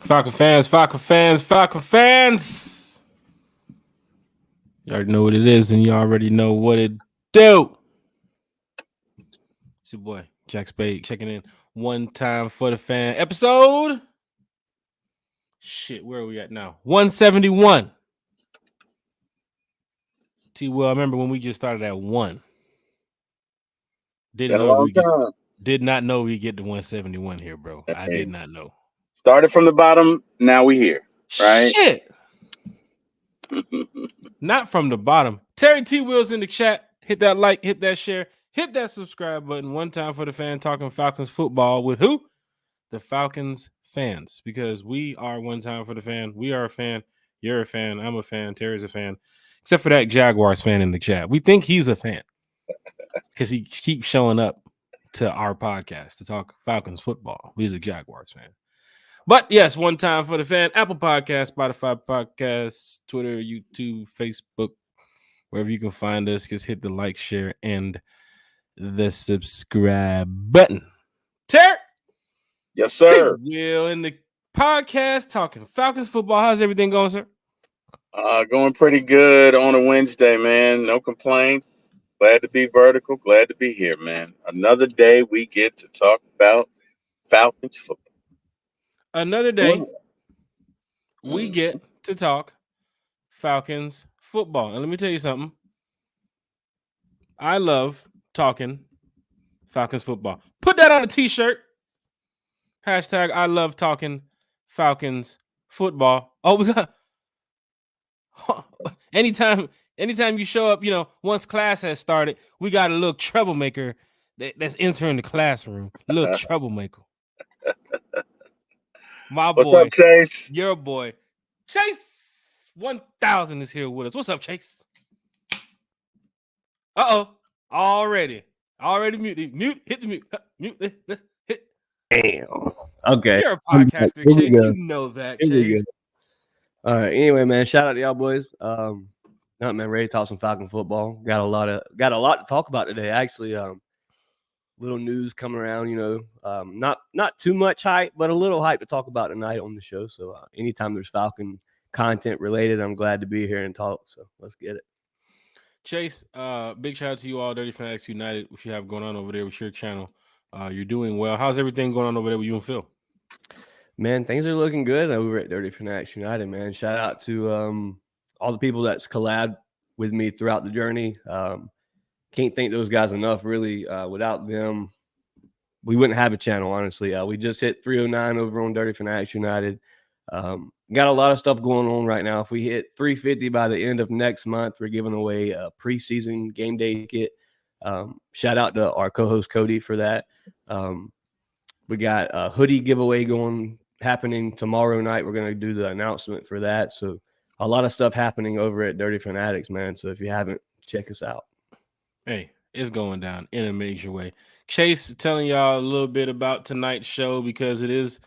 Falcon fans, Falcon fans, Falcon fans. You already know what it is, and you already know what it do. It's your boy, Jack Spade, checking in one time for the fan episode. Shit, where are we at now? 171. T-Will, I remember when we just started at 1. Did not know we get to 171 here, bro. I did not know. Started from the bottom, now we here, right? Shit. Not from the bottom. Terry T. Will's in the chat. Hit that like, hit that share, hit that subscribe button. One time for the fan, talking Falcons football with who? The Falcons fans. Because we are one time for the fan. We are a fan. You're a fan. I'm a fan. Terry's a fan. Except for that Jaguars fan in the chat. We think he's a fan because he keeps showing up to our podcast to talk Falcons football. He's a Jaguars fan. But yes, one time for the fan. Apple Podcast, Spotify Podcast, Twitter, YouTube, Facebook, wherever you can find us. Just hit the like, share, and the subscribe button. Terry. Yes, sir. Will in the podcast talking Falcons football. How's everything going, sir? Going pretty good on a Wednesday, man. No complaints. Glad to be vertical. Glad to be here, man. Another day we get to talk about Falcons football. Another day we get to talk Falcons football. And let me tell you something. I love talking Falcons football. Put that on a t-shirt. Hashtag I love talking Falcons football. Oh, we got anytime you show up, once class has started, we got a little troublemaker that's entering the classroom. A little troublemaker. My What's boy, up, Chase? Your boy, Chase 1000 is here with us. What's up, Chase? Already mute. Hit the mute. Hit. Damn. Okay. You're a podcaster, Chase. You know that, Chase. All right. Anyway, man, shout out to y'all boys. Man, ready to talk some Falcon football. Got a lot to talk about today. Actually, little news coming around. Not too much hype, but a little hype to talk about tonight on the show. So anytime there's Falcon content related, I'm glad to be here and talk. So let's get it. Chase, big shout out to you all, Dirty Fanatics United, what you have going on over there with your channel. You're doing well. How's everything going on over there with you and Phil? Man, things are looking good over at Dirty Fanatics United, man. Shout out to all the people that's collabed with me throughout the journey. Can't thank those guys enough, really. Without them, we wouldn't have a channel, honestly. We just hit 309 over on Dirty Fanatics United. Got a lot of stuff going on right now. If we hit 350 by the end of next month, we're giving away a preseason game day kit. Shout out to our co-host Cody for that. We got a hoodie giveaway happening tomorrow night. We're going to do the announcement for that. So a lot of stuff happening over at Dirty Fanatics, man. So if you haven't, check us out. Hey, it's going down in a major way. Chase telling y'all a little bit about tonight's show because it is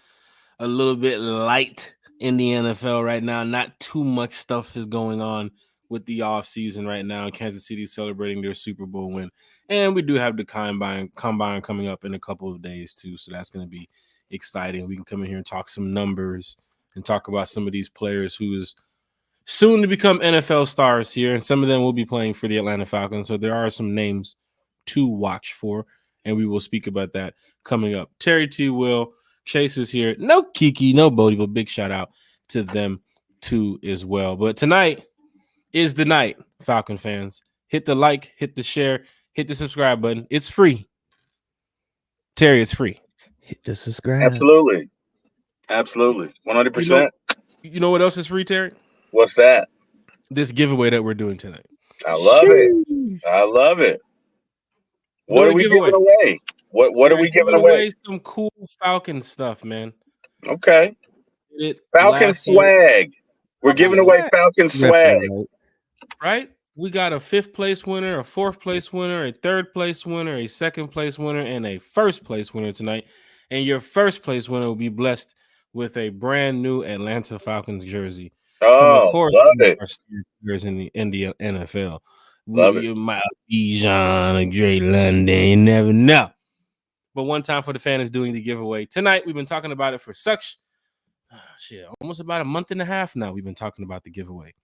a little bit light in the NFL right now. Not too much stuff is going on with the offseason right now. Kansas City celebrating their Super Bowl win. And we do have the combine coming up in a couple of days too. So that's going to be exciting. We can come in here and talk some numbers and talk about some of these players who is soon to become NFL stars here. And some of them will be playing for the Atlanta Falcons. So there are some names to watch for. And we will speak about that coming up. Terry T. Will, Chase is here. No Kiki, no Bodie, but big shout out to them too as well. But tonight is the night, Falcon fans. Hit the like, hit the share, hit the subscribe button. It's free. Terry, it's free. Hit the subscribe. Absolutely. 100%. You know what else is free, Terry? What's that? This giveaway that we're doing tonight. I love it. What are we giving away? What are we giving away? Some cool Falcon stuff, man. Okay. Falcon swag. We're giving away Falcon swag. Right? We got a 5th place winner, a 4th place winner, a 3rd place winner, a 2nd place winner, and a 1st place winner tonight. And your 1st place winner will be blessed with a brand new Atlanta Falcons jersey. Oh, love it. In the NFL. Love it. You might be John or Dre London. You never know. But one time for the fan is doing the giveaway. Tonight, we've been talking about it for such almost about a month and a half now we've been talking about the giveaway.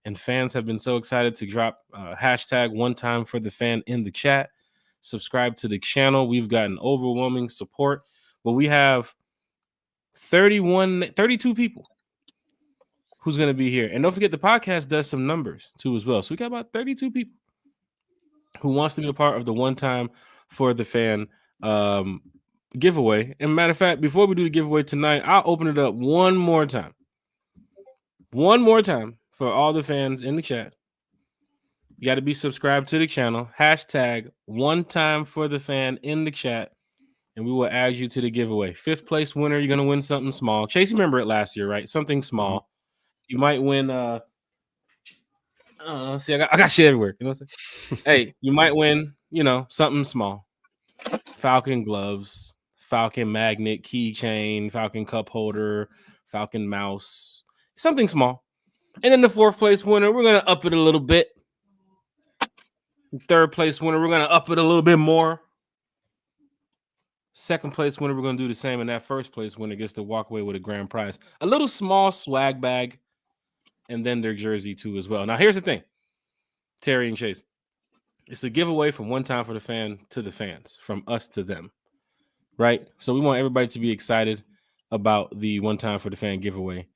And fans have been so excited to drop hashtag one time for the fan in the chat. Subscribe to the channel. We've gotten overwhelming support, but we have 32 people who's going to be here. And don't forget, the podcast does some numbers too as well. So we got about 32 people who wants to be a part of the one time for the fan giveaway. And matter of fact, before we do the giveaway tonight, I'll open it up one more time. One more time for all the fans in the chat. You got to be subscribed to the channel. Hashtag one time for the fan in the chat. And we will add you to the giveaway. 5th place winner, you're going to win something small. Chase, you remember it last year, right? Something small. You might win. See, I got shit everywhere. You know what I'm saying? Hey, you might win, something small. Falcon gloves, Falcon magnet, keychain, Falcon cup holder, Falcon mouse, something small. And then the 4th place winner, we're going to up it a little bit. 3rd place winner, we're going to up it a little bit more. 2nd place winner, we're going to do the same. And that 1st place winner gets to walk away with a grand prize. A little small swag bag. And then their jersey too as well. Now, here's the thing, Terry and Chase. It's a giveaway from one time for the fan to the fans, from us to them, right? So we want everybody to be excited about the one time for the fan giveaway,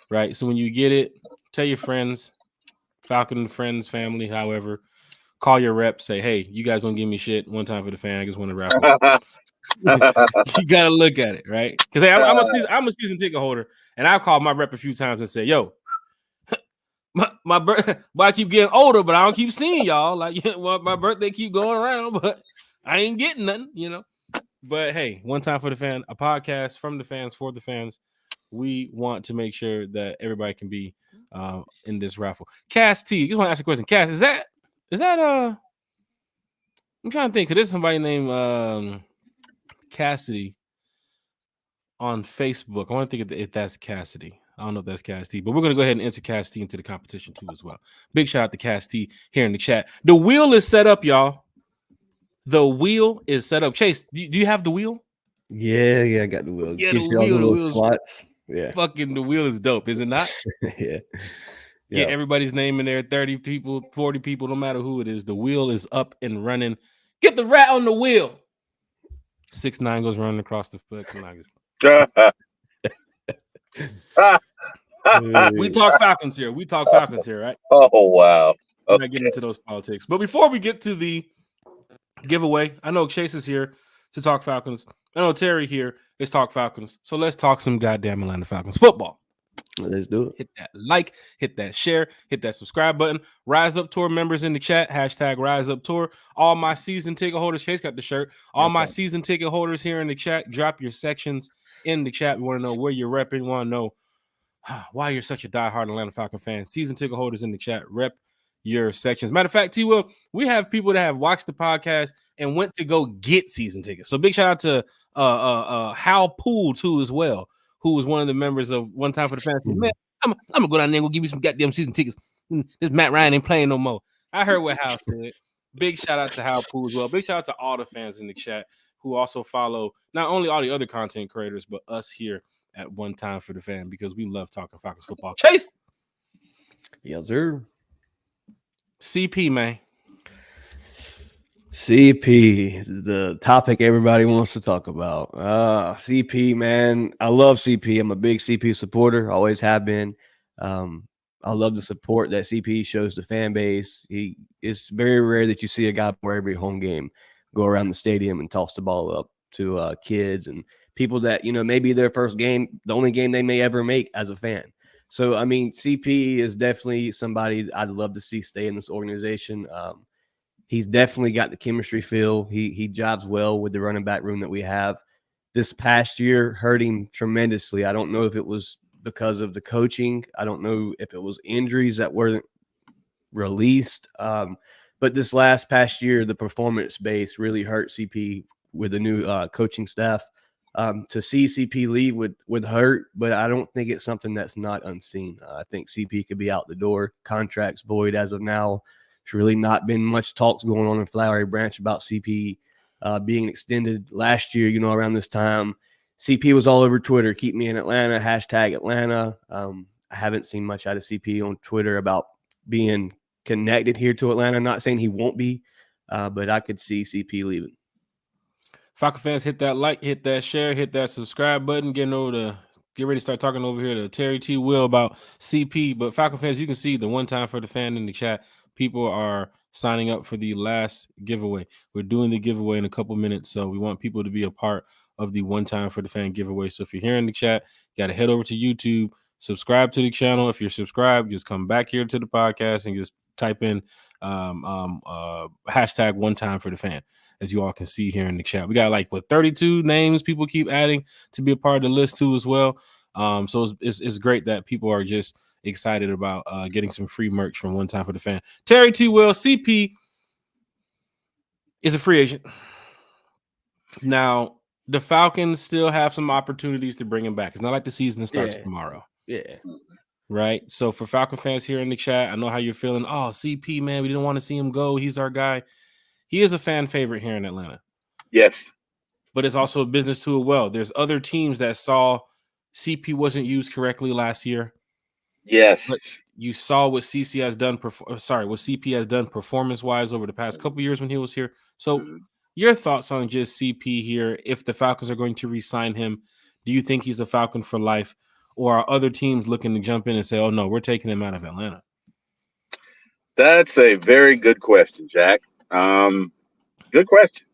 right? So when you get it, tell your friends, Falcon friends, family, however, call your rep, say, hey, you guys don't give me shit. One time for the fan, I just want to raffle. You got to look at it, right? Because hey, I'm a season ticket holder, and I've called my rep a few times and said, yo, but I keep getting older, but I don't keep seeing y'all. Like, my birthday keep going around, but I ain't getting nothing, But hey, one time for the fan, a podcast from the fans for the fans. We want to make sure that everybody can be in this raffle. Cass T, just want to ask a question. Cass, is that I'm trying to think, because there's somebody named Cassidy on Facebook. I want to think if that's Cassidy. I don't know if that's Cass T, but we're going to go ahead and enter Cass T into the competition too as well. Big shout out to Cass T here in the chat. The wheel is set up, y'all. The wheel is set up. Chase, do you have the wheel? Yeah, I got the wheel. Yeah, the wheel slots. Yeah. Fucking the wheel is dope, is it not? Yeah. Get everybody's name in there, 30 people, 40 people, no matter who it is. The wheel is up and running. Get the rat on the wheel. 6ix9ine goes running across the fucking line. We talk Falcons here. Right? Oh, wow. We're not getting into those politics. But before we get to the giveaway, I know Chase is here to talk Falcons. I know Terry here is talk Falcons. So let's talk some goddamn Atlanta Falcons football. Let's do it. Hit that like, hit that share, hit that subscribe button. RiseUp Tour members in the chat, hashtag RiseUp Tour. All my season ticket holders, Chase got the shirt. All my season ticket holders here in the chat, drop your sections in the chat. We want to know where you're repping. We want to know why you're such a diehard Atlanta Falcon fan. Season ticket holders in the chat, rep your sections. Matter of fact, T-Will, we have people that have watched the podcast and went to go get season tickets. So big shout out to Hal Poole too as well, who was one of the members of One Time for the Fans. Man, I'm gonna go down there and go give me some goddamn season tickets. This Matt Ryan ain't playing no more. I heard what Hal said. Big shout out to Hal Poole as well. Big shout out to all the fans in the chat who also follow not only all the other content creators, but us here at One Time for the Fan, because we love talking Falcons football. Chase! Yes, sir. CP, man. CP, the topic everybody wants to talk about. CP, man. I love CP. I'm a big CP supporter. Always have been. I love the support that CP shows the fan base. It's very rare that you see a guy for every home game go around the stadium and toss the ball up to kids and people that, maybe their first game, the only game they may ever make as a fan. So, I mean, CP is definitely somebody I'd love to see stay in this organization. He's definitely got the chemistry feel. He jobs well with the running back room that we have. This past year hurt him tremendously. I don't know if it was because of the coaching. I don't know if it was injuries that weren't released. But this past year, the performance base really hurt CP with the new coaching staff. To see CP leave would hurt, but I don't think it's something that's not unseen. I think CP could be out the door. Contracts void as of now. There's really not been much talks going on in Flowery Branch about CP being extended. Last year, around this time, CP was all over Twitter. Keep me in Atlanta. #Atlanta. I haven't seen much out of CP on Twitter about being connected here to Atlanta. I'm not saying he won't be, but I could see CP leaving. Falcon fans, hit that like, hit that share, hit that subscribe button. Get ready to start talking over here to Terry T. Will about CP. But Falcon fans, you can see the one time for the fan in the chat. People are signing up for the last giveaway. We're doing the giveaway in a couple minutes, so we want people to be a part of the one time for the fan giveaway. So if you're here in the chat, you got to head over to YouTube, subscribe to the channel. If you're subscribed, just come back here to the podcast and just type in hashtag one time for the fan. As you all can see here in the chat, we got 32 names people keep adding to be a part of the list too as well. So it's great that people are just excited about getting some free merch from One Time for the Fan. Terry T. Will, CP is a free agent. Now, the Falcons still have some opportunities to bring him back. It's not like the season starts tomorrow. Yeah. Right? So for Falcon fans here in the chat, I know how you're feeling. Oh, CP, man, we didn't want to see him go. He's our guy. He is a fan favorite here in Atlanta. Yes. But it's also a business too as well. There's other teams that saw CP wasn't used correctly last year. Yes. But you saw what CP has done performance-wise over the past couple years when he was here. So your thoughts on just CP here, if the Falcons are going to re-sign him, do you think he's a Falcon for life? Or are other teams looking to jump in and say, oh, no, we're taking him out of Atlanta? That's a very good question, Jack. Good question.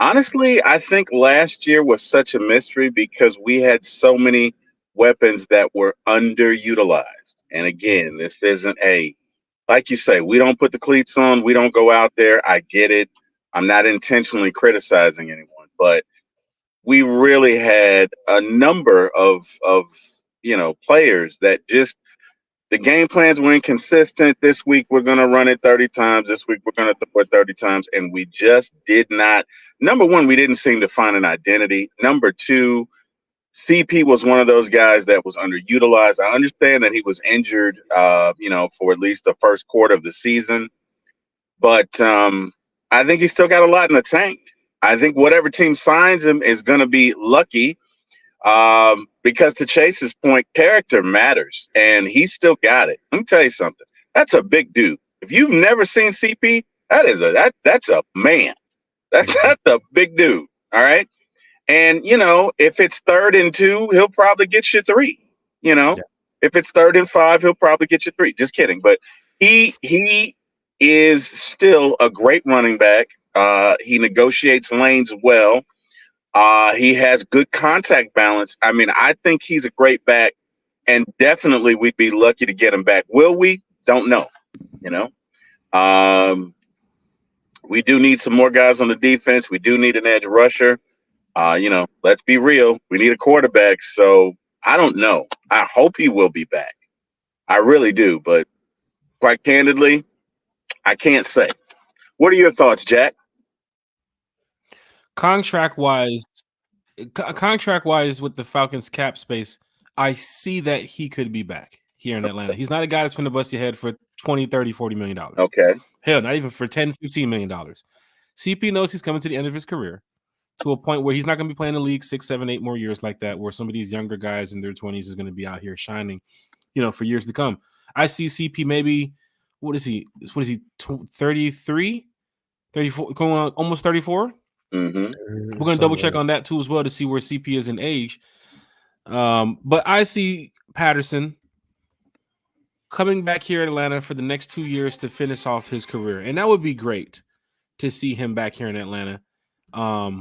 Honestly, I think last year was such a mystery because we had so many weapons that were underutilized. And again, this isn't like you say, we don't put the cleats on, we don't go out there. I get it. I'm not intentionally criticizing anyone, but we really had a number of players that just the game plans were inconsistent. This week, we're going to run it 30 times. This week, we're going to throw it 30 times. And we just did not. Number one, we didn't seem to find an identity. Number two, CP was one of those guys that was underutilized. I understand that he was injured, for at least the first quarter of the season. But I think he's still got a lot in the tank. I think whatever team signs him is going to be lucky. Because to Chase's point, character matters, and he's still got it. Let me tell you something. That's a big dude. If you've never seen CP, that's a man. That's a big dude. All right. And if it's 3rd and 2, he'll probably get you 3. If it's 3rd and 5, he'll probably get you 3. Just kidding. But he is still a great running back. He negotiates lanes well. He has good contact balance. I mean, I think he's a great back, and definitely we'd be lucky to get him back. Will we? Don't know. We do need some more guys on the defense. We do need an edge rusher. Let's be real. We need a quarterback. So I don't know. I hope he will be back. I really do. But quite candidly, I can't say. What are your thoughts, Jack? Contract-wise, with the Falcons cap space, I see that he could be back here in Atlanta. He's not a guy that's going to bust your head for $20, $30, $40 million. Okay. Hell, not even for $10, $15 million. CP knows he's coming to the end of his career to a point where he's not going to be playing the league 6, 7, 8 more years like that, where some of these younger guys in their 20s is going to be out here shining, for years to come. I see CP maybe, what is he, 33, 34, going on almost 34? Mm-hmm. We're going to double check on that too as well to see where CP is in age. But I see Patterson coming back here in Atlanta for the next 2 years to finish off his career. And that would be great to see him back here in Atlanta. Let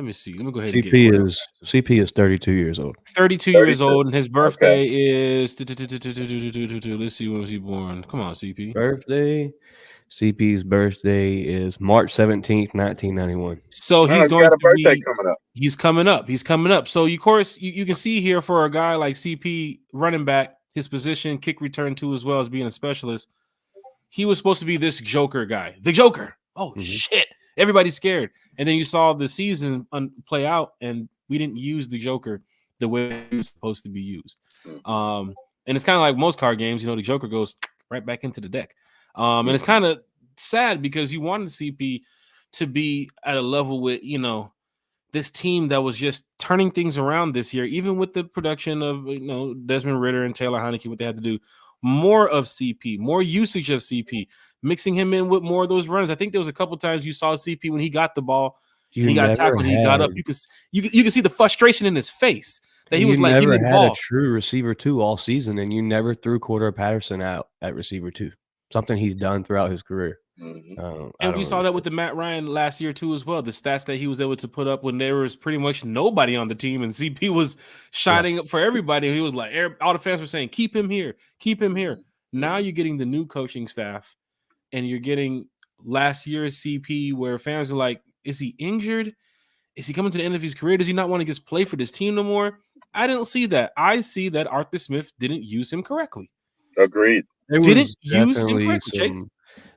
me see. Let me go ahead and get it. CP is 32 years old. 32 years old, and his birthday is let's see, when was he born? Come on, CP. CP's birthday is March 17th, 1991. So he's going got a to birthday be coming up. He's coming up. So of course you can see here for a guy like CP, running back, his position, kick return too, as well as being a specialist. He was supposed to be this Joker guy. The Joker. Oh shit. Everybody's scared. And then you saw the season play out, and we didn't use the Joker the way he was supposed to be used. And it's kind of like most card games, the Joker goes right back into the deck. And it's kind of sad because you wanted CP to be at a level with, this team that was just turning things around this year, even with the production of Desmond Ridder and Taylor Heineke, what they had to do, more of CP, more usage of CP, mixing him in with more of those runs. I think there was a couple times you saw CP when he got the ball and he got tackled, he got up. You could see the frustration in his face that he was like, "Give me the ball." You never had a true receiver 2 all season, and you never threw Cordero Patterson out at receiver 2. Something he's done throughout his career. And we saw that with the Matt Ryan last year too as well. The stats that he was able to put up when there was pretty much nobody on the team and CP was shining up for everybody. He was like, all the fans were saying, keep him here, keep him here. Now you're getting the new coaching staff and you're getting last year's CP where fans are like, is he injured? Is he coming to the end of his career? Does he not want to just play for this team no more? I don't see that. I see that Arthur Smith didn't use him correctly. Agreed. Didn't use him correctly, Chase.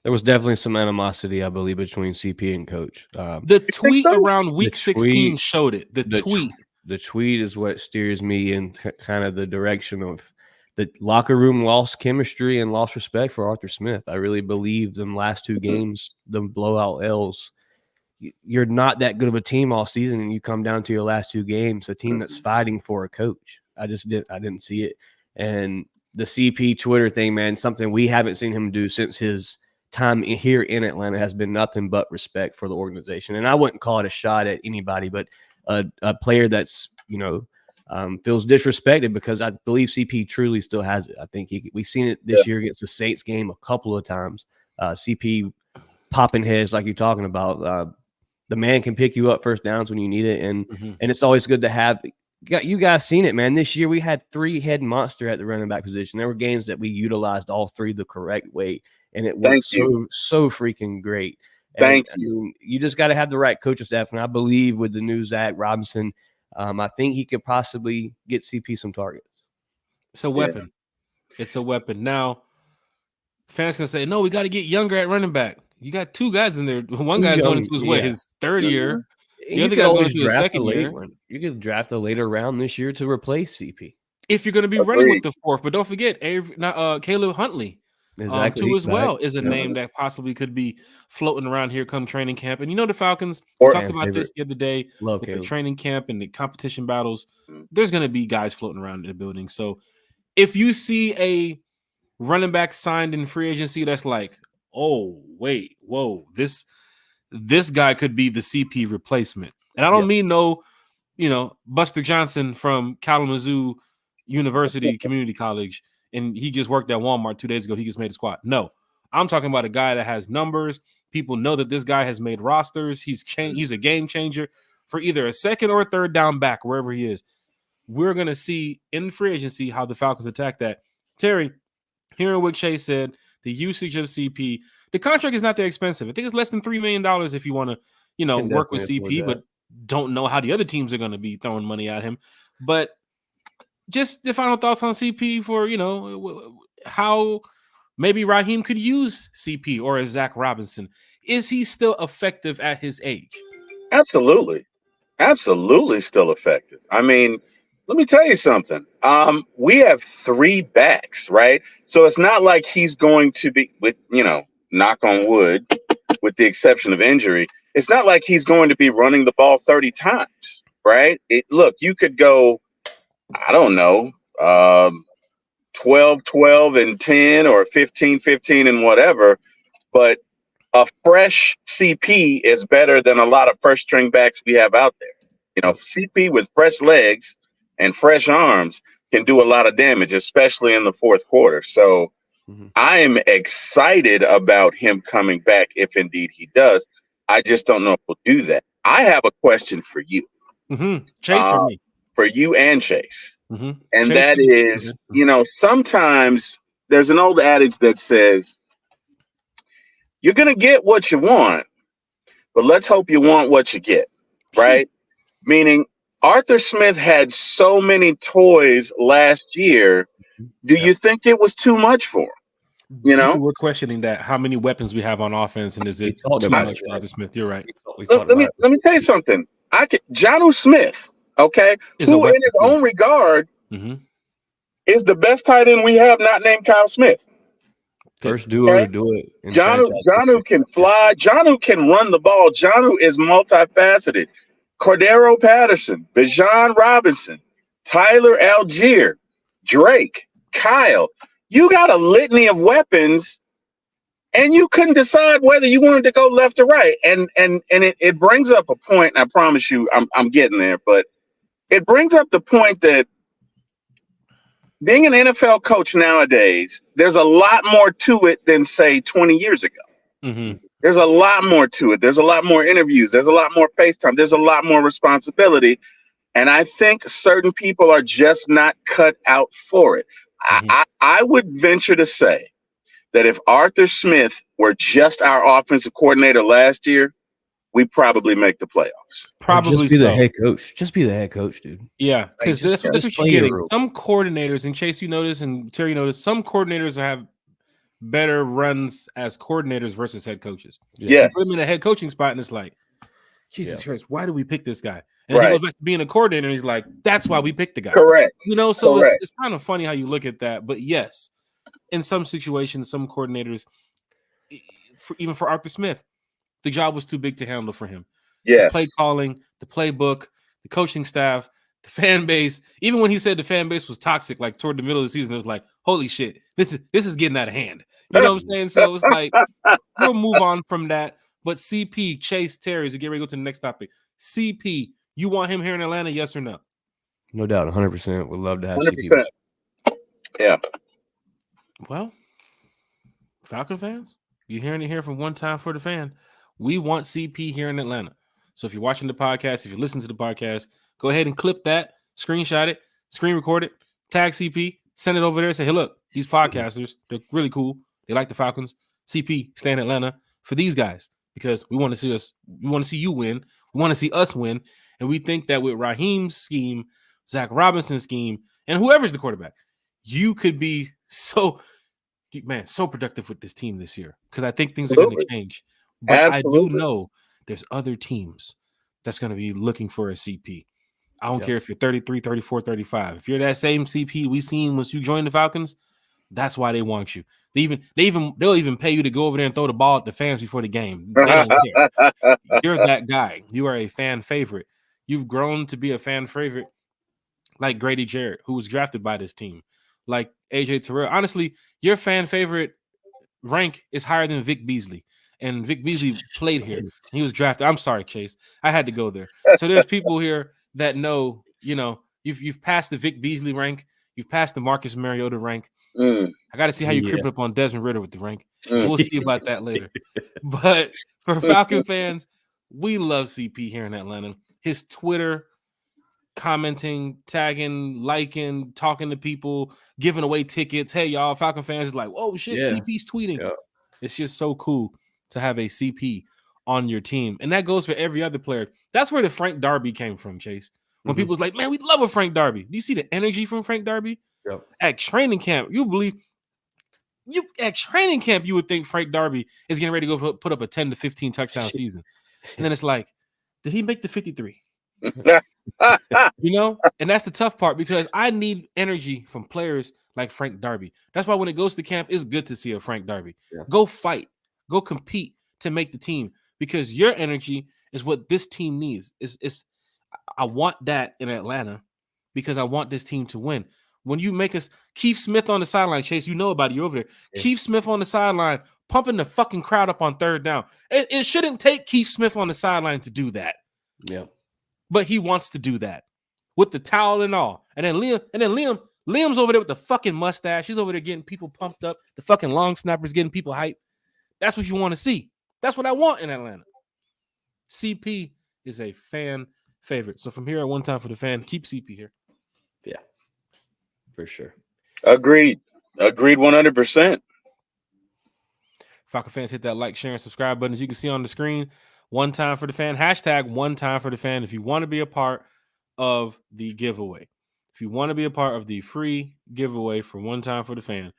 There was definitely some animosity, I believe, between CP and coach. The tweet around week 16 showed it. The tweet is what steers me in kind of the direction of the locker room lost chemistry and lost respect for Arthur Smith. I really believe them last 2 games, the blowout L's. You're not that good of a team all season, and you come down to your last 2 games, a team that's fighting for a coach. I didn't see it. And the CP Twitter thing, man, something we haven't seen him do since his time here in Atlanta has been nothing but respect for the organization. And I wouldn't call it a shot at anybody, but a player that's, feels disrespected because I believe CP truly still has it. I think we've seen it this year against the Saints game a couple of times. CP popping heads like you're talking about. The man can pick you up first downs when you need it. And it's always good to have. You guys seen it, man. This year we had 3-head monster at the running back position. There were games that we utilized all 3 the correct way. And it worked so freaking great. Thank you. I mean, you just got to have the right coaching staff. And I believe with the new Zach Robinson, I think he could possibly get CP some targets. It's a weapon. Yeah. It's a weapon. Now, fans can say, no, we got to get younger at running back. You got 2 guys in there. One guy's going into his 3rd year. The other guy's going into his 2nd year. You could draft a later round this year to replace CP. If you're going to be running with the 4th. But don't forget, Caleb Huntley. Exactly. Too as well is a name that possibly could be floating around here come training camp. And the Falcons talked about this the other day with the training camp and the competition battles. There's going to be guys floating around in the building. So if you see a running back signed in free agency that's like, oh, wait, whoa, this guy could be the CP replacement. And I don't mean Buster Johnson from Kalamazoo University Community College. And he just worked at Walmart 2 days ago. He just made a squad. No, I'm talking about a guy that has numbers. People know that this guy has made rosters. He's a game changer for either a 2nd or a 3rd down back, wherever he is. We're going to see in free agency how the Falcons attack that. Terry, hearing what Chase said, the usage of CP, the contract is not that expensive. I think it's less than $3 million if you want to, work with CP, but don't know how the other teams are going to be throwing money at him. But just the final thoughts on CP for, how maybe Raheem could use CP or a Zach Robinson. Is he still effective at his age? Absolutely. Absolutely still effective. I mean, let me tell you something. We have 3 backs, right? So it's not like he's going to be, with knock on wood, with the exception of injury, it's not like he's going to be running the ball 30 times, right? Look, you could go, I don't know, 12 and 10 or 15 and whatever, but a fresh CP is better than a lot of first string backs we have out there. CP with fresh legs and fresh arms can do a lot of damage, especially in the 4th quarter. So I am excited about him coming back if indeed he does. I just don't know if he'll do that. I have a question for you. Chase for me. For you and Chase. And Chase, that is, sometimes there's an old adage that says, you're going to get what you want, but let's hope you want what you get, right? Meaning Arthur Smith had so many toys last year. Do you think it was too much for him? We're questioning that. How many weapons we have on offense, and is it too much for Arthur Smith? You're right. Let me tell you something. Jonnu Smith, okay, who in his own regard is the best tight end we have, not named Kyle Smith. First duo to do it. Jonnu can fly. Jonnu can run the ball. Jonnu is multifaceted. Cordero Patterson, Bijan Robinson, Tyler Algier, Drake, Kyle. You got a litany of weapons, and you couldn't decide whether you wanted to go left or right. And it brings up a point, and I promise you I'm getting there, but it brings up the point that being an NFL coach nowadays, there's a lot more to it than, say, 20 years ago. Mm-hmm. There's a lot more to it. There's a lot more interviews. There's a lot more FaceTime. There's a lot more responsibility. And I think certain people are just not cut out for it. Mm-hmm. I would venture to say that if Arthur Smith were just our offensive coordinator last year, we probably make the playoffs. Probably just be so. the head coach. Just be the head coach, dude. Yeah, because that's what you're play getting. your role. Some coordinators, and Chase, you notice, and Terry, you notice, some coordinators have better runs as coordinators versus head coaches. Yeah. You put them in a head coaching spot, and it's like, Jesus Christ, why do we pick this guy? And Right. he goes back to being a coordinator, and he's like, that's why we picked the guy. Correct. You know, so Correct. it's kind of funny how you look at that. But yes, in some situations, some coordinators, even for Arthur Smith, the job was too big to handle for him. Yes. The play calling, the playbook, the coaching staff, the fan base. Even when he said the fan base was toxic, like toward the middle of the season, it was like, holy shit, this is getting out of hand. You know what I'm saying? So it's like, we'll move on from that. But CP, Chase, Terry, as we get ready to go to the next topic. CP, you want him here in Atlanta, yes or no? No doubt, 100%. Would love to have 100%. CP back. Yeah. Well, Falcon fans, you're hearing it here from One Time for the Fan. We want CP here in Atlanta. So if you're watching the podcast, if you listen to the podcast, go ahead and clip that, screenshot it, screen record it, tag CP, send it over there. Say, hey, look, these podcasters, they're really cool. They like the Falcons. CP, stay in Atlanta for these guys because we want to see you win. We want to see us win. And we think that with Raheem's scheme, Zach Robinson's scheme, and whoever's the quarterback, you could be so productive with this team this year because I think things are going to change. But Absolutely. I do know there's other teams that's going to be looking for a CP. I don't care if you're 33, 34, 35. If you're that same CP we seen once you joined the Falcons, that's why they want you. They'll even pay you to go over there and throw the ball at the fans before the game. They don't care. You're that guy. You are a fan favorite. You've grown to be a fan favorite like Grady Jarrett, who was drafted by this team, like AJ Terrell. Honestly, your fan favorite rank is higher than Vic Beasley. And Vic Beasley played here. He was drafted. I'm sorry, Chase. I had to go there. So there's people here that know, you've passed the Vic Beasley rank. You've passed the Marcus Mariota rank. I got to see how you're creeping up on Desmond Ridder with the rank. We'll see about that later. But for Falcon fans, we love CP here in Atlanta. His Twitter, commenting, tagging, liking, talking to people, giving away tickets. Hey, y'all, Falcon fans is like, oh, shit, CP's tweeting. Yeah. It's just so cool to have a CP on your team. And that goes for every other player. That's where the Frank Darby came from, Chase. When people's like, man, we love a Frank Darby. Do you see the energy from Frank Darby? Yep. At training camp, you would think Frank Darby is getting ready to go put up a 10 to 15 touchdown season. And then it's like, did he make the 53? And that's the tough part because I need energy from players like Frank Darby. That's why when it goes to camp, it's good to see a Frank Darby. Yeah. Go fight, go compete to make the team because your energy is what this team needs. I want that in Atlanta because I want this team to win. When you make us Keith Smith on the sideline, Chase, you know about it. You're over there. Yeah. Keith Smith on the sideline, pumping the fucking crowd up on third down. It shouldn't take Keith Smith on the sideline to do that. Yeah. But he wants to do that with the towel and all. And then Liam's over there with the fucking mustache. He's over there getting people pumped up. The fucking long snappers getting people hyped. That's what you want to see. That's what I want in Atlanta. CP is a fan favorite. So from here at One Time for the Fan, keep CP here. Yeah, for sure. Agreed 100%. Falcon fans, hit that like, share, and subscribe button. As you can see on the screen, One Time for the Fan, hashtag One Time for the Fan. If you want to be a part of the giveaway, if you want to be a part of the free giveaway for One Time for the Fan,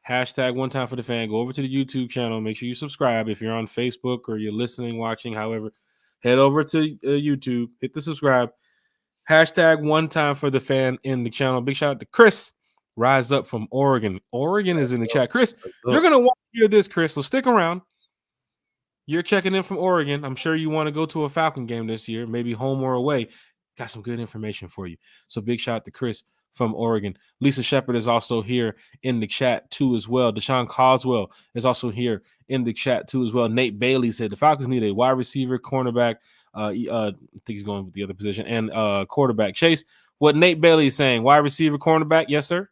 hashtag One Time for the Fan. Go over to the YouTube channel. Make sure you subscribe. If you're on Facebook or you're listening, watching, however, head over to YouTube. Hit the subscribe. Hashtag One Time for the Fan in the channel. Big shout out to Chris, Rise Up from Oregon. Oregon is in the chat. Chris, you're going to want to hear this, Chris, so stick around. You're checking in from Oregon. I'm sure you want to go to a Falcon game this year, maybe home or away. Got some good information for you. So big shout out to Chris from Oregon. Lisa Shepard is also here in the chat too as well. Deshaun Coswell is also here in the chat too as well. Nate Bailey said the Falcons need a wide receiver, cornerback. I think he's going with the other position, and quarterback. Chase, what Nate Bailey is saying, wide receiver, cornerback. Yes, sir.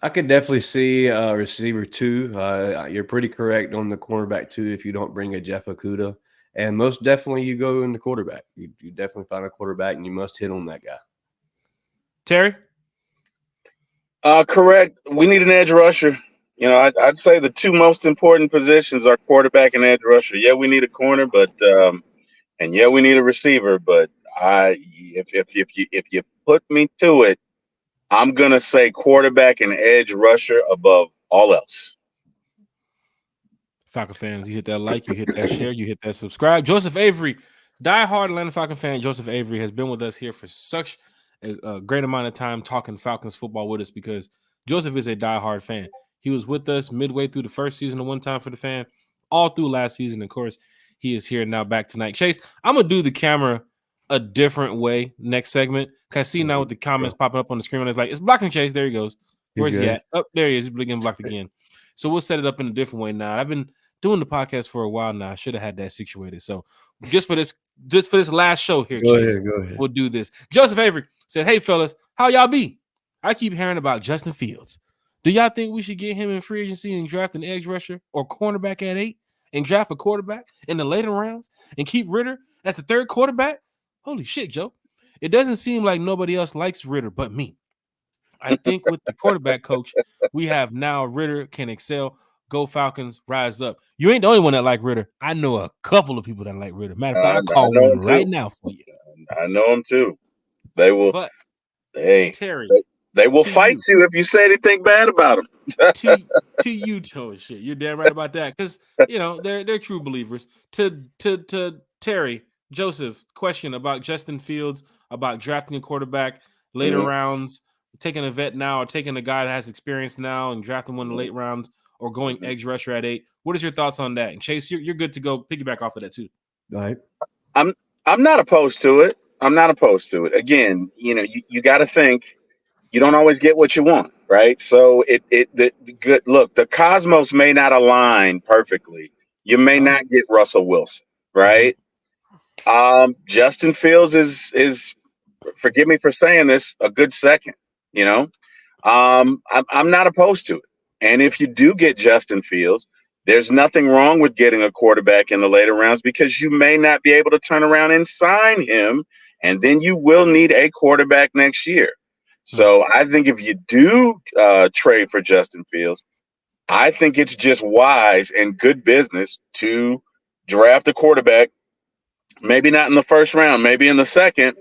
I could definitely see receiver 2. You're pretty correct on the cornerback 2 if you don't bring a Jeff Okudah. And most definitely you go in the quarterback. You definitely find a quarterback and you must hit on that guy. Terry? Correct. We need an edge rusher. You know, I'd say the two most important positions are quarterback and edge rusher. Yeah, we need a corner, but and yeah, we need a receiver. But if you put me to it, I'm gonna say quarterback and edge rusher above all else. Falcon fans, you hit that like, you hit that share, you hit that subscribe. Joseph Avery, diehard Atlanta Falcon fan. Joseph Avery has been with us here for such a great amount of time talking Falcons football with us because Joseph is a diehard fan. He was with us midway through the first season of One Time for the Fan, all through last season. Of course, he is here now back tonight. Chase, I'm gonna do the camera a different way next segment. Cause I see now with the comments popping up on the screen, and it's like it's blocking Chase. There he goes. Where's he at? Oh, there he is. He's getting blocked again. So we'll set it up in a different way now. I've been doing the podcast for a while now. I should have had that situated. So just for this last show here, Chase, go ahead. We'll do this. Joseph Avery said, "Hey fellas, how y'all be? I keep hearing about Justin Fields. Do y'all think we should get him in free agency and draft an edge rusher or cornerback at 8 and draft a quarterback in the later rounds and keep Ritter as the third quarterback? Holy shit, Joe. It doesn't seem like nobody else likes Ritter but me. I think with the quarterback coach we have now, Ritter can excel. Go Falcons, rise up. You ain't the only one that like Ritter. I know a couple of people that like Ritter. Matter of fact, I'll call one right now for you. I know them too. They will. But Terry, they will fight you if you say anything bad about them. to you, Joe, shit. You're damn right about that because you know they're true believers. To Terry, Joseph, question about Justin Fields, about drafting a quarterback later rounds, taking a vet now, or taking a guy that has experience now and drafting one in the late rounds, or going edge rusher at 8. What is your thoughts on that? And Chase, you're good to go. Piggyback off of that too. All right. I'm not opposed to it. Again, you know, you got to think you don't always get what you want, right? So the cosmos may not align perfectly. You may not get Russell Wilson, right? Justin Fields is forgive me for saying this, a good second. You know, I'm not opposed to it. And if you do get Justin Fields, there's nothing wrong with getting a quarterback in the later rounds because you may not be able to turn around and sign him, and then you will need a quarterback next year. So I think if you do trade for Justin Fields, I think it's just wise and good business to draft a quarterback, maybe not in the first round, maybe in the second,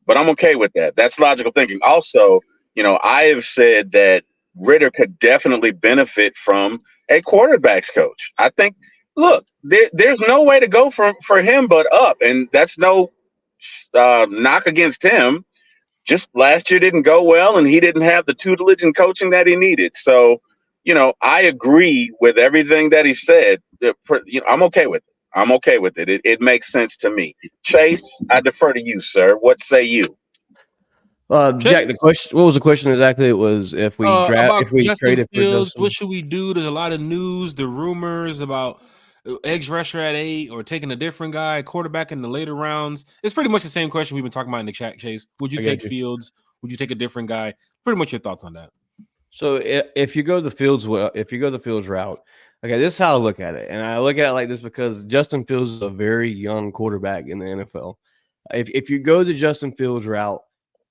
but I'm okay with that. That's logical thinking. Also, you know, I have said that Ritter could definitely benefit from a quarterback's coach. I think, look, there's no way to go for him but up, and that's no knock against him. Just last year didn't go well, and he didn't have the tutelage and coaching that he needed. So, you know, I agree with everything that he said. I'm okay with it. I'm okay with it. It makes sense to me. Chase, I defer to you, sir. What say you? Jack, the question. What was the question exactly? It was if we Justin Fields, what should we do? There's a lot of news, the rumors about edge rusher at 8 or taking a different guy, quarterback in the later rounds. It's pretty much the same question we've been talking about in the chat, Chase. Would you take Fields? Would you take a different guy? Pretty much your thoughts on that. So if you go the Fields route, okay, this is how I look at it, and I look at it like this because Justin Fields is a very young quarterback in the NFL. If you go the Justin Fields route,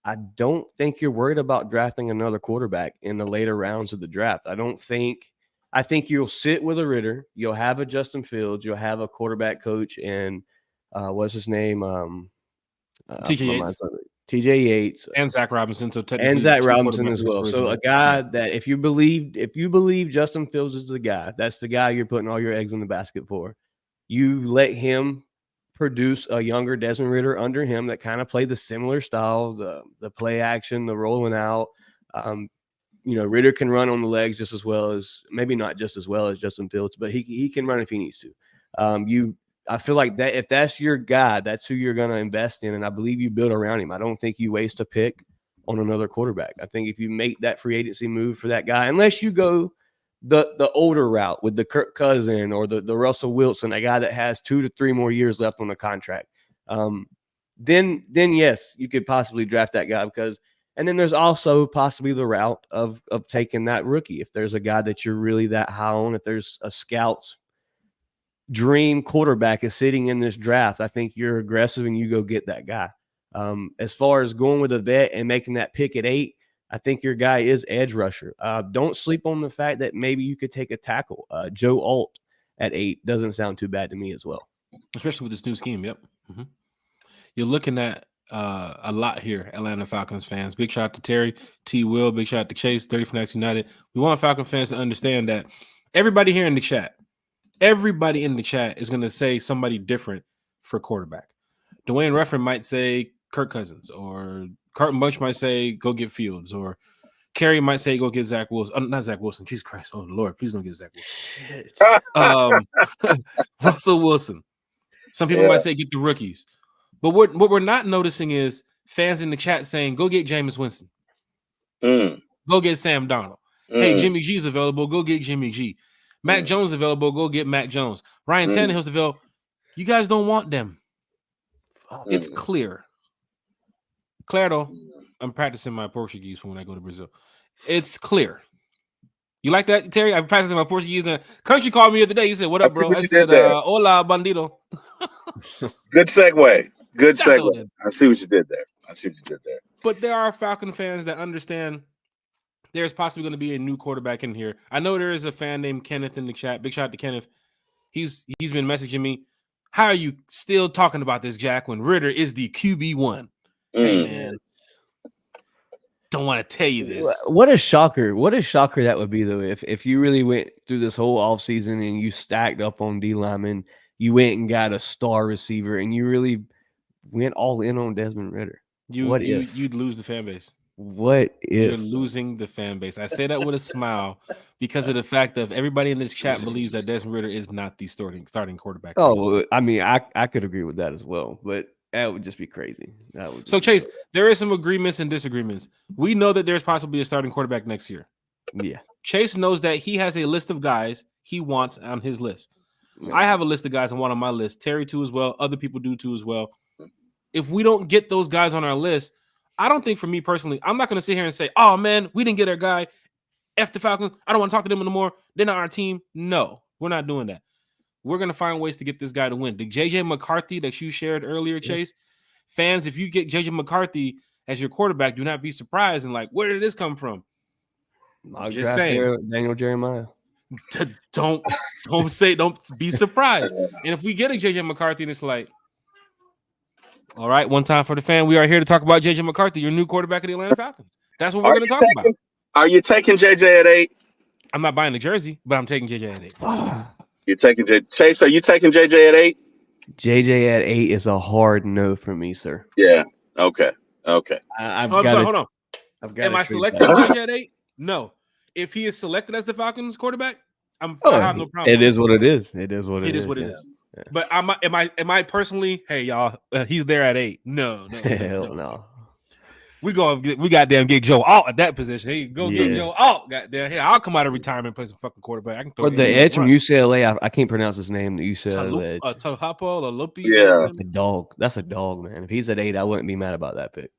I don't think you're worried about drafting another quarterback in the later rounds of the draft. I think you'll sit with a Ritter. You'll have a Justin Fields. You'll have a quarterback coach and what's his name? TJ Yates and Zach Robinson. So and Zach Robinson as well. So a guy that if you believe Justin Fields is the guy, that's the guy you're putting all your eggs in the basket for. You let him produce a younger Desmond Ritter under him that kind of play the similar style, the play action, the rolling out. You know, Ritter can run on the legs just as well as, maybe not just as well as Justin Fields, but he can run if he needs to. I feel like that if that's your guy, that's who you're going to invest in, and I believe you build around him. I don't think you waste a pick on another quarterback. I think if you make that free agency move for that guy, unless you go the older route with the Kirk Cousin or the Russell Wilson, a guy that has 2 to 3 more years left on the contract, then yes, you could possibly draft that guy and then there's also possibly the route of taking that rookie. If there's a guy that you're really that high on, if there's a scout's dream quarterback is sitting in this draft, I think you're aggressive and you go get that guy. As far as going with a vet and making that pick at 8, I think your guy is edge rusher. Don't sleep on the fact that maybe you could take a tackle. Joe Alt at 8 doesn't sound too bad to me as well. Especially with this new scheme. Yep. Mm-hmm. You're looking at a lot here, Atlanta Falcons fans. Big shout out to Terry, T. Will. Big shout out to Chase, 30 for Next United. We want Falcon fans to understand that everybody here in the chat, everybody in the chat is going to say somebody different for quarterback. Dwayne Ruffin might say Kirk Cousins, or Carton Bunch might say go get Fields, or Kerry might say go get Zach Wilson. Not Zach Wilson. Jesus Christ. Oh, Lord. Please don't get Zach Wilson. Russell Wilson. Some people might say get the rookies. But what we're not noticing is fans in the chat saying go get Jameis Winston. Go get Sam Darnold. Hey, Jimmy G's available. Go get Jimmy G. Mac Jones available. Go get Mac Jones. Ryan Tannehill's available. You guys don't want them. It's clear. Claro. I'm practicing my Portuguese for when I go to Brazil. It's clear. You like that, Terry? I'm practicing my Portuguese. And Country called me the other day. He said, "What up, bro?" I said, "Hola, bandido." Good segue. Good segue. I see what you did there. But there are Falcon fans that understand there's possibly going to be a new quarterback in here. I know there is a fan named Kenneth in the chat. Big shout out to Kenneth. He's been messaging me. How are you still talking about this, Jack, when Ritter is the QB1? Hey, man. Don't want to tell you this. What a shocker. What a shocker that would be, though, if you really went through this whole offseason and you stacked up on D lineman, you went and got a star receiver, and you really went all in on Desmond Ritter. You'd lose the fan base. What if you're losing the fan base? I say that with a smile because of the fact that everybody in this chat believes that Desmond Ritter is not the starting quarterback. Oh, I mean, I could agree with that as well, but that would just be crazy. So, Chase, there is some agreements and disagreements. We know that there's possibly a starting quarterback next year. Yeah. Chase knows that he has a list of guys he wants on his list. Yeah. I have a list of guys I want on my list. Terry too as well. Other people do too as well. If we don't get those guys on our list, I don't think for me personally, I'm not going to sit here and say, "Oh man, we didn't get our guy. F the Falcons. I don't want to talk to them anymore. They're not our team." No, we're not doing that. We're going to find ways to get this guy to win. The JJ McCarthy that you shared earlier, Chase, fans, if you get JJ McCarthy as your quarterback, do not be surprised and like, where did this come from? Just saying, Daniel Jeremiah. Don't be surprised. And if we get a JJ McCarthy, and it's like, all right, one time for the fan, we are here to talk about JJ McCarthy, your new quarterback of the Atlanta Falcons. That's what we're going to talk about. Are you taking JJ at 8? I'm not buying the jersey, but I'm taking JJ at 8. You're taking Chase. Are you taking JJ at 8? JJ at 8 is a hard no for me, sir. Yeah. Okay. Hold on. Am I selecting JJ at 8? No. If he is selected as the Falcons quarterback, I have no problem. It is what it is. It is what it is. Yeah. But am I personally? Hey y'all, he's there at 8. No. Hell no. We goddamn get Joe Alt at that position. Hey, go get Joe Alt. Goddamn, hey, I'll come out of retirement and play some fucking quarterback. I can throw the edge from UCLA. I can't pronounce his name. The UCLA edge. Tahapo or Lopi. Yeah, that's a dog, man. If he's at 8, I wouldn't be mad about that pick.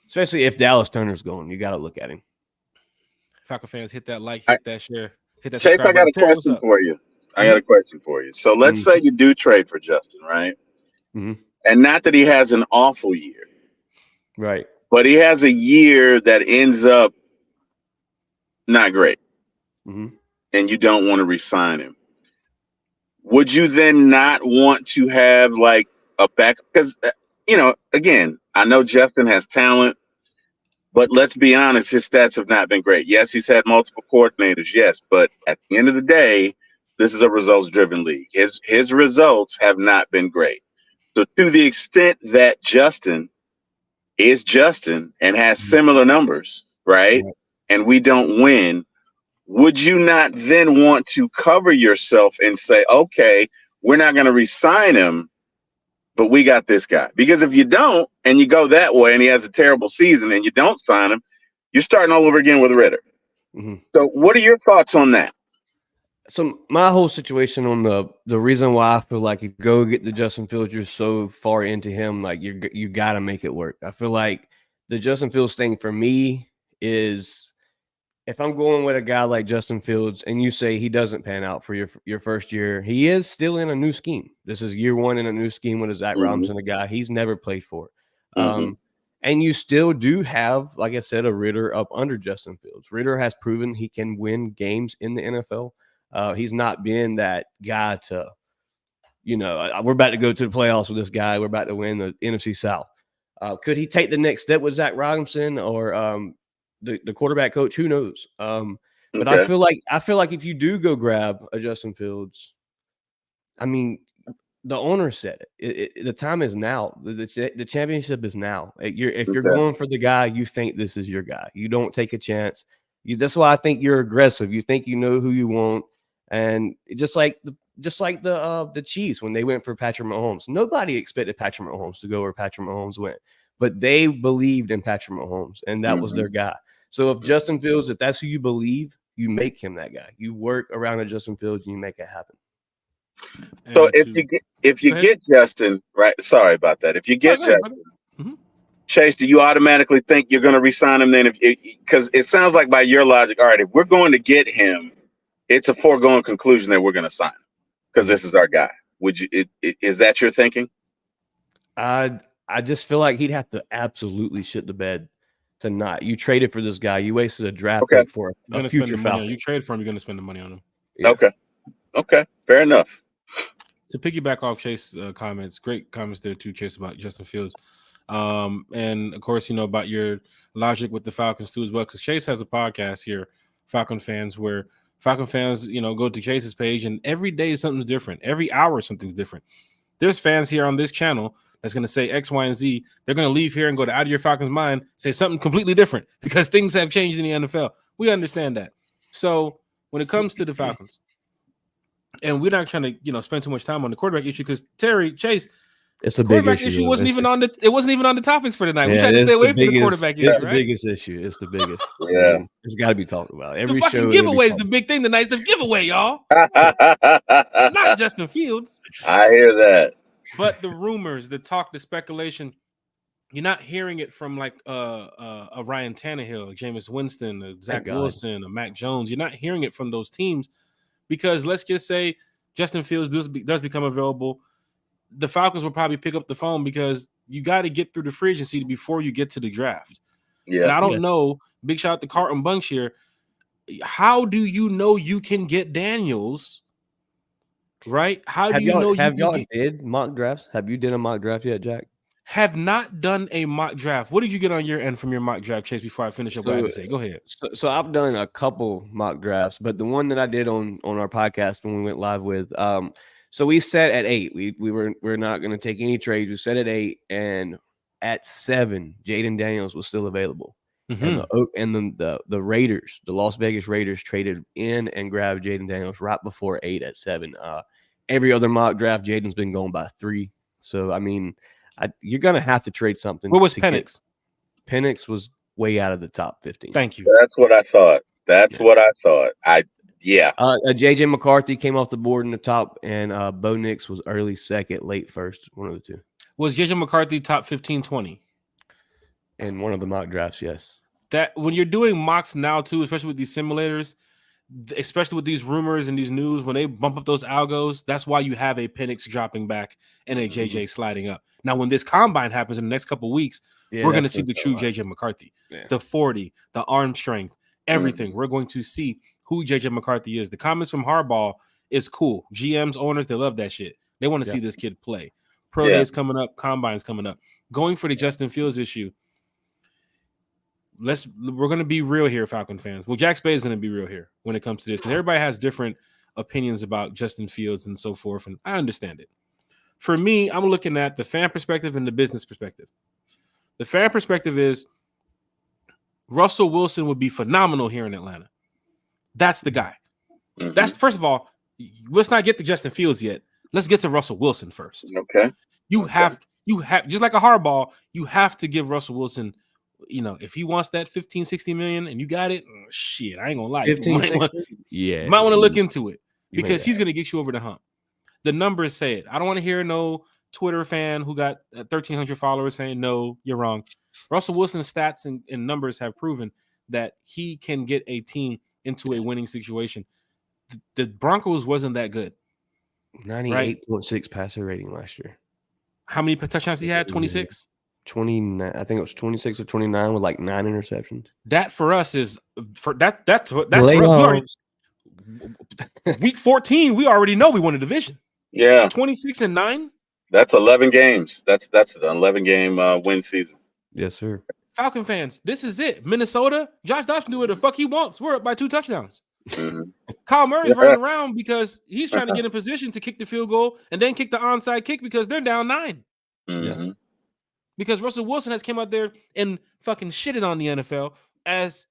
Especially if Dallas Turner's going, you got to look at him. Falcon fans, hit that like, hit that share, hit that. Chase, I got a question for you. So let's say you do trade for Justin, right? And not that he has an awful year. Right. But he has a year that ends up not great. And you don't want to re-sign him. Would you then not want to have like a backup? Because, again, I know Justin has talent, but let's be honest, his stats have not been great. Yes, he's had multiple coordinators. Yes. But at the end of the day, this is a results-driven league. His results have not been great. So to the extent that Justin is Justin and has similar numbers, right? And we don't win, would you not then want to cover yourself and say, okay, we're not going to re-sign him, but we got this guy? Because if you don't, and you go that way, and he has a terrible season, and you don't sign him, you're starting all over again with Ritter. Mm-hmm. So, what are your thoughts on that? So my whole situation on the reason why I feel like if you go get the Justin Fields, you're so far into him, like you got to make it work. I feel like the Justin Fields thing for me is if I'm going with a guy like Justin Fields and you say he doesn't pan out for your first year, he is still in a new scheme. This is year one in a new scheme with a Zach Robinson, a guy he's never played for. And you still do have, like I said, a Ritter up under Justin Fields. Ritter has proven he can win games in the NFL. He's not been that guy to, we're about to go to the playoffs with this guy. We're about to win the NFC South. Could he take the next step with Zach Robinson or the quarterback coach? Who knows? But I feel like if you do go grab a Justin Fields, I mean, the owner said it. The time is now. The championship is now. If you're going for the guy, you think this is your guy. You don't take a chance. That's why I think you're aggressive. You think you know who you want, and just like the Chiefs when they went for Patrick Mahomes. Nobody expected Patrick Mahomes to go where Patrick Mahomes went, but they believed in Patrick Mahomes, and that was their guy. So if Justin Fields, if that's who you believe, you make him that guy. You work around a Justin Fields, and you make it happen. So if you get Justin, right? Sorry about that. If you get Justin, Chase, do you automatically think you're going to re-sign him then? Because it sounds like by your logic, all right, if we're going to get him, it's a foregone conclusion that we're going to sign him because this is our guy. Would you? Is that your thinking? I just feel like he'd have to absolutely shit the bed to not. You traded for this guy. You wasted a draft pick for a future Falcon. You trade for him, you're going to spend the money on him. Yeah. Okay. Fair enough. To piggyback off Chase's comments, great comments there too, Chase, about Justin Fields. And of course, about your logic with the Falcons too as well, because Chase has a podcast here, Falcon Fans, where Falcon fans, go to Chase's page, and every day something's different. Every hour something's different. There's fans here on this channel that's going to say X, Y, and Z. They're going to leave here and go to Out of Your Falcons Mind, say something completely different because things have changed in the NFL. We understand that. So when it comes to the Falcons, and we're not trying to, spend too much time on the quarterback issue because Chase, it's a big issue. It wasn't even on the topics for tonight. We tried to stay away from the quarterback issue. It's the biggest issue. It's the biggest. Yeah, it's got to be talked about. Every the fucking giveaway is the big thing tonight's the giveaway, y'all. Not Justin Fields. I hear that. But the rumors, the talk, the speculation, you're not hearing it from like a Ryan Tannehill, a Jameis Winston, a Zach Wilson, a Mac Jones. You're not hearing it from those teams because let's just say Justin Fields does become available. The Falcons will probably pick up the phone because you got to get through the free agency before you get to the draft. Yeah. And I don't know. Big shout out to Carton Bunch here. How do you know you can get Daniels? Right? How do you know you did mock drafts? Have you done a mock draft yet, Jack? Have not done a mock draft. What did you get on your end from your mock draft, Chase, before I finish up what I had to say? Go ahead. So I've done a couple mock drafts, but the one that I did on our podcast when we went live with, so we set at 8. We're not going to take any trades. We set at 8, and at 7, Jaden Daniels was still available. And the Raiders, the Las Vegas Raiders, traded in and grabbed Jaden Daniels right before 8 at 7. Every other mock draft, Jaden's been going by 3. So I mean, you're gonna have to trade something. Where was Penix? Penix was way out of the top 15. Thank you. That's what I thought. What I thought. JJ McCarthy came off the board in the top, and Bo Nix was early second, late first. One of the two. Was JJ McCarthy top 15, 20? In one of the mock drafts, yes. That when you're doing mocks now too, especially with these simulators, especially with these rumors and these news, when they bump up those algos, that's why you have a Penix dropping back and a JJ sliding up. Now, when this combine happens in the next couple of weeks, we're going to see the true JJ McCarthy, the 40, the arm strength, everything. We're going to see who JJ McCarthy is. The comments from Harbaugh is cool. GMs, owners, they love that shit. They want to see this kid play. Pro days coming up, combines coming up. Going for the Justin Fields issue. We're going to be real here, Falcon fans. Well, Jack Spade is going to be real here when it comes to this because everybody has different opinions about Justin Fields and so forth, and I understand it. For me, I'm looking at the fan perspective and the business perspective. The fan perspective is Russell Wilson would be phenomenal here in Atlanta. That's the guy. Mhm. That's first of all, let's not get to Justin Fields yet. Let's get to Russell Wilson first. Okay. You have just like a hardball, you have to give Russell Wilson, if he wants that 15, 60 million and you got it, shit, I ain't gonna lie. 15, you might 16? want to look into it You because he's gonna get you over the hump. The numbers say it. I don't want to hear no Twitter fan who got 1,300 followers saying no, you're wrong. Russell Wilson's stats and numbers have proven that he can get a team into a winning situation. The Broncos wasn't that good. 98.6 passer rating last year. How many touchdowns he had? 26? 29. I think it was 26 or 29 with like 9 interceptions. That for us is for that's for us. We already, week 14, we already know we won a division. Yeah. 26-9. That's 11 games. That's an 11-game win season. Yes, sir. Falcon fans, this is it. Minnesota, Josh Dobbs can do what the fuck he wants. We're up by 2 touchdowns. Mm-hmm. Kyle Murray's running around because he's trying to get in position to kick the field goal and then kick the onside kick because they're down 9. Mm-hmm. Because Russell Wilson has came out there and fucking shitted on the NFL as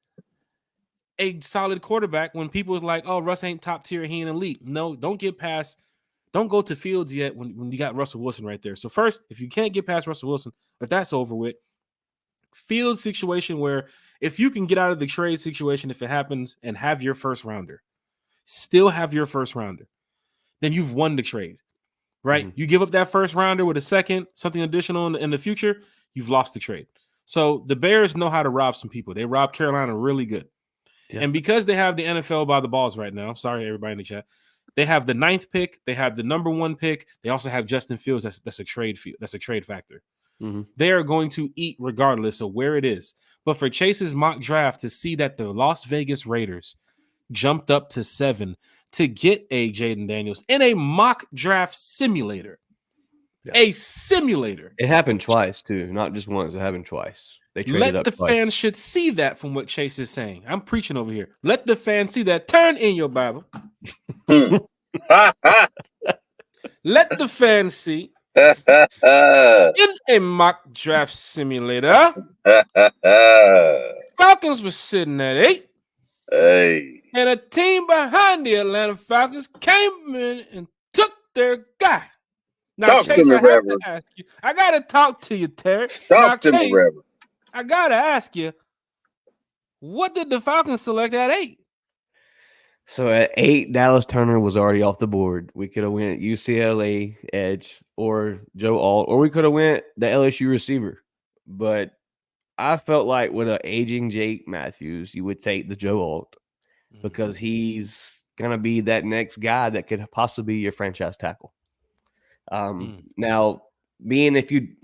a solid quarterback when people was like, oh, Russ ain't top tier, he ain't elite. No, don't go to Fields yet when you got Russell Wilson right there. So first, if you can't get past Russell Wilson, if that's over with, Fields situation where if you can get out of the trade situation, if it happens, and have your first rounder, still have your first rounder, then you've won the trade, right? Mm-hmm. You give up that first rounder with a second, something additional in the future, you've lost the trade. So the Bears know how to rob some people. They robbed Carolina really good. Yeah. And because they have the NFL by the balls right now, sorry, everybody in the chat, they have the 9th pick. They have the number 1 pick. They also have Justin Fields. That's a trade field. That's a trade factor. Mm-hmm. They are going to eat regardless of where it is. But for Chase's mock draft to see that the Las Vegas Raiders jumped up to 7 to get a Jaden Daniels in a mock draft simulator, a simulator. It happened twice too, not just once. It happened twice. They traded up Let the twice. fans should see that from what Chase is saying. I'm preaching over here. Let the fans see that. Turn in your Bible. Let the fans see in a mock draft simulator. Falcons were sitting at 8. Hey. And a team behind the Atlanta Falcons came in and took their guy. Now, Chase, I have to ask you. I got to talk to you, Terry. Now, Chase, I got to ask you, what did the Falcons select at 8? So at 8, Dallas Turner was already off the board. We could have went UCLA edge or Joe Alt, or we could have went the LSU receiver. But I felt like with an aging Jake Matthews, you would take the Joe Alt because he's going to be that next guy that could possibly be your franchise tackle. Now, being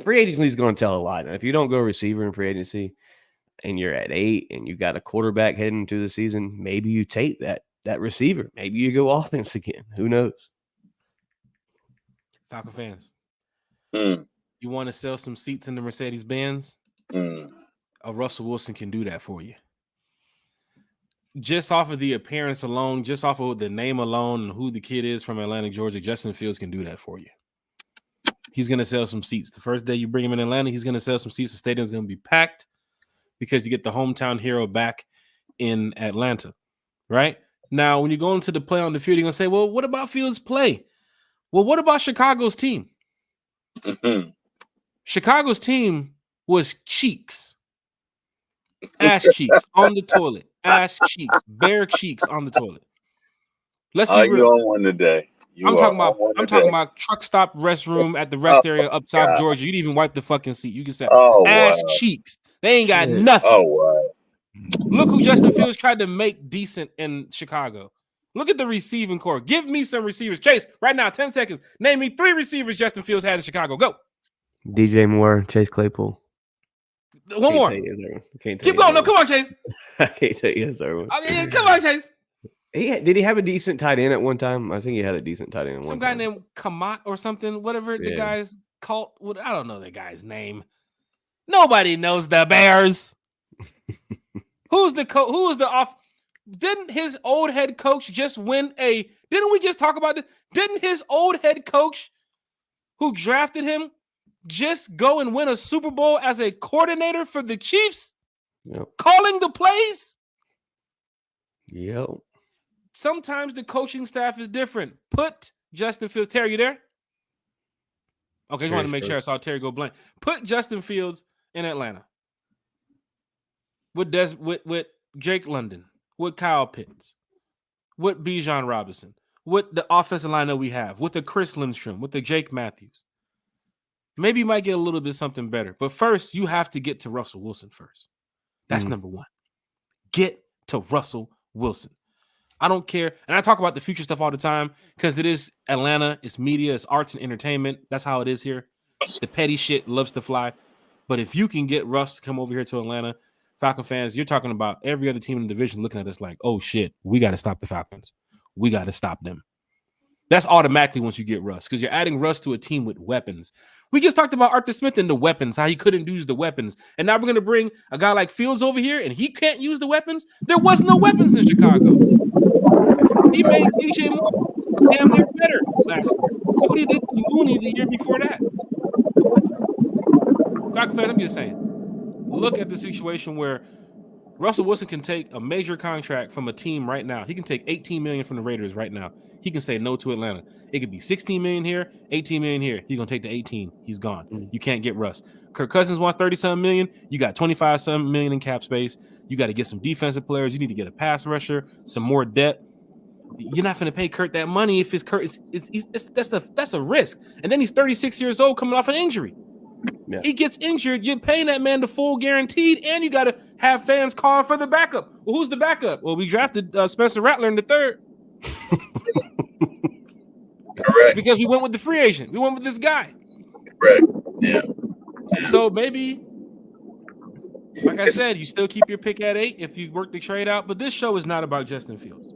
free agency is going to tell a lot. Now, if you don't go receiver in free agency and you're at 8 and you got a quarterback heading into the season, maybe you take that receiver. Maybe you go offense again. Who knows? Falcon fans, you want to sell some seats in the Mercedes-Benz? A Russell Wilson can do that for you. Just off of the appearance alone, just off of the name alone and who the kid is from Atlanta, Georgia, Justin Fields can do that for you. He's going to sell some seats. The first day you bring him in Atlanta, he's going to sell some seats. The stadium's going to be packed because you get the hometown hero back in Atlanta, right? Now, when you go into the play on the field, you're going to say, well, what about Fields' play? Well, what about Chicago's team? Mm-hmm. Chicago's team was cheeks. Ass cheeks on the toilet. Ass cheeks. Bare cheeks on the toilet. Let's be real. You on one today. I'm talking about truck stop restroom at the rest area up South Georgia. You didn't even wipe the fucking seat. You can say ass cheeks. They ain't got nothing. Oh, wow. Look who Justin Fields tried to make decent in Chicago. Look at the receiving core. Give me some receivers. Chase, right now, 10 seconds. Name me 3 receivers Justin Fields had in Chicago. Go. DJ Moore, Chase Claypool. One more. Keep going. No, come on, Chase. I can't tell you the third one. Okay, come on, Chase. Did he have a decent tight end at one time? I think he had a decent tight end at one time. Some guy named Kamat or something, whatever the guy's called. I don't know the guy's name. Nobody knows the Bears. Who's the coach? Who is the off? Didn't his old head coach just win a? Didn't we just talk about this? Didn't his old head coach who drafted him just go and win a Super Bowl as a coordinator for the Chiefs? Yep. Calling the plays? Yep. Sometimes the coaching staff is different. Put Justin Fields. Terry, you there? Okay, I just want to make sure I saw Terry go blank. Put Justin Fields in Atlanta with Jake London, with Kyle Pitts, with Bijan Robinson, with the offensive line that we have, with the Chris Lindstrom, with the Jake Matthews. Maybe you might get a little bit something better. But first, you have to get to Russell Wilson first. That's number one. Get to Russell Wilson. I don't care. And I talk about the future stuff all the time because it is Atlanta. It's media. It's arts and entertainment. That's how it is here. The petty shit loves to fly. But if you can get Russ to come over here to Atlanta, Falcon fans, you're talking about every other team in the division looking at us like, oh, shit, we got to stop the Falcons. We got to stop them. That's automatically once you get Russ because you're adding Russ to a team with weapons. We just talked about Arthur Smith and the weapons, how he couldn't use the weapons. And now we're going to bring a guy like Fields over here and he can't use the weapons. There was no weapons in Chicago. He made DJ Moore damn near better last year. Look what he did to Mooney the year before that. Falcon fans, I'm just saying, look at the situation where Russell Wilson can take a major contract from a team right now. He can take $18 million from the Raiders right now. He can say no to Atlanta. It could be $16 million here, $18 million here. He's going to take the 18. He's gone. You can't get Russ. Kirk Cousins wants $30-something million. You got $25-something million in cap space. You got to get some defensive players. You need to get a pass rusher, some more depth. You're not going to pay Kurt that money if it's Kurt. That's a risk. And then he's 36 years old coming off an injury. Yeah. He gets injured, you're paying that man the full guaranteed, and you got to have fans calling for the backup. Well, who's the backup? Well, we drafted Spencer Rattler in the third. Correct. Because we went with the free agent. We went with this guy. Correct. Yeah. So maybe, like I said, you still keep your pick at 8 if you work the trade out. But this show is not about Justin Fields.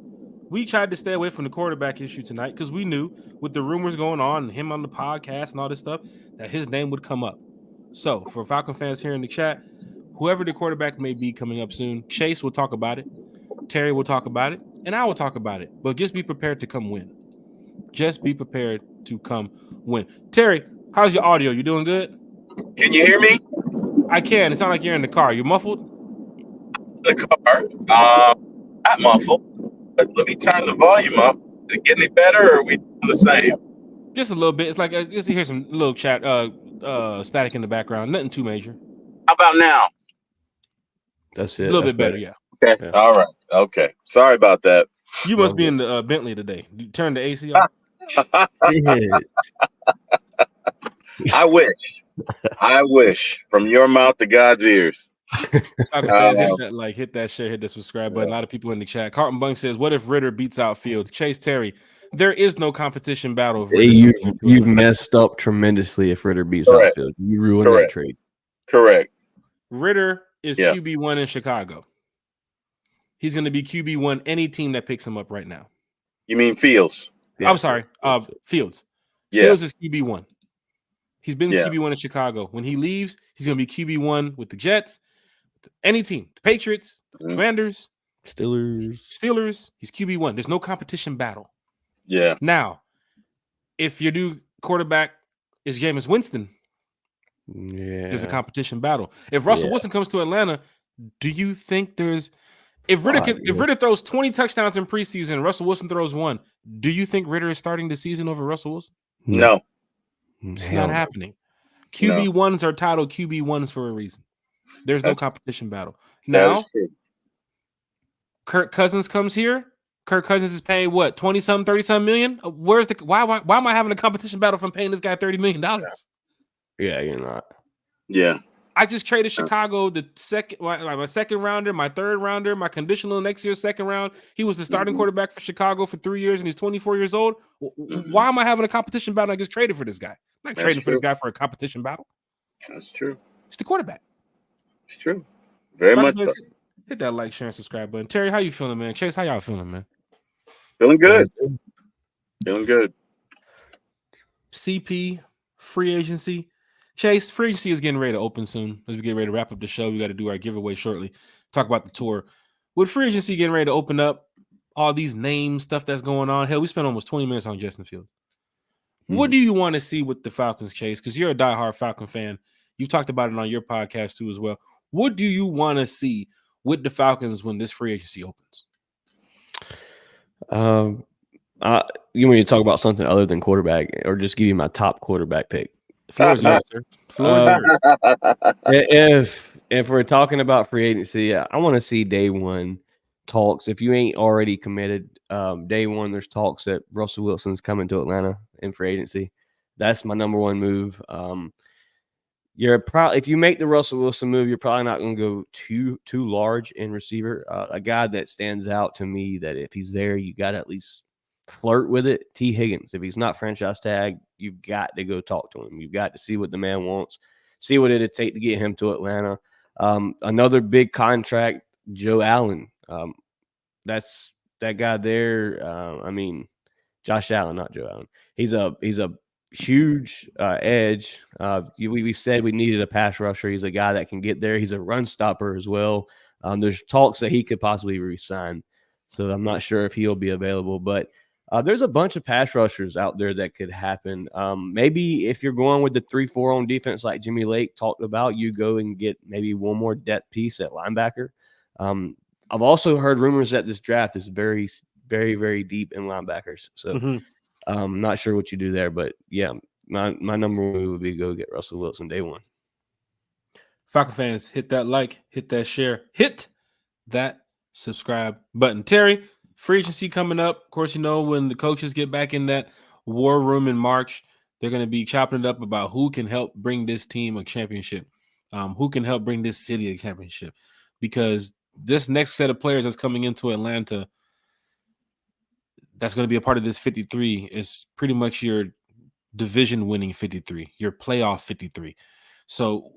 We tried to stay away from the quarterback issue tonight because we knew with the rumors going on and him on the podcast and all this stuff that his name would come up. So for Falcon fans here in the chat, whoever the quarterback may be coming up soon, Chase will talk about it, Terry will talk about it, and I will talk about it. But just be prepared to come win. Just be prepared to come win. Terry, how's your audio? You doing good? Can you hear me? I can. It sounds like you're in the car. You muffled? The car. Not muffled. But let me turn the volume up. Did it get any better, or are we doing the same? Just a little bit. It's like just to hear some little chat, static in the background. Nothing too major. How about now? That's it. A little bit better, yeah. Okay. Yeah. All right. Okay. Sorry about that. You must be in the Bentley today. You turn the AC off. I wish. I wish. From your mouth to God's ears. Hit that share, hit that subscribe button. A lot of people in the chat. Carlton Bunk says, "What if Ritter beats out Fields?" Chase Terry, there is no competition battle. You've messed up tremendously if Ritter beats out Fields. You ruined that trade. Correct. Ritter is QB1 in Chicago. He's going to be QB1 any team that picks him up right now. You mean Fields? I'm sorry, Fields. Yeah. Fields is QB1. He's been QB1 in Chicago. When he leaves, he's going to be QB1 with the Jets. Any team, the Patriots, the Commanders, Steelers, he's QB1. There's no competition battle. Yeah. Now, if your new quarterback is Jameis Winston, there's a competition battle. If Russell Wilson comes to Atlanta, do you think there's if Ritter throws 20 touchdowns in preseason and Russell Wilson throws 1, do you think Ritter is starting the season over Russell Wilson? No. It's not happening. QB1s are titled QB1s for a reason. There's no competition battle. Now, Kirk Cousins comes here. Kirk Cousins is paying what, 20-something, 30-something million? Where's the why am I having a competition battle from paying this guy $30 million? Yeah, you're not. Yeah. I just traded Chicago the my second rounder, my third rounder, my conditional next year's second round. He was the starting quarterback for Chicago for 3 years and he's 24 years old. Why am I having a competition battle? I just traded for this guy. I'm not trading for this guy for a competition battle. That's true. It's the quarterback. It's true. Very much so. Hit that like, share, and subscribe button. Terry, how you feeling, man? Chase, how y'all feeling, man? Feeling good. Feeling good. CP, free agency. Chase, free agency is getting ready to open soon. As we get ready to wrap up the show, we got to do our giveaway shortly. Talk about the tour. With free agency getting ready to open up, all these names, stuff that's going on. Hell, we spent almost 20 minutes on Justin Fields. What do you want to see with the Falcons, Chase? Because you're a diehard Falcon fan. You talked about it on your podcast too as well. What do you want to see with the Falcons when this free agency opens? You want me to talk about something other than quarterback, or just give you my top quarterback pick? The floor is yours, sir. The floor is yours. If we're talking about free agency, I want to see day one talks. If you ain't already committed, day one there's talks that Russell Wilson's coming to Atlanta in free agency. That's my number one move. If you make the Russell Wilson move, you're probably not going to go too large in receiver. A guy that stands out to me that if he's there, you got to at least flirt with it. T. Higgins. If he's not franchise tag, you've got to go talk to him. You've got to see what the man wants, see what it'd take to get him to Atlanta. Another big contract, Joe Allen. That's that guy there. Josh Allen, not Joe Allen. He's a huge edge. We said we needed a pass rusher. He's a guy that can get there. He's a run stopper as well. There's talks that he could possibly resign, so I'm not sure if he'll be available. But there's a bunch of pass rushers out there that could happen. Maybe if you're going with the 3-4 on defense like Jimmy Lake talked about, you go and get maybe one more depth piece at linebacker. I've also heard rumors that this draft is very, very, very deep in linebackers. So not sure what you do there, but yeah, my number one move would be go get Russell Wilson day one. Falcon fans, hit that like, hit that share, hit that subscribe button. Terry, free agency coming up. Of course, when the coaches get back in that war room in March, they're going to be chopping it up about who can help bring this team a championship, who can help bring this city a championship, because this next set of players that's coming into Atlanta that's going to be a part of this 53 is pretty much your division winning 53, your playoff 53. So,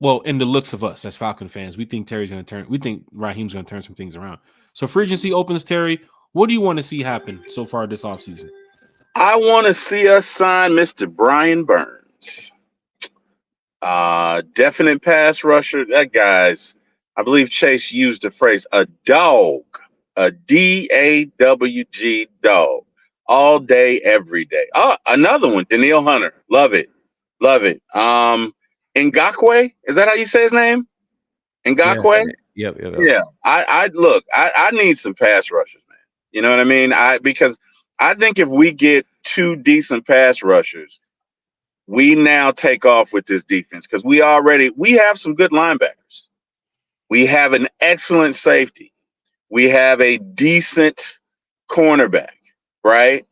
well, in the looks of us as Falcon fans, we think Terry's going to turn, we think Raheem's going to turn some things around. So free agency opens, Terry. What do you want to see happen so far this offseason? I want to see us sign Mr. Brian Burns. Definite pass rusher. That guy's, I believe Chase used the phrase, a dog, a DAWG dog, all day, every day. Oh, another one, Daniil Hunter. Love it. Love it. Ngakwe, is that how you say his name? Ngakwe? Yep. Yeah. I need some pass rushers, man. You know what I mean? Because I think if we get two decent pass rushers, we now take off with this defense, because we have some good linebackers. We have an excellent safety. We have a decent cornerback, right?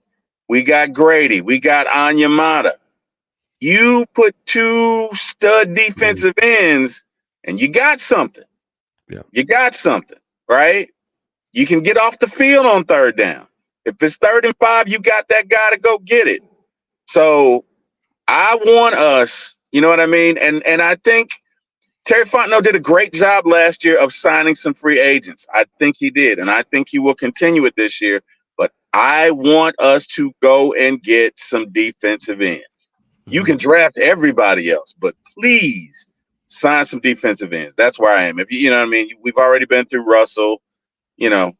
We got Grady. We got Anyamata. You put two stud defensive ends and you got something. Yeah. You got something, right? You can get off the field on third down. If it's 3rd and 5, you got that guy to go get it. So I want us, you know what I mean? And I think Terry Fontenot did a great job last year of signing some free agents. I think he did, and I think he will continue it this year. But I want us to go and get some defensive ends. You can draft everybody else, but please sign some defensive ends. That's where I am. If you know what I mean, we've already been through Russell, and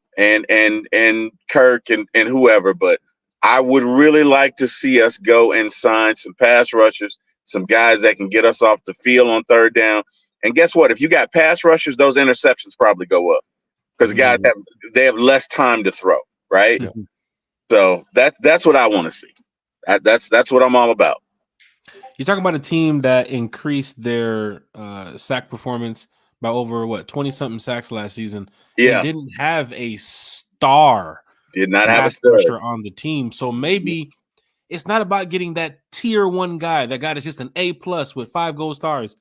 Kirk and whoever, but I would really like to see us go and sign some pass rushers, some guys that can get us off the field on third down. And guess what? If you got pass rushers, those interceptions probably go up, because guys they have less time to throw, right? Mm-hmm. So that's what I want to see. That's what I'm all about. You're talking about a team that increased their sack performance by over 20-something sacks last season. Yeah, and didn't have a star. Did not have a pass stud rusher on the team. So maybe it's not about getting that tier 1 guy, that guy that's just an A+ with 5 gold stars.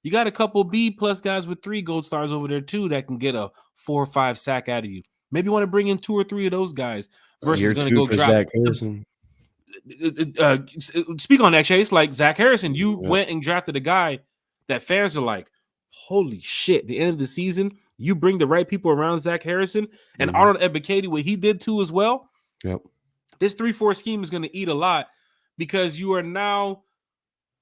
You got a couple B+ guys with 3 gold stars over there too that can get a 4 or 5 sack out of you. Maybe you want to bring in 2 or 3 of those guys versus going to go drop Zach Harrison. Speak on that, Chase. Like Zach Harrison, you went and drafted a guy that fans are like, holy shit, the end of the season, you bring the right people around Zach Harrison and Arnold Ebiketie, what he did too as well. Yep. This 3-4 scheme is going to eat a lot, because you are now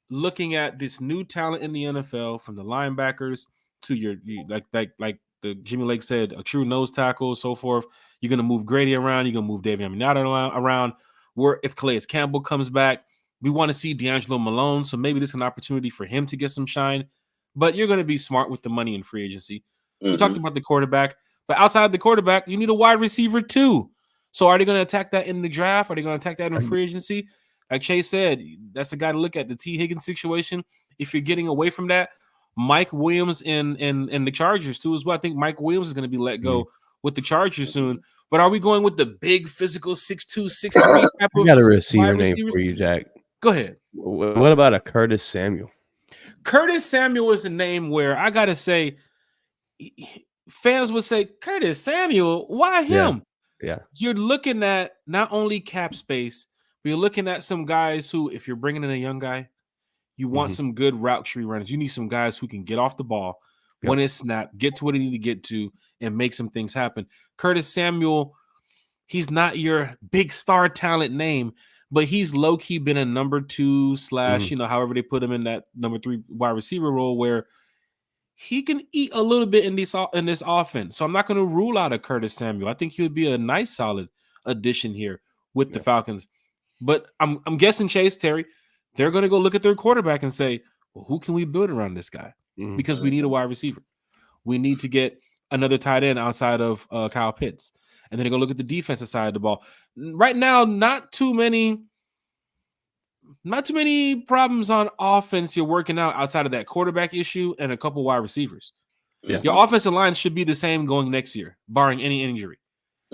looking at this new talent in the NFL, from the linebackers to your like the Jimmy Lake said, a true nose tackle, so forth. You're going to move Grady around. You're going to move David Aminata around. Where if Calais Campbell comes back, we want to see D'Angelo Malone. So maybe this is an opportunity for him to get some shine. But you're going to be smart with the money in free agency. We talked about the quarterback, but outside the quarterback, you need a wide receiver too. So are they going to attack that in the draft? Are they going to attack that in free agency? Like Chase said, that's the guy to look at, the T. Higgins situation. If you're getting away from that, Mike Williams in the Chargers too as well. I think Mike Williams is going to be let go with the Chargers soon. But are we going with the big physical 6'2", 6'3" type I of got a receiver wide name receivers? for you, Jack. Go ahead. What about a Curtis Samuel? Curtis Samuel is a name where I got to say, fans would say, Curtis Samuel, why him? Yeah. You're looking at not only cap space, but you're looking at some guys who, if you're bringing in a young guy, you want some good route tree runners. You need some guys who can get off the ball when it's snapped, get to what they need to get to, and make some things happen. Curtis Samuel, he's not your big star talent name, but he's low-key been a number 2 / however they put him in that number 3 wide receiver role where he can eat a little bit in this offense. So I'm not going to rule out a Curtis Samuel. I think he would be a nice, solid addition here with the Falcons. But I'm guessing, Chase, Terry, they're going to go look at their quarterback and say, well, who can we build around this guy? Because we need a wide receiver. We need to get another tight end outside of Kyle Pitts. And then they go look at the defensive side of the ball. Right now, not too many problems on offense you're working out outside of that quarterback issue and a couple wide receivers. Your offensive line should be the same going next year, barring any injury.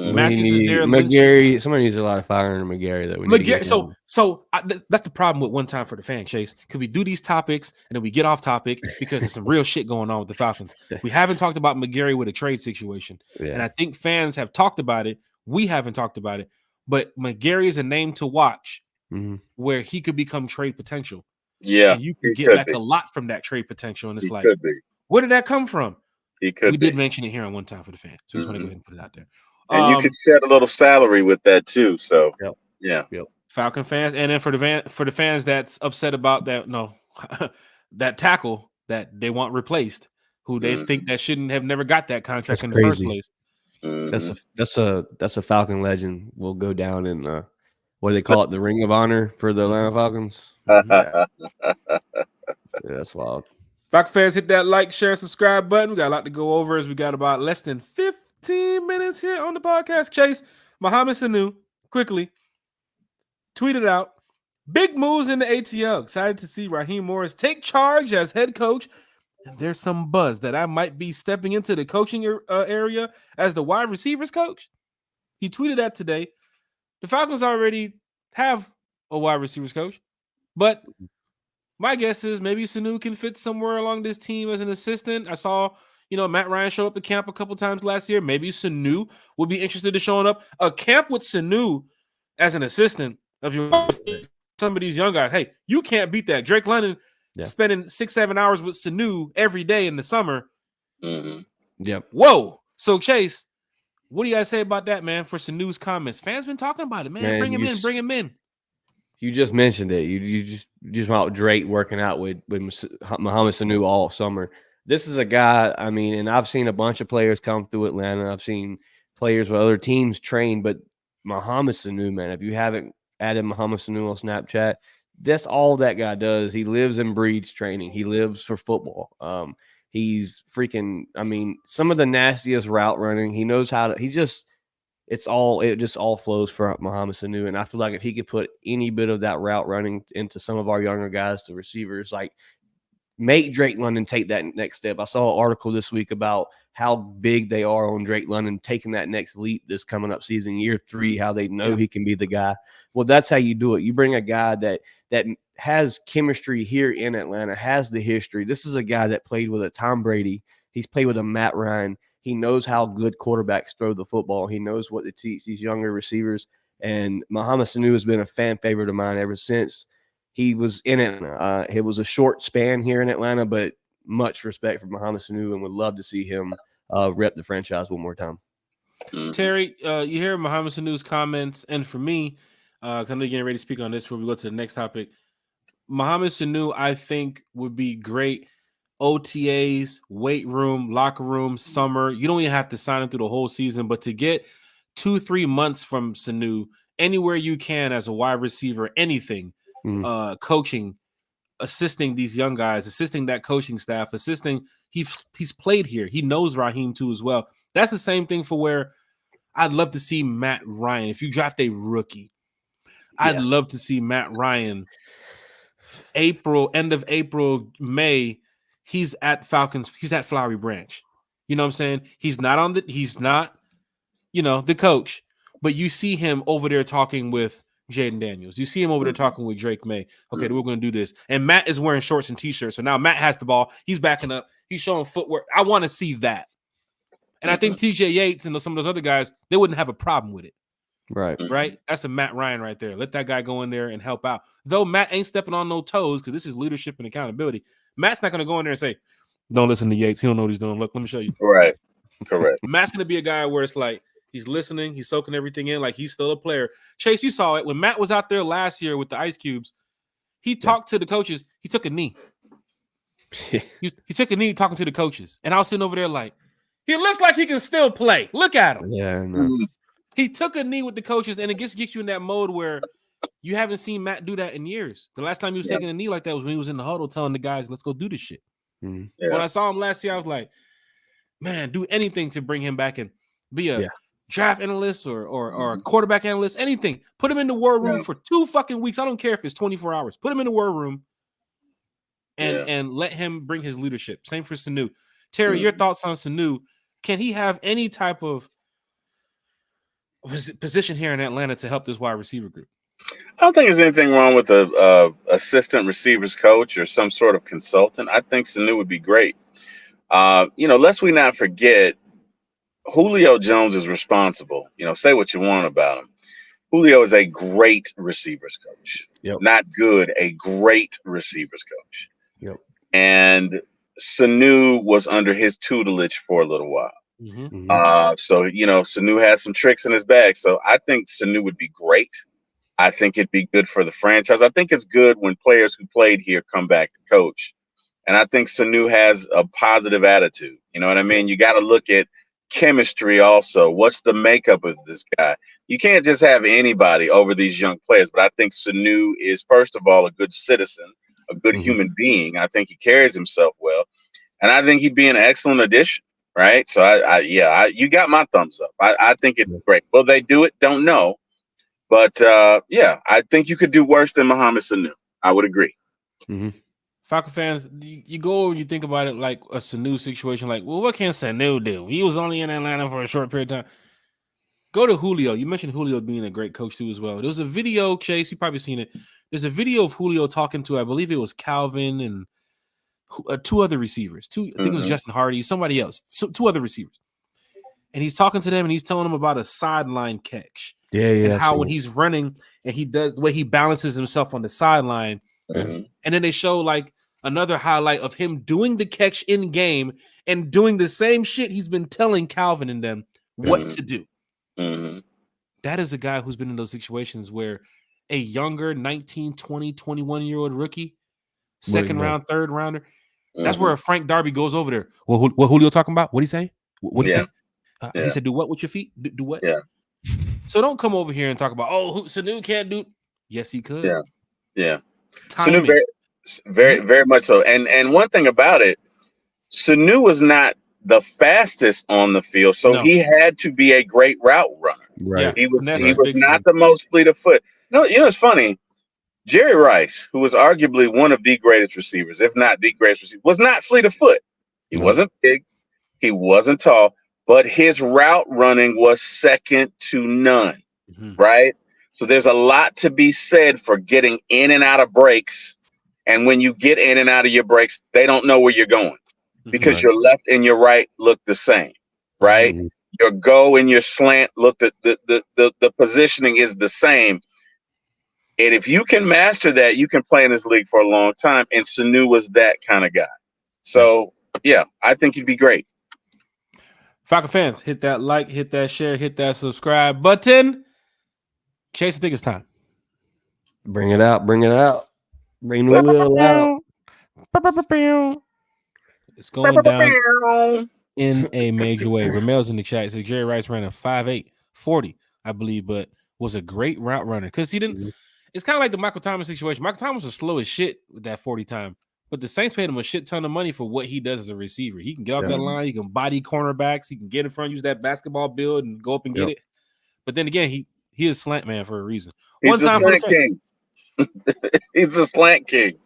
Matthews is there. McGarry, somebody needs a lot of fire in McGarry that we need to get so that's the problem with One Time for the Fan, Chase. Could we do these topics and then we get off topic because there's some real shit going on with the Falcons. We haven't talked about McGarry with a trade situation, and I think fans have talked about it. We haven't talked about it, but McGarry is a name to watch where he could become trade potential. Yeah, and you can get back a lot from that trade potential, and it's where did that come from? We did mention it here on One Time for the Fan, so we just want to go ahead and put it out there. And you could shed a little salary with that too. So Falcon fans, and then for the fans that's upset about that, that tackle that they want replaced, who they think that shouldn't have never got that contract in the first place. That's a Falcon legend. Will go down in what do they call it? The Ring of Honor for the Atlanta Falcons. That's wild. Falcon fans, hit that like, share, subscribe button. We got a lot to go over as we got about less than 15 minutes here on the podcast. Chase, Mohamed Sanu quickly tweeted out, big moves in the ATL. Excited to see Raheem Morris take charge as head coach. And there's some buzz that I might be stepping into the coaching area as the wide receivers coach. He tweeted that today. The Falcons already have a wide receivers coach, but my guess is maybe Sanu can fit somewhere along this team as an assistant. I saw, Matt Ryan show up at camp a couple times last year. Maybe Sanu would be interested in showing up. A camp with Sanu as an assistant of some of these young guys. Hey, you can't beat that. Drake London spending 6-7 hours with Sanu every day in the summer. Whoa. So Chase, what do you guys say about that, man? For Sanu's comments, fans been talking about it, man. Bring him in. You just mentioned it. You just about Drake working out with Mohamed Sanu all summer. This is a guy, I mean, and I've seen a bunch of players come through Atlanta. I've seen players with other teams train, but Mohamed Sanu, man, if you haven't added Mohamed Sanu on Snapchat, that's all that guy does. He lives and breathes training. He lives for football. He's freaking, I mean, some of the nastiest route running. He knows how to, it just all flows for Mohamed Sanu. And I feel like if he could put any bit of that route running into some of our younger guys, the receivers, like make Drake London take that next step. I saw an article this week about how big they are on Drake London taking that next leap this coming up season, year 3, how they know he can be the guy. Well, that's how you do it. You bring a guy that has chemistry here in Atlanta, has the history. This is a guy that played with a Tom Brady. He's played with a Matt Ryan. He knows how good quarterbacks throw the football. He knows what to teach these younger receivers. And Mohamed Sanu has been a fan favorite of mine ever since he was in Atlanta. It was a short span here in Atlanta, but much respect for Mohamed Sanu and would love to see him rep the franchise one more time. Terry, you hear Mohamed Sanu's comments. And for me, because I'm getting ready to speak on this before we go to the next topic, Mohamed Sanu, I think, would be great. OTAs, weight room, locker room, summer. You don't even have to sign him through the whole season, but to get 2-3 months from Sanu, anywhere you can as a wide receiver, anything, coaching, assisting these young guys, assisting that coaching staff, assisting. He's played here. He knows Raheem too as well. That's the same thing for where I'd love to see Matt Ryan. If you draft a rookie, I'd love to see Matt Ryan. End of April, May, he's at Falcons. He's at Flowery Branch. You know what I'm saying? He's not, the coach, but you see him over there talking with Jaden Daniels. You see him over there talking with Drake May. Okay, we're going to do this. And Matt is wearing shorts and T-shirts. So now Matt has the ball. He's backing up. He's showing footwork. I want to see that. And I think TJ Yates and some of those other guys, they wouldn't have a problem with it. Right? That's a Matt Ryan right there. Let that guy go in there and help out. Though Matt ain't stepping on no toes because this is leadership and accountability. Matt's not going to go in there and say, don't listen to Yates. He don't know what he's doing. Look, let me show you. Right. Correct. Matt's going to be a guy where it's like he's listening. He's soaking everything in like he's still a player. Chase, you saw it. When Matt was out there last year with the Ice Cubes, he talked to the coaches. He took a knee. he took a knee talking to the coaches. And I was sitting over there like, he looks like he can still play. Look at him. Yeah, I know. He took a knee with the coaches, and it gets you in that mode where you haven't seen Matt do that in years. The last time he was taking a knee like that was when he was in the huddle telling the guys, let's go do this shit. When I saw him last year, I was like, man, do anything to bring him back and be a draft analyst or a quarterback analyst, anything. Put him in the war room for 2 fucking weeks. I don't care if it's 24 hours. Put him in the war room and let him bring his leadership. Same for Sanu. Terry, your thoughts on Sanu? Can he have any type of position here in Atlanta to help this wide receiver group? I don't think there's anything wrong with a assistant receivers coach or some sort of consultant. I think Sanu would be great. Lest we not forget, Julio Jones is responsible. Say what you want about him. Julio is a great receivers coach. Not good, a great receivers coach. And Sanu was under his tutelage for a little while. So Sanu has some tricks in his bag. So I think Sanu would be great. I think it'd be good for the franchise. I think it's good when players who played here come back to coach. And I think Sanu has a positive attitude. You know what I mean? You got to look at chemistry also. What's the makeup of this guy? You can't just have anybody over these young players. But I think Sanu is, first of all, a good citizen, a good human being. I think he carries himself well. And I think he'd be an excellent addition. Right. So you got my thumbs up. I think it's great. Will they do it? Don't know. But I think you could do worse than Mohamed Sanu. I would agree. Falcon fans, you go and you think about it like a Sanu situation. Like, well, what can Sanu do? He was only in Atlanta for a short period of time. Go to Julio. You mentioned Julio being a great coach too as well. There was a video, Chase. You've probably seen it. There's a video of Julio talking to, I believe it was Calvin and 2 other receivers. I think it was Justin Hardy, somebody else. 2 other receivers. And he's talking to them and he's telling them about a sideline catch. And how when he's running and he does the way he balances himself on the sideline. And then they show like another highlight of him doing the catch in game and doing the same shit he's been telling Calvin and them what to do. That is a guy who's been in those situations where a younger 19, 20, 21-year-old rookie, second round, third rounder, that's where Frank Darby goes over there. Well, what Julio talking about? What'd he say? What'd he say? He said, do what with your feet? Do what? So don't come over here and talk about, Sanu can't do. Yes, he could. Sanu very, very much so. And one thing about it, Sanu was not the fastest on the field, so he had to be a great route runner. Right. He was not the most fleet of foot. No, it's funny. Jerry Rice, who was arguably one of the greatest receivers, if not the greatest receiver, was not fleet of foot. He wasn't big. He wasn't tall, but his route running was second to none, right? So there's a lot to be said for getting in and out of breaks. And when you get in and out of your breaks, they don't know where you're going because your left and your right look the same, right? Your go and your slant look, the positioning is the same. And if you can master that, you can play in this league for a long time. And Sanu was that kind of guy. So, I think he'd be great. Falcon fans, hit that like, hit that share, hit that subscribe button. Chase, I think it's time. Bring it out. Bring the wheel out. It's going down in a major way. Ramel's in the chat. So Jerry Rice ran a 5.8 40, I believe, but was a great route runner because he didn't. It's kind of like the Michael Thomas situation. Michael Thomas was slow as shit with that 40 time, but the Saints paid him a shit ton of money for what he does as a receiver. He can get off Yeah. that line, he can body cornerbacks, he can get in front, use that basketball build, and go up and get it. But then again, he is slant man for a reason. He's One the time for the slant king. He's the slant king.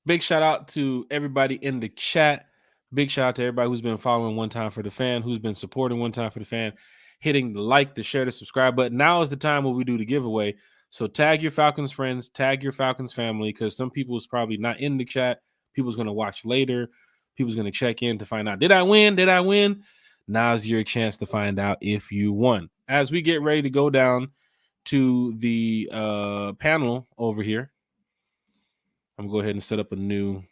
Big shout out to everybody in the chat. Big shout out to everybody who's been following One Time for the Fan, who's been supporting One Time for the Fan, hitting the like, the share, the subscribe button. Now is the time where we do the giveaway. So tag your Falcons friends, tag your Falcons family, because some people is probably not in the chat. People's going to watch later. People's going to check in to find out, did I win? Did I win? Now's your chance to find out if you won. As we get ready to go down to the panel over here, I'm going to go ahead and set up a new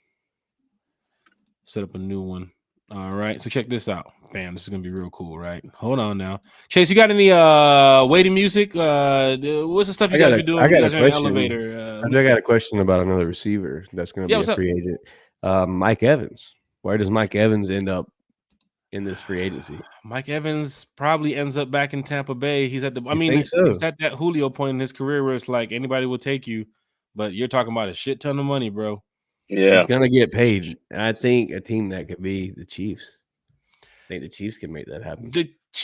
one. All right, so check this out. Bam, this is gonna be real cool, right? Hold on now. Chase, you got any waiting music? What's the stuff you guys be doing when you guys are in the elevator? I got a question about another receiver that's gonna be a free agent. Mike Evans. Where does Mike Evans end up in this free agency? Mike Evans probably ends up back in Tampa Bay. He's at the he's at that Julio point in his career where it's like anybody will take you, but you're talking about a shit ton of money, bro. Yeah, he's gonna get paid. And I think a team that could be the Chiefs. I think the Chiefs can make that happen.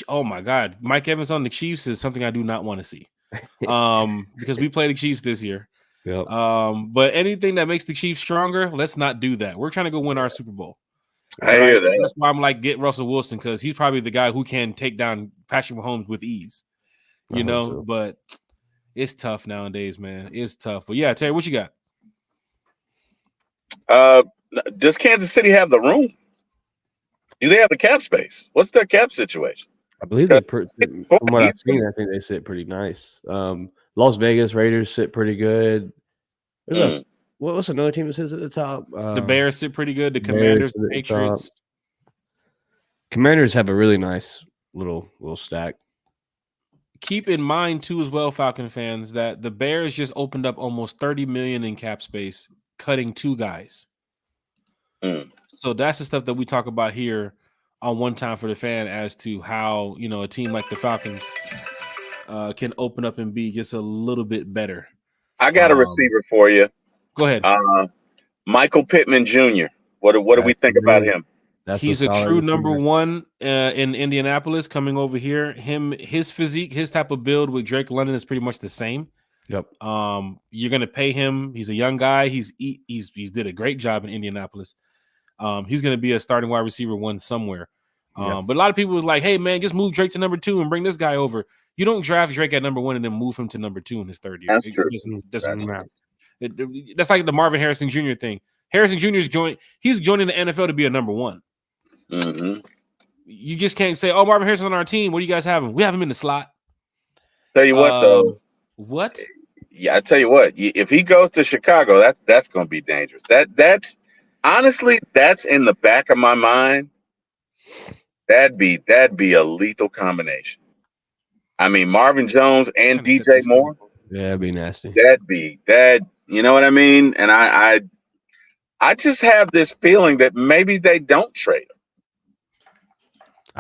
Oh my God, Mike Evans on the Chiefs is something I do not want to see. Because we play the Chiefs this year. Yep. But anything that makes the Chiefs stronger, let's not do that. We're trying to go win our Super Bowl. I hear that. That's why I'm like, get Russell Wilson, because he's probably the guy who can take down Patrick Mahomes with ease. You know, so. But it's tough nowadays, man. It's tough. But yeah, Terry, what you got? Does Kansas City have the room? Do they have the cap space? What's their cap situation? I believe from what I've seen, I think they sit pretty nice. Las Vegas Raiders sit pretty good. There's what's another team that sits at the top? The Bears sit pretty good. The Commanders, the Patriots. Commanders have a really nice little stack. Keep in mind too, as well, Falcon fans, that the Bears just opened up almost $30 million in cap space, cutting 2 guys. So that's the stuff that we talk about here on One Time for the Fan as to how, you know, a team like the Falcons can open up and be just a little bit better. I got a receiver for you. Go ahead. Michael Pittman Jr. What do we think about him? He's a true number one in Indianapolis coming over here. His physique, his type of build with Drake London is pretty much the same. Yep. You're gonna pay him. He's a young guy. He's did a great job in Indianapolis. He's gonna be a starting wide receiver one somewhere. But a lot of people was like, "Hey man, just move Drake to number 2 and bring this guy over." You don't draft Drake at number 1 and then move him to number 2 in his third year. It doesn't matter. That's like the Marvin Harrison Jr. thing. Harrison Jr. He's joining the NFL to be a number 1. Mm-hmm. You just can't say, "Oh, Marvin Harrison's on our team. What do you guys have him? We have him in the slot." Tell you what, though. What? Yeah, I tell you what. If he goes to Chicago, that's going to be dangerous. That's honestly, that's in the back of my mind. That'd be a lethal combination. I mean, Marvin Jones and DJ Moore. Yeah, that'd be nasty. You know what I mean? And I just have this feeling that maybe they don't trade him.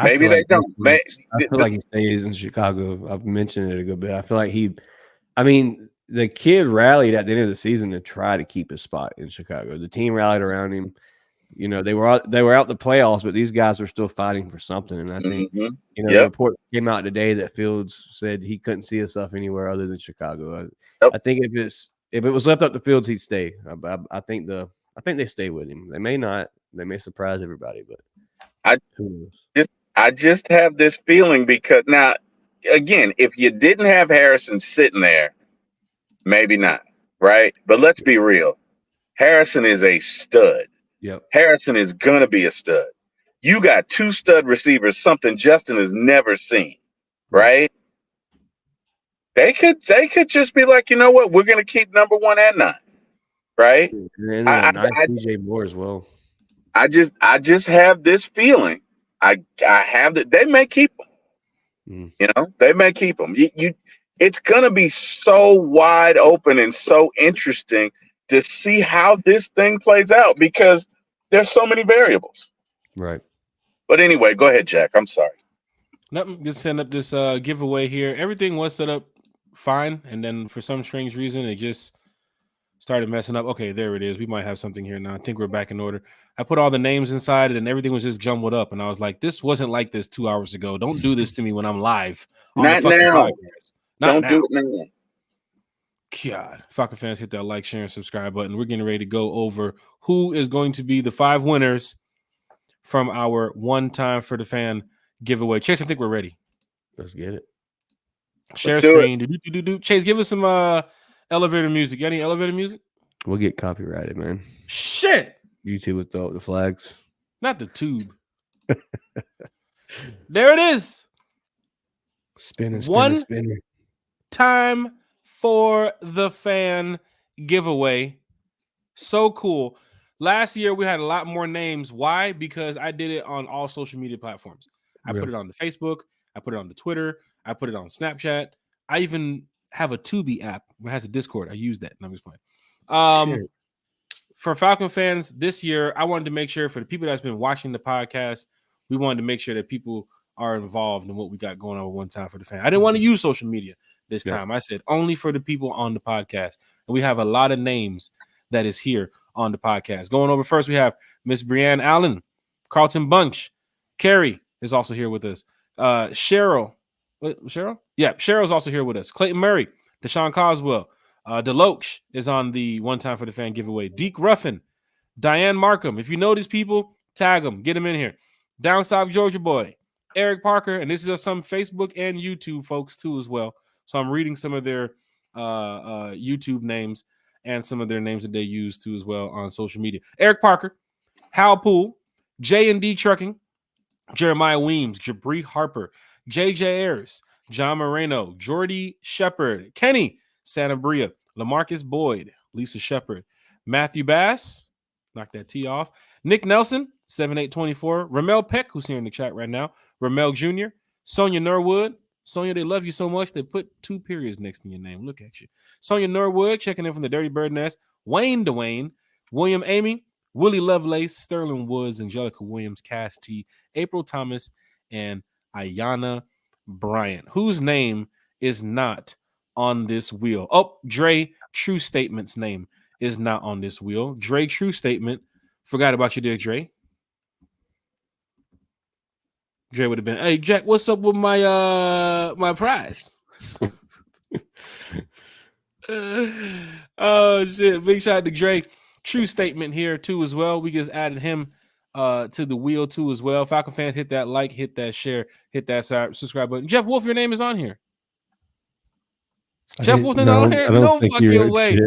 Maybe they don't. I feel like he stays in Chicago. I've mentioned it a good bit. I feel like the kid rallied at the end of the season to try to keep his spot in Chicago. The team rallied around him. You know, they were out the playoffs, but these guys were still fighting for something. And I think, the report came out today that Fields said he couldn't see himself anywhere other than Chicago. I think if it was left up to Fields, he'd stay. I think they stay with him. They may not. They may surprise everybody, but I just have this feeling because now, again, if you didn't have Harrison sitting there, maybe not, right? But let's be real. Harrison is a stud. Yep. Harrison is going to be a stud. You got 2 stud receivers, something Justin has never seen, right? They could just be like, you know what? We're going to keep number 1 and 9, right? And DJ Moore as well. I just have this feeling. I have that they may keep him. You know, they may keep him. It's going to be so wide open and so interesting to see how this thing plays out because there's so many variables. Right. But anyway, go ahead, Jack. I'm sorry. Nothing. Just setting up this giveaway here. Everything was set up fine, and then for some strange reason, it just started messing up. Okay, there it is. We might have something here now. I think we're back in order. I put all the names inside it and everything was just jumbled up. And I was like, this wasn't like this 2 hours ago. Don't do this to me when I'm live on the Not fucking now. podcast. Not Don't now. do it now. God, Falcon fans, hit that like, share, and subscribe button. We're getting ready to go over who is going to be the 5 winners from our one time for the fan giveaway. Chase, I think we're ready. Let's get it. Share screen. Chase, give us some elevator music. You got any elevator music? We'll get copyrighted, man. Shit. YouTube with the flags. Not the tube. There it is. Spinning. One time for the fan giveaway. So cool. Last year we had a lot more names. Why? Because I did it on all social media platforms. I put it on the Facebook. I put it on the Twitter. I put it on Snapchat. I even have a Tubi app that has a Discord. I use that. And I'm just playing. For Falcon fans this year, I wanted to make sure for the people that's been watching the podcast, we wanted to make sure that people are involved in what we got going on one time for the fan. I didn't want to use social media this time. I said only for the people on the podcast. And we have a lot of names that is here on the podcast. Going over first, we have Miss Brianne Allen, Carlton Bunch, Carrie is also here with us. Cheryl? Yeah, Cheryl's also here with us. Clayton Murray, Deshaun Coswell, Deloach is on the one time for the fan giveaway. Deke Ruffin, Diane Markham. If you know these people, tag them, get them in here. Down South Georgia boy, Eric Parker, and this is some Facebook and YouTube folks too as well. So I'm reading some of their YouTube names and some of their names that they use too as well on social media. Eric Parker, Hal Poole, J&D Trucking, Jeremiah Weems, Jabri Harper, JJ Ayers, John Moreno, Jordy Shepard, Kenny Santabria, Lamarcus Boyd, Lisa Shepard, Matthew Bass, knock that T off, Nick Nelson, 7824, Ramel Peck, who's here in the chat right now, Ramel Jr., Sonia Norwood. Sonia, they love you so much, they put 2 periods next to your name. Look at you. Sonia Norwood, checking in from the Dirty Bird Nest, Wayne Dwayne, William Amy, Willie Lovelace, Sterling Woods, Angelica Williams, Cass T, April Thomas, and Ayana Bryant, whose name is not on this wheel. Oh, Dre True Statement's name is not on this wheel. Dre True Statement, forgot about you there, Dre. Dre would have been, hey, Jack, what's up with my my prize? Oh, shit. Big shout out to Dre. True Statement here, too, as well. We just added him to the wheel, too, as well. Falcon fans, hit that like, hit that share, hit that subscribe button. Jeff Wolf, your name is on here. Jeff Wolf's not on here? No fucking way.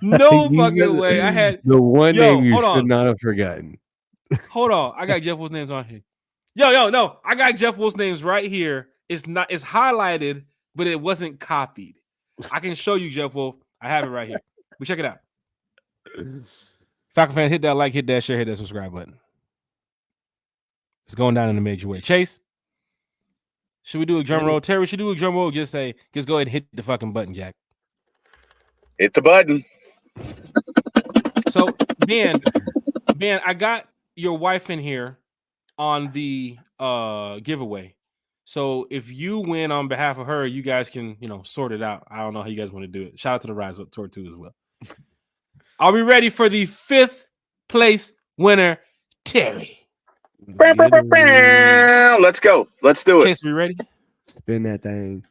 No fucking way. I had the one name you should not have forgotten. Hold on. I got Jeff Wolf's names on here. No. I got Jeff Wolf's names right here. It's highlighted, but it wasn't copied. I can show you, Jeff Wolf. I have it right here. But check it out. Falcon fan, hit that like, hit that share, hit that subscribe button. It's going down in a major way. Chase, should we do a drum roll? Terry, should we do a drum roll? Just go ahead and hit the fucking button, Jack. Hit the button. So, Ben, I got your wife in here on the giveaway. So if you win on behalf of her, you guys can, sort it out. I don't know how you guys want to do it. Shout out to the RiseUp Tour too as well. Are we ready for the 5th place winner, Terry? Let's go. Let's do it. Chase, we ready? Spin that thing.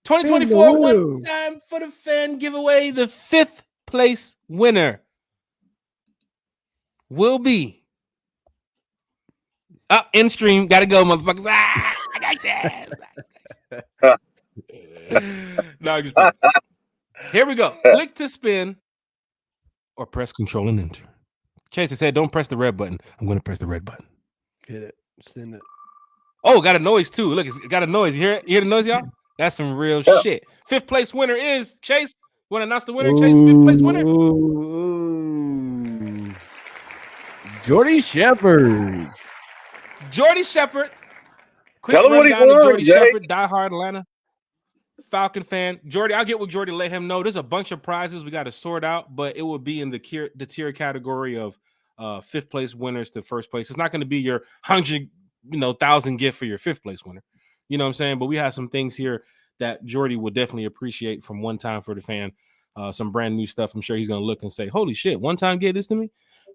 2024 one time for the fan giveaway. The 5th place winner will be up in stream. Gotta go, motherfuckers. I got you. No, just here we go. Click to spin or press control and enter. Chase said, don't press the red button. I'm going to press the red button. Hit it. Send it. Oh, got a noise too. Look, it's got a noise. You hear it? You hear the noise, y'all? That's some real shit. 5th place winner is Chase. Want to announce the winner, Chase? 5th place winner? Jordy Shepard. Jordy Shepard. Tell him what he won, Jordy Shepard, diehard Atlanta Falcon fan. Jordy, I'll get with Jordy, let him know. There's a bunch of prizes we got to sort out, but it will be in the tier category of 5th place winners to 1st place. It's not going to be your 100,000 gift for your 5th place winner. You know what I'm saying? But we have some things here that Jordy will definitely appreciate from one time for the fan. some brand new stuff. I'm sure he's gonna look and say, "Holy shit! One time gave this to me."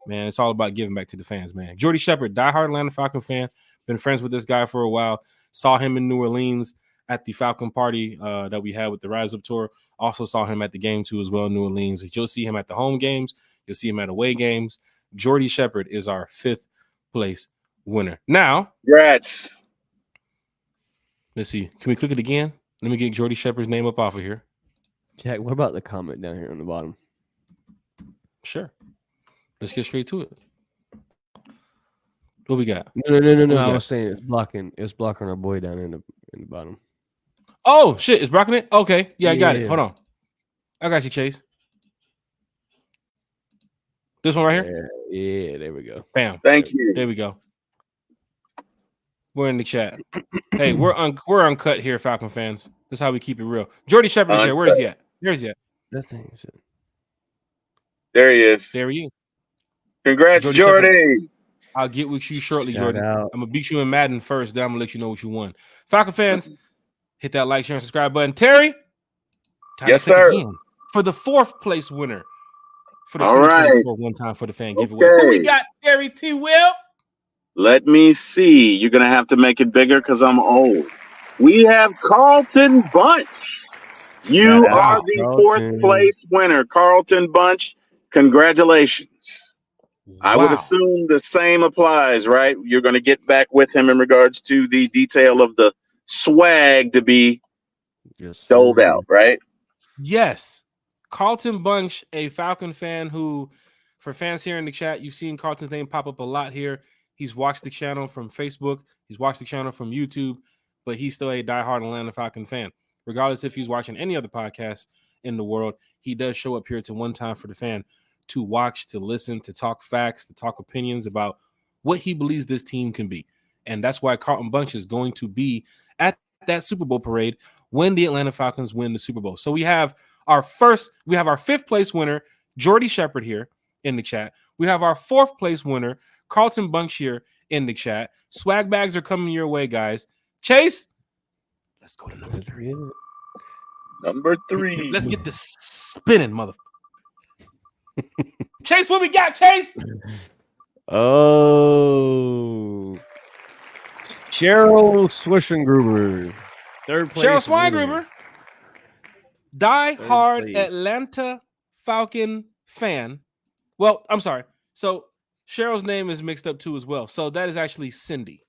Man, it's all about giving back to the fans, man. Jordy Shepard, diehard Atlanta Falcon fan, been friends with this guy for a while. Saw him in New Orleans at the Falcon party that we had with the RiseUp Tour. Also saw him at the game too as well in New Orleans. You'll see him at the home games. You'll see him at away games. Jordy Shepard is our 5th place winner. Now, Congrats. let's see. Can we click it again? Let me get Jordy Shepard's name up off of here. Jack, what about the comment down here on the bottom? Sure. Let's get straight to it. What we got? No. I was saying it's blocking our boy down in the bottom. Oh shit, it's blocking it? Okay. Yeah, I got it. Yeah. Hold on. I got you, Chase. This one right here? Yeah, there we go. Bam. Thank you. There we go. We're in the chat. Hey, we're uncut here, Falcon fans. That's how we keep it real. Jordy Shepard is here. Where is he at? Where is he at? That thing is it. There he is. There he is. Congrats, Jordy. I'll get with you shortly, Shout Jordan. out. I'm gonna beat you in Madden first, then I'm gonna let you know what you won. Falcon fans, hit that like, share, and subscribe button. Terry, Yes, sir. Again for the 4th place winner for the All 2024 One Time for the Fan giveaway. Who we got, Terry T. Will? Let me see. You're gonna have to make it bigger because I'm old. We have Carlton Bunch. You Shout are out, the Carlton. 4th place winner, Carlton Bunch. Congratulations. I would assume the same applies, right? You're going to get back with him in regards to the detail of the swag to be doled out, right? Yes. Carlton Bunch, a Falcon fan who, for fans here in the chat, you've seen Carlton's name pop up a lot here. He's watched the channel from Facebook. He's watched the channel from YouTube, but he's still a diehard Atlanta Falcon fan. Regardless if he's watching any other podcast in the world, he does show up here to One Time for the Fan to watch, to listen, to talk facts, to talk opinions about what he believes this team can be. And that's why Carlton Bunch is going to be at that Super Bowl parade when the Atlanta Falcons win the Super Bowl. So we have our 5th place winner, Jordy Shepard, here in the chat. We have our 4th place winner, Carlton Bunch, here in the chat. Swag bags are coming your way, guys. Chase, let's go to number 3. Number 3. Let's get this spinning, mother. Chase, what we got, Chase? Oh, Cheryl Swischengruber, 3rd place. Cheryl Swinegruber, die-hard place. Atlanta Falcon fan. Well, I'm sorry. So Cheryl's name is mixed up too as well. So that is actually Cindy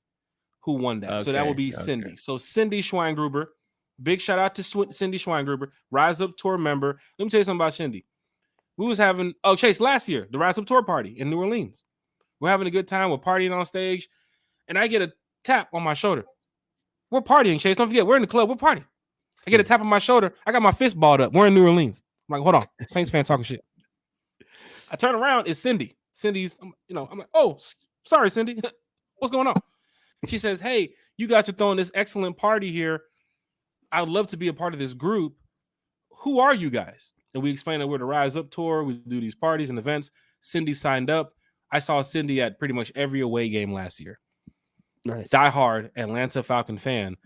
who won that. So that would be Cindy. So Cindy Schweingruber. Big shout out to Cindy Schweingruber, RiseUp Tour member. Let me tell you something about Cindy. We was having, Chase, last year, the RiseUp Tour party in New Orleans. We're having a good time. We're partying on stage. And I get a tap on my shoulder. We're partying, Chase. Don't forget, we're in the club. We're partying. I get a tap on my shoulder. I got my fist balled up. We're in New Orleans. I'm like, hold on. Saints fan talking shit. I turn around. It's Cindy. Cindy's, I'm like, oh, sorry, Cindy. What's going on? She says, hey, you guys are throwing this excellent party here. I would love to be a part of this group. Who are you guys? And we explained that we're the RiseUp Tour. We do these parties and events. Cindy signed up. I saw Cindy at pretty much every away game last year. Nice. Diehard Atlanta Falcon fan.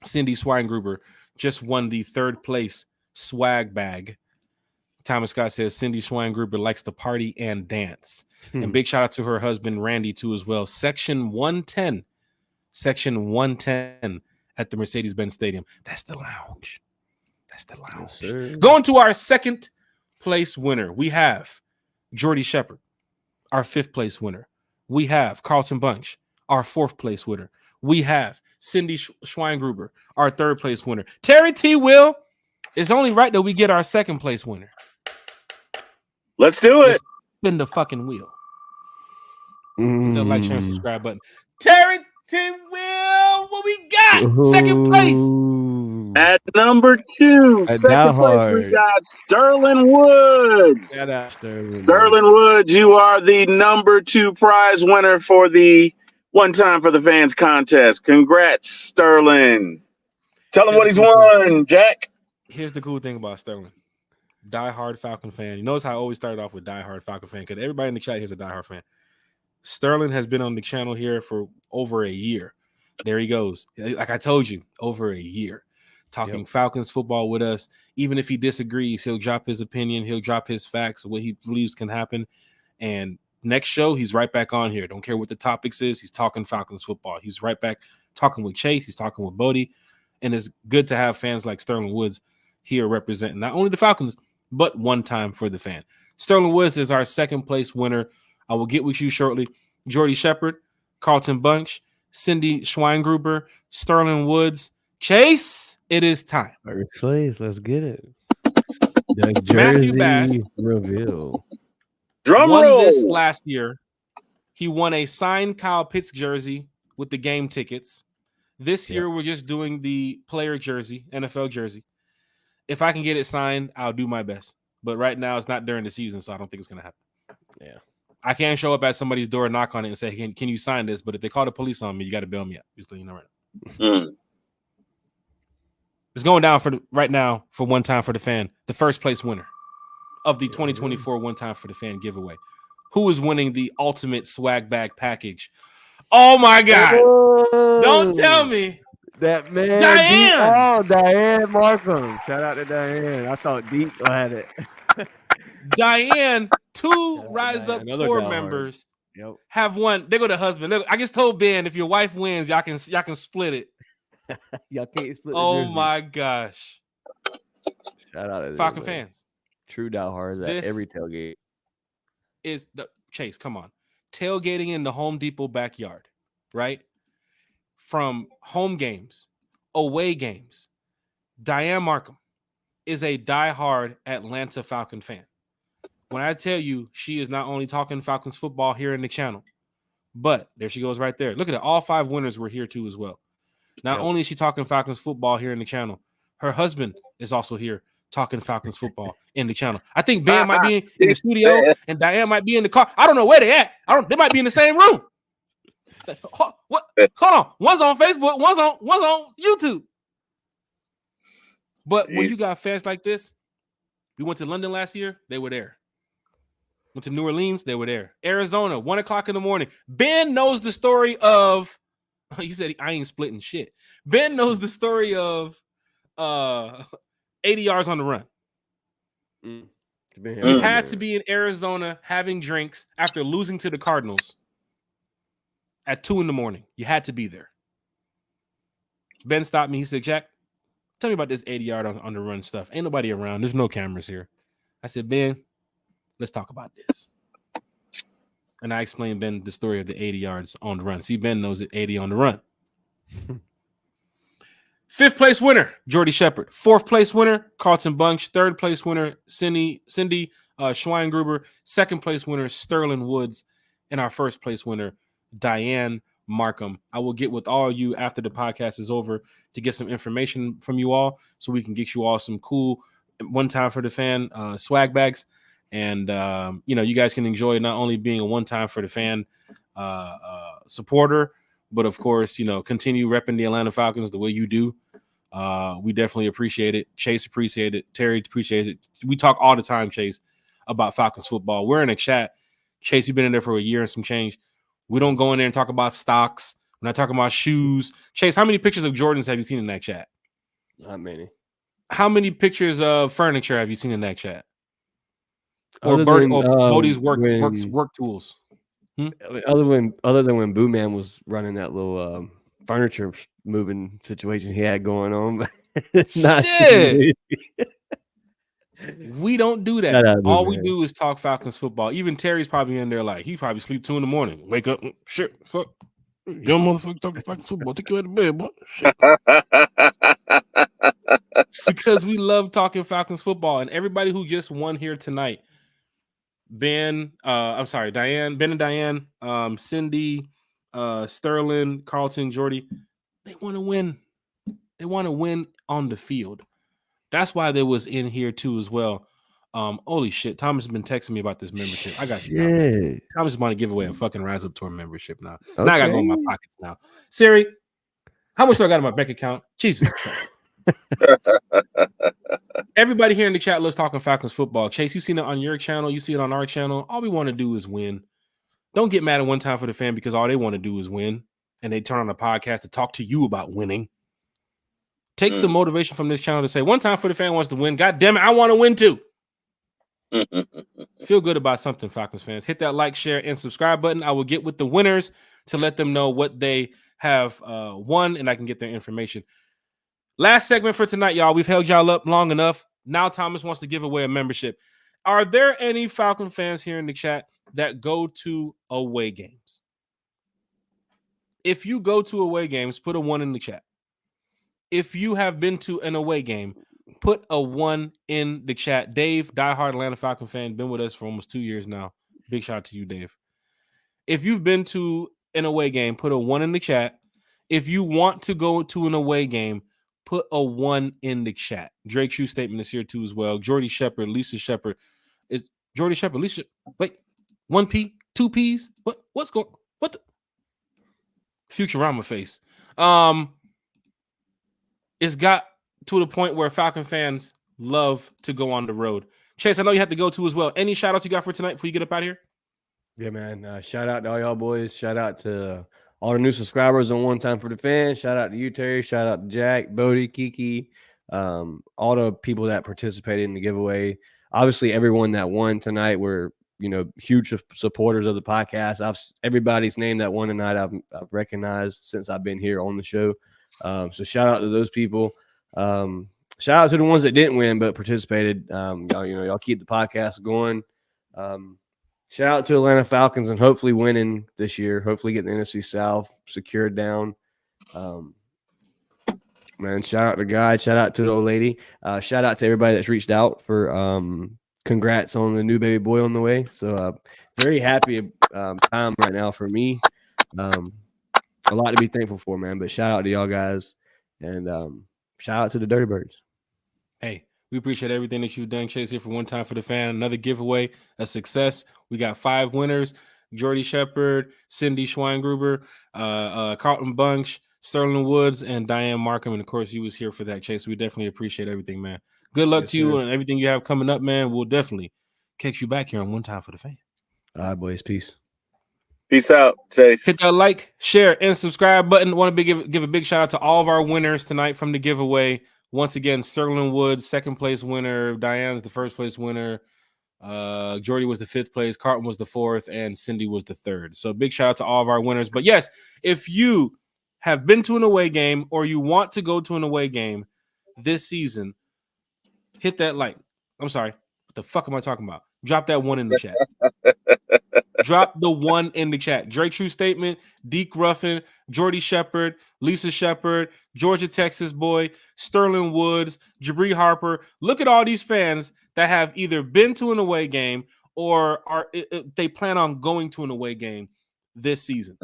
Cindy Swinegruber just won the 3rd place swag bag. Thomas Scott says Cindy Swinegruber likes to party and dance. And big shout out to her husband, Randy, too, as well. Section 110 at the Mercedes-Benz Stadium. That's the lounge. Yes, Going to our 2nd place winner, we have Jordy Shepard, our 5th place winner. We have Carlton Bunch, our 4th place winner. We have Cindy Schweingruber, our 3rd place winner. Terry T. Will, it's only right that we get our 2nd place winner. Let's do it. Let's spin the fucking wheel. Hit the like, share, and subscribe button. Terry T. Will, what we got? 2nd place. At number 2, At second place, we got Sterling Woods. Shout out Sterling. Sterling Woods, you are the number 2 prize winner for the One Time for the Fans contest. Congrats, Sterling. Tell him what he's won, Jack. Here's the cool thing about Sterling. Diehard Falcon fan. You notice how I always started off with diehard Falcon fan because everybody in the chat here is a diehard fan. Sterling has been on the channel here for over a year. There he goes. Like I told you, over a year. talking Falcons football with us. Even if he disagrees, he'll drop his opinion. He'll drop his facts, what he believes can happen. And next show, he's right back on here. Don't care what the topics is. He's talking Falcons football. He's right back talking with Chase. He's talking with Bodie. And it's good to have fans like Sterling Woods here representing not only the Falcons, but one time for the fan. Sterling Woods is our second place winner. I will get with you shortly. Jordy Shepard, Carlton Bunch, Cindy Schweingruber, Sterling Woods. Chase, it is time. First place, let's get it. The Matthew jersey Bass reveal. Drum won roll. this last year. He won a signed Kyle Pitts jersey with the game tickets. This year, we're just doing the player jersey, NFL jersey. If I can get it signed, I'll do my best. But right now, it's not during the season, so I don't think it's going to happen. Yeah. I can't show up at somebody's door, knock on it, and say, can you sign this? But if they call the police on me, you got to bail me out. Just let you know right now. It's going down right now for one time for the fan. The first place winner of the 2024 one time for the fan giveaway. Who is winning the ultimate swag bag package? Oh my God! Don't tell me that man. Diane. Diane Markham. Shout out to Diane. I thought Deep had it. Diane, two RiseUp Tour members have won. They go to husband. I just told Ben, if your wife wins, y'all can split it. Y'all can't split. Oh my gosh! Shout out to Falcon fans. True diehards at every tailgate. Is the Chase? Come on, tailgating in the Home Depot backyard, right? From home games, away games. Diane Markham is a diehard Atlanta Falcon fan. When I tell you she is not only talking Falcons football here in the channel, but there she goes right there. Look at it. All 5 winners were here too as well. Not only is she talking Falcons football here in the channel, her husband is also here talking Falcons football in the channel. I think Ben might be in the studio and Diane might be in the car. I don't know where they at. They might be in the same room. What? Hold on. One's on Facebook. One's on YouTube. But when you got fans like this, we went to London last year. They were there. Went to New Orleans. They were there. Arizona, 1:00 in the morning. Ben knows the story of. He said, I ain't splitting shit. Ben knows the story of 80 yards on the run. You had to be in Arizona having drinks after losing to the Cardinals at 2 a.m. You had to be there. Ben stopped me. He said, Jack, tell me about this 80-yard on the run stuff. Ain't nobody around. There's no cameras here. I said, Ben, let's talk about this. And I explained Ben the story of the 80 yards on the run. See, Ben knows it, 80 on the run. 5th place winner, Jordy Shepard. 4th place winner, Carlton Bunch. 3rd place winner, Cindy Schweingruber. 2nd place winner, Sterling Woods. And our 1st place winner, Diane Markham. I will get with all of you after the podcast is over to get some information from you all so we can get you all some cool one time for the fan swag bags. And, you guys can enjoy not only being a one-time for the fan supporter, but, of course, continue repping the Atlanta Falcons the way you do. We definitely appreciate it. Chase appreciates it. Terry appreciates it. We talk all the time, Chase, about Falcons football. We're in a chat. Chase, you've been in there for a year and some change. We don't go in there and talk about stocks. We're not talking about shoes. Chase, how many pictures of Jordans have you seen in that chat? Not many. How many pictures of furniture have you seen in that chat? Or Bodie's work tools. Other than when Boo Man was running that little furniture moving situation he had going on. It's not shit. We don't do that. All we do is talk Falcons football. Even Terry's probably in there like he probably sleep 2 a.m. Wake up, shit, fuck. Young motherfucker talking Falcons football. Take you out of bed, boy. Shit. Because we love talking Falcons football, and everybody who just won here tonight. Ben and Diane, Cindy, Sterling, Carlton, Jordy, they want to win. They want to win on the field. That's why they was in here too as well. Holy shit, Thomas has been texting me about this membership. I got you. Thomas is going to give away a fucking RiseUp Tour membership now. Okay. Now I got to go in my pockets now. Siri, how much do I got in my bank account? Jesus Christ. Everybody here in the chat loves talking Falcons football. Chase, you seen it on your channel. You see it on our channel. All we want to do is win. Don't get mad at one time for the fan because all they want to do is win. And they turn on the podcast to talk to you about winning. Take some motivation from this channel to say, one time for the fan wants to win. God damn it, I want to win too. Feel good about something, Falcons fans. Hit that like, share, and subscribe button. I will get with the winners to let them know what they have won, and I can get their information. Last segment for tonight, y'all. We've held y'all up long enough. Now Thomas wants to give away a membership. Are there any Falcon fans here in the chat that go to away games? If you go to away games, put a 1 in the chat. If you have been to an away game, put a 1 in the chat. Dave, diehard Atlanta Falcon fan, been with us for almost 2 years now. Big shout out to you, Dave. If you've been to an away game, put a 1 in the chat. If you want to go to an away game, put a 1 in the chat. Drake Shoe statement is here too as well. Jordy Shepard, Lisa Shepard. Is Jordy Shepard, Lisa? Wait, 1P, 2Ps? What's going? What the? Futurama face. It's got to the point where Falcon fans love to go on the road. Chase, I know you have to go too as well. Any shout outs you got for tonight before you get up out of here? Yeah, man. Shout out to all y'all boys. Shout out to all the new subscribers on One Time for the Fans. Shout out to you, Terry. Shout out to Jack, Bodie, Kiki, all the people that participated in the giveaway. Obviously, everyone that won tonight were, huge supporters of the podcast. Everybody's name that won tonight I've recognized since I've been here on the show. So shout out to those people. Shout out to the ones that didn't win but participated. Y'all keep the podcast going. Shout out to Atlanta Falcons and hopefully winning this year. Hopefully getting the NFC South secured down. Man, shout out to God. Shout out to the old lady. Shout out to everybody that's reached out for congrats on the new baby boy on the way. So very happy time right now for me. A lot to be thankful for, man. But shout out to y'all guys, and shout out to the Dirty Birds. Hey, we appreciate everything that you've done, Chase, here for One Time for the Fan. Another giveaway, a success. We got 5 winners: Jordy Shepard, Cindy Schweingruber, Carlton Bunch, Sterling Woods, and Diane Markham. And of course, you was here for that, Chase. We definitely appreciate everything, man. Good luck to you and everything you have coming up, man. We'll definitely catch you back here on One Time for the Fan. All right, boys. Peace. Peace out, Chase. Hit that like, share, and subscribe button. Want to give a big shout out to all of our winners tonight from the giveaway. Once again, Sterling Woods, 2nd place winner. Diane's the 1st place winner. Jordy was the 5th place. Carlton was the 4th, and Cindy was the 3rd. So big shout out to all of our winners. But yes, if you have been to an away game or you want to go to an away game this season, hit that like. I'm sorry. What the fuck am I talking about? Drop that 1 in the chat. Drop the 1 in the chat. Drake True Statement, Deke Ruffin, Jordy Shepard, Lisa Shepard, Georgia, Texas boy, Sterling Woods, Jabri Harper. Look at all these fans that have either been to an away game or they plan on going to an away game this season.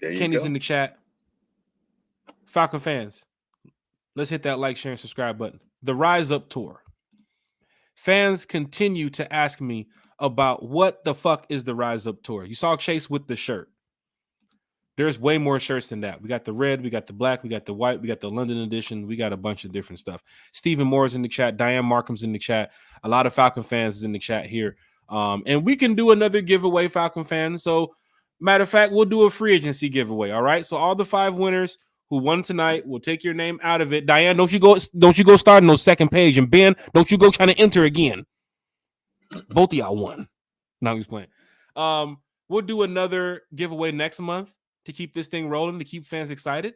Kenny's in the chat. Falcon fans, let's hit that like, share, and subscribe button. The RiseUp Tour. Fans continue to ask me about what the fuck is the RiseUp Tour. You saw Chase with the shirt. There's way more shirts than that. We got the red, we got the black, we got the white, we got the London edition. We got a bunch of different stuff. Stephen Moore's in the chat. Diane Markham's in the chat. A lot of Falcon fans is in the chat here. And we can do another giveaway, Falcon fans. So, matter of fact, we'll do a free agency giveaway. All right. So all the 5 winners who won tonight, we'll take your name out of it. Diane, don't you go starting those 2nd page. And Ben, don't you go trying to enter again. Both of y'all won. No, he's playing. We'll do another giveaway next month to keep this thing rolling, to keep fans excited,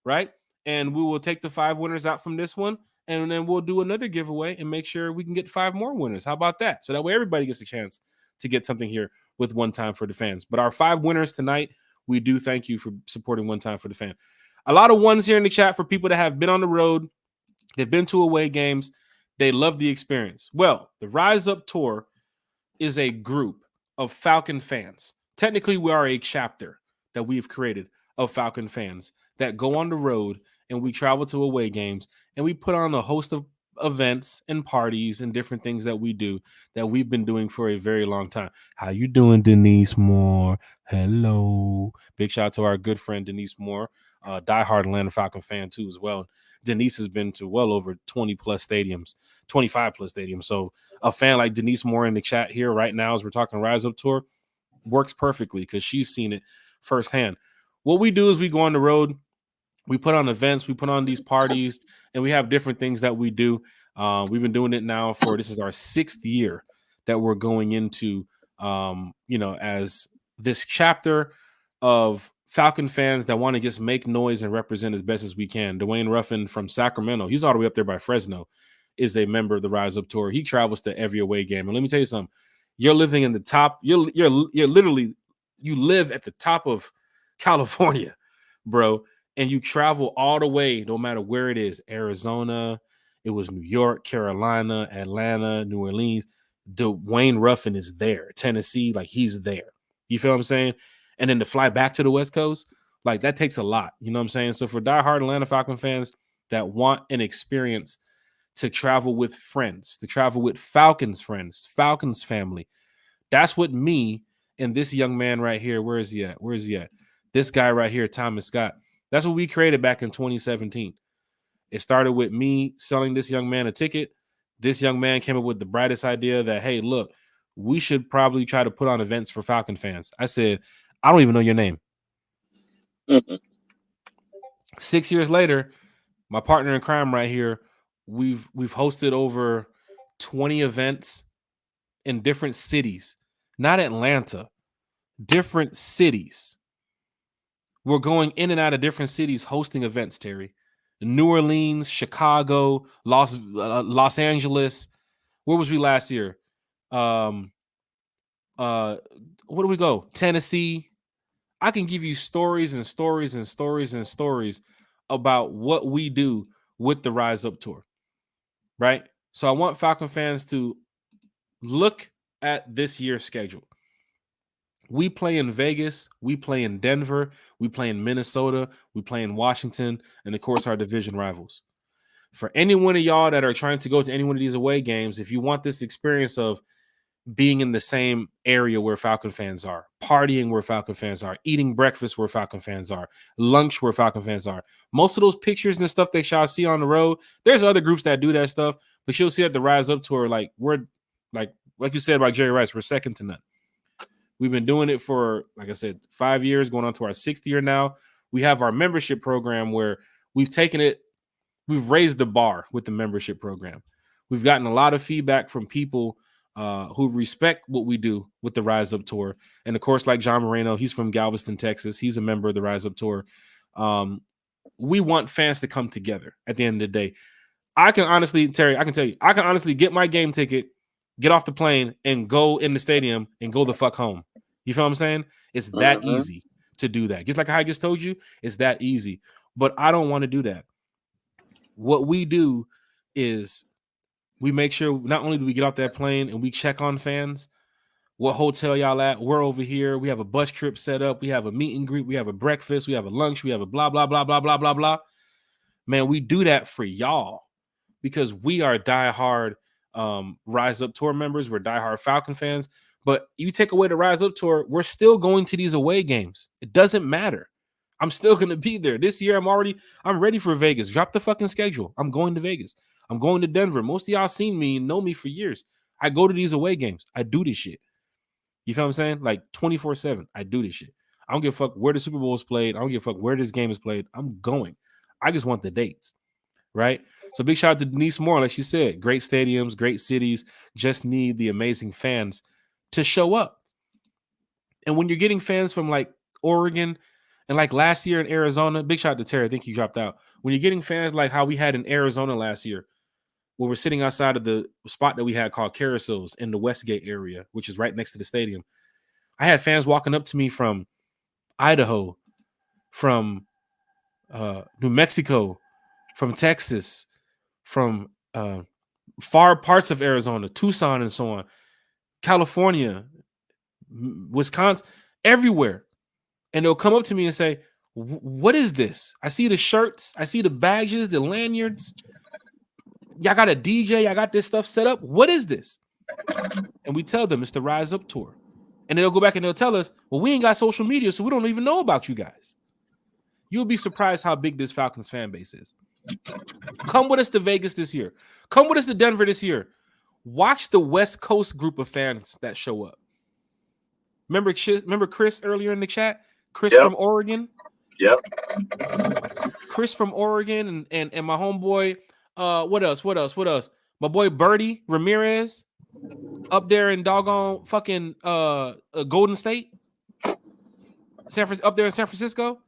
right? And we will take the 5 winners out from this one, and then we'll do another giveaway and make sure we can get 5 more winners. How about that? So that way everybody gets a chance to get something here with One Time for the Fans. But our 5 winners tonight, we do thank you for supporting One Time for the Fan. A lot of ones here in the chat for people that have been on the road. They've been to away games. They love the experience. Well, the RiseUp Tour is a group of Falcon fans. Technically, we are a chapter that we've created of Falcon fans that go on the road and we travel to away games and we put on a host of events and parties and different things that we do that we've been doing for a very long time. How you doing, Denise Moore? Hello. Big shout out to our good friend Denise Moore, diehard Atlanta Falcon fan too as well. Denise has been to well over 20 plus stadiums, 25 plus stadiums. So a fan like Denise Moore in the chat here right now as we're talking RiseUp Tour works perfectly because she's seen it firsthand. What we do is we go on the road. we put on events, we put on these parties, and we have different things that we do. We've been doing it now for this is our 6th year that we're going into, as this chapter of Falcon fans that want to just make noise and represent as best as we can. Dwayne Ruffin from Sacramento, he's all the way up there by Fresno, is a member of the Rise Up Tour. He travels to every away game. And let me tell you something. You're living in the top. You're literally, you live at the top of California, bro. And you travel all the way, no matter where it is. Arizona, it was New York, Carolina, Atlanta, New Orleans. Dwayne Ruffin is there. Tennessee, like he's there. You feel what I'm saying? And then to fly back to the West Coast, like that takes a lot. You know what I'm saying? So for diehard Atlanta Falcon fans that want an experience to travel with friends, to travel with Falcons friends, Falcons family, that's what me and this young man right here, where is he at? This guy right here, Thomas Scott. That's what we created back in 2017. It started with me selling this young man a ticket. This young man came up with the brightest idea that, hey, look, we should probably try to put on events for Falcon fans. I said, I don't even know your name. 6 years later, my partner in crime right here, we've hosted over 20 events in different cities, not Atlanta, different cities. We're going in and out of different cities hosting events, Terry. New Orleans, Chicago, Los Angeles. Where was we last year? Where do we go? Tennessee. I can give you stories and stories and stories and stories about what we do with the Rise Up Tour, right? So I want Falcon fans to look at this year's schedule. We play in Vegas, we play in Denver, we play in Minnesota, we play in Washington, and of course our division rivals. For any one of y'all that are trying to go to any one of these away games, if you want this experience of being in the same area where Falcon fans are, partying where Falcon fans are, eating breakfast where Falcon fans are, lunch where Falcon fans are. Most of those pictures and stuff that y'all see on the road, there's other groups that do that stuff, but you'll see at the Rise Up Tour, like we're like you said about Jerry Rice, we're second to none. We've been doing it for, like I said, 5 years, going on to our 6th year now. We have our membership program where we've raised the bar with the membership program. We've gotten a lot of feedback from people who respect what we do with the Rise Up Tour. And of course, like John Moreno, he's from Galveston, Texas. He's a member of the Rise Up Tour. We want fans to come together at the end of the day. Terry, I can tell you, I can honestly get my game ticket, get off the plane, and go in the stadium and go the fuck home. You feel what I'm saying? It's that easy to do that. Just like I just told you, it's that easy. But I don't want to do that. What we do is we make sure not only do we get off that plane and we check on fans, what hotel y'all at, we're over here, we have a bus trip set up, we have a meet and greet, we have a breakfast, we have a lunch, we have a blah, blah, blah, blah, blah, blah, blah. Man, we do that for y'all because we are diehard Rise Up Tour members. We're diehard Falcon fans. But you take away the Rise Up Tour, we're still going to these away games. It doesn't matter. I'm still going to be there. This year, I'm ready for Vegas. Drop the fucking schedule. I'm going to Vegas. I'm going to Denver. Most of y'all seen me and know me for years. I go to these away games. I do this shit. You feel what I'm saying? Like 24/7. I do this shit. I don't give a fuck where the Super Bowl is played. I don't give a fuck where this game is played. I'm going. I just want the dates, right? So big shout out to Denise Moore. Like she said, great stadiums, great cities, just need the amazing fans to show up. And when you're getting fans from like Oregon and like last year in Arizona, big shout out to Terry. I think he dropped out. When you're getting fans like how we had in Arizona last year, where we're sitting outside of the spot that we had called Carousels in the Westgate area, which is right next to the stadium. I had fans walking up to me from Idaho, from New Mexico, from Texas, from far parts of Arizona, Tucson and so on, California, Wisconsin, everywhere. And they'll come up to me and say, what is this? I see the shirts. I see the badges, the lanyards. Y'all got a DJ. I got this stuff set up. What is this? And we tell them it's the Rise Up Tour. And they'll go back and they'll tell us, well, we ain't got social media, so we don't even know about you guys. You'll be surprised how big this Falcons fan base is. Come with us to Vegas this year. Come with us to Denver this year. Watch the West Coast group of fans that show up. Remember Chris earlier in the chat? Chris from Oregon? Yep. Chris from Oregon and my homeboy. What else? My boy Birdie Ramirez up there in doggone fucking Golden State, up there in San Francisco.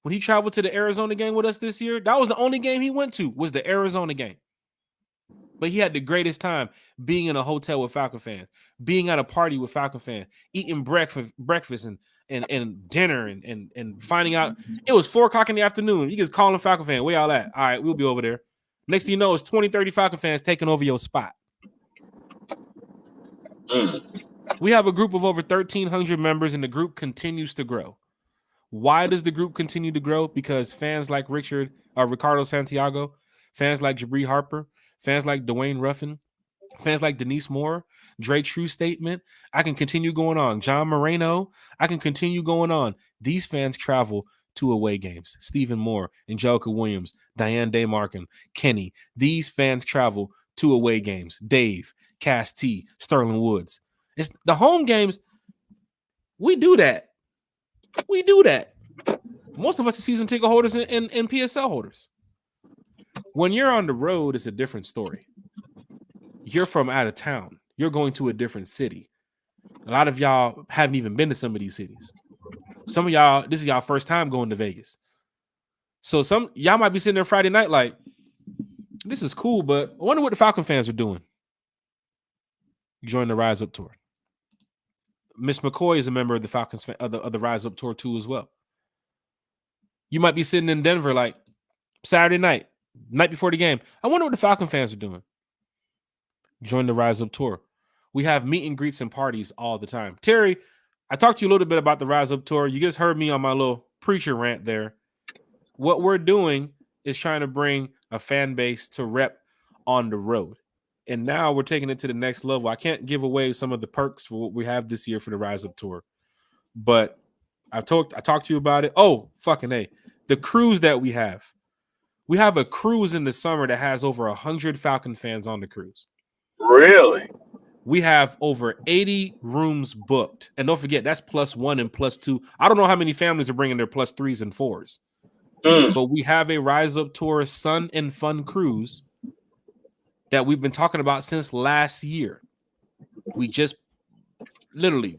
When he traveled to the Arizona game with us this year, that was the only game he went to, was the Arizona game. But he had the greatest time being in a hotel with Falcon fans, being at a party with Falcon fans, eating breakfast and dinner and finding out it was 4:00 in the afternoon. He gets calling Falcon fan, where y'all at? All right, we'll be over there. Next thing you know, it's 20, 30 Falcon fans taking over your spot. We have a group of over 1,300 members, and the group continues to grow. Why does the group continue to grow? Because fans like Ricardo Santiago, fans like Jabri Harper, fans like Dwayne Ruffin, fans like Denise Moore, Dre True Statement. I can continue going on. John Moreno. I can continue going on. These fans travel to away games. Stephen Moore, Angelica Williams, Diane Daymarkin, Kenny. These fans travel to away games. Dave, Cass T, Sterling Woods. It's the home games. We do that. Most of us are season ticket holders and PSL holders. When you're on the road, it's a different story. You're from out of town. You're going to a different city. A lot of y'all haven't even been to some of these cities. Some of y'all, this is y'all first time going to Vegas. So some y'all might be sitting there Friday night like, this is cool, but I wonder what the Falcon fans are doing. Join the RiseUp Tour. Miss McCoy is a member of the Falcons of the RiseUp Tour too as well. You might be sitting in Denver like Saturday night before the game. I wonder what the Falcon fans are doing. Join the RiseUp Tour. We have meet and greets and parties all the time. Terry, I talked to you a little bit about the RiseUp Tour. You just heard me on my little preacher rant there. What we're doing is trying to bring a fan base to rep on the road. And now we're taking it to the next level. I can't give away some of the perks for what we have this year for the RiseUp Tour. But I talked to you about it. Oh, fucking A. The cruise that we have. We have a cruise in the summer that has over 100 Falcon fans on the cruise. Really? We have over 80 rooms booked. And don't forget, that's +1 and +2. I don't know how many families are bringing their +3s and 4s. But we have a RiseUp Tour Sun and Fun cruise that we've been talking about since last year. We just literally,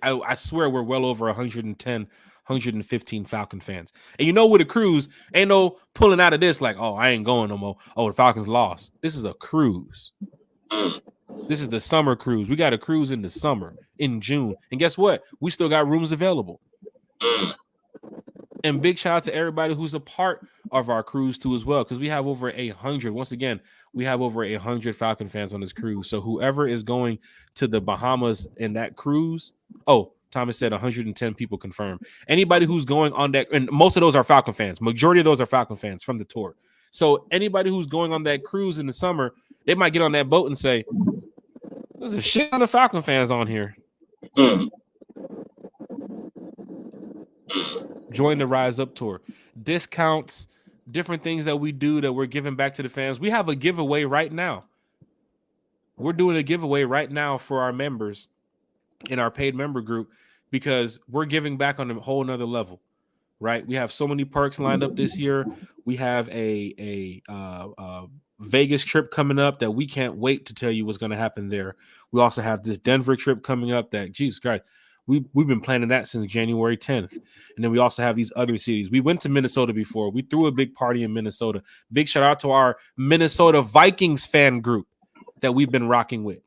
I swear we're well over 110, 115 Falcon fans. And you know, with a cruise, ain't no pulling out of this like, oh, I ain't going no more. Oh, the Falcons lost. This is a cruise. This is the summer cruise. We got a cruise in the summer, in June. And guess what? We still got rooms available. And big shout out to everybody who's a part of our cruise too as well, because we have over 100. Once again, we have over 100 Falcon fans on this cruise. So whoever is going to the Bahamas in that cruise, Thomas said 110 people confirmed. Anybody who's going on that, and most of those are Falcon fans. Majority of those are Falcon fans from the tour. So anybody who's going on that cruise in the summer, they might get on that boat and say, there's a shit ton of Falcon fans on here. Join the RiseUp Tour. Discounts, different things that we do that we're giving back to the fans. We have a giveaway right now. We're doing a giveaway right now for our members in our paid member group because we're giving back on a whole nother level, right? We have so many perks lined up this year. We have a Vegas trip coming up that we can't wait to tell you what's going to happen there. We also have this Denver trip coming up that, Jesus Christ, we've been planning that since January 10th. And then we also have these other cities. We went to Minnesota before. We threw a big party in Minnesota. Big shout out to our Minnesota Vikings fan group that we've been rocking with.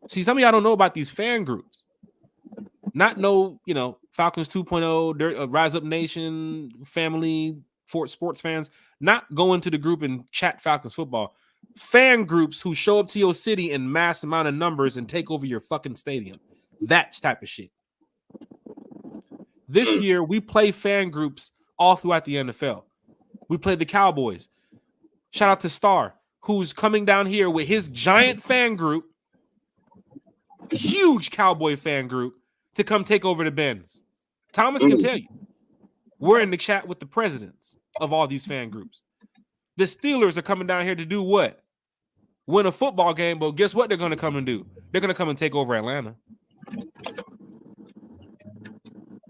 See, some of y'all don't know about these fan groups. Not know, Falcons 2.0, Rise Up Nation, family, Fort sports fans. Not go into the group and chat Falcons football. Fan groups who show up to your city in mass amount of numbers and take over your fucking stadium. That type of shit. This year, we play fan groups all throughout the NFL. We played the Cowboys. Shout out to Star, who's coming down here with his giant fan group, huge Cowboy fan group, to come take over the Bends. Thomas can tell you. We're in the chat with the presidents of all these fan groups. The Steelers are coming down here to do what? Win a football game, but guess what they're going to come and do? They're going to come and take over Atlanta.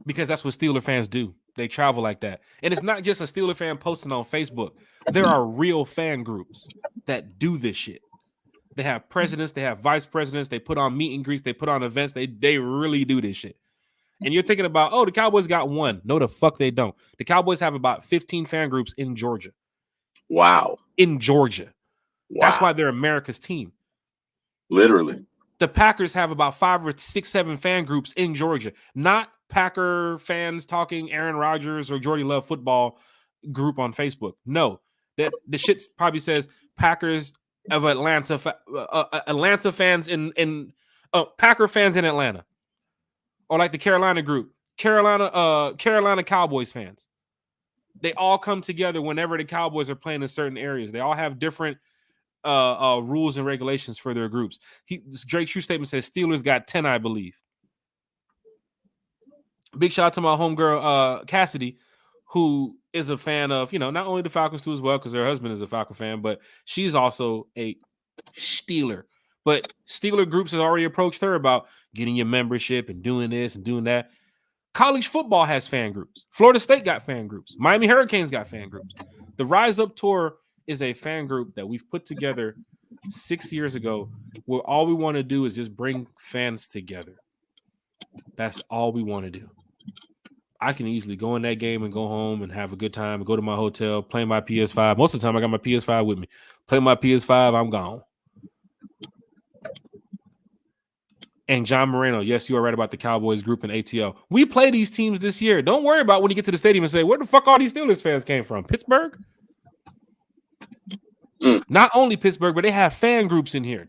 Because that's what Steeler fans do. They travel like that. And it's not just a Steeler fan posting on Facebook. There are real fan groups that do this shit. They have presidents, they have vice presidents, they put on meet and greets, they put on events. They really do this shit. And you're thinking about, oh, the Cowboys got one. No, the fuck they don't. The Cowboys have about 15 fan groups in Georgia. Wow. In Georgia. Wow. That's why they're America's team. Literally. The Packers have about 5 or 6, 7 fan groups in Georgia. Not Packer fans talking Aaron Rodgers or Jordy Love football group on Facebook. No. That the shit probably says Packers of Atlanta, Atlanta fans in Packer fans in Atlanta. Or like the Carolina group, Carolina Cowboys fans. They all come together whenever the Cowboys are playing in certain areas. They all have different rules and regulations for their groups. Drake's true statement says Steelers got 10, I believe. Big shout out to my homegirl Cassidy, who is a fan of, not only the Falcons too as well, because her husband is a Falcon fan, but she's also a Steeler. But Steeler groups have already approached her about getting your membership and doing this and doing that. College football has fan groups. Florida State got fan groups. Miami Hurricanes got fan groups. The RiseUp Tour is a fan group that we've put together 6 years ago where all we want to do is just bring fans together. That's all we want to do. I can easily go in that game and go home and have a good time and go to my hotel, play my PS5. Most of the time, I got my PS5 with me. Play my PS5, I'm gone. And John Moreno, yes, you are right about the Cowboys group and ATL. We play these teams this year. Don't worry about when you get to the stadium and say, where the fuck all these Steelers fans came from? Pittsburgh? Not only Pittsburgh, but they have fan groups in here.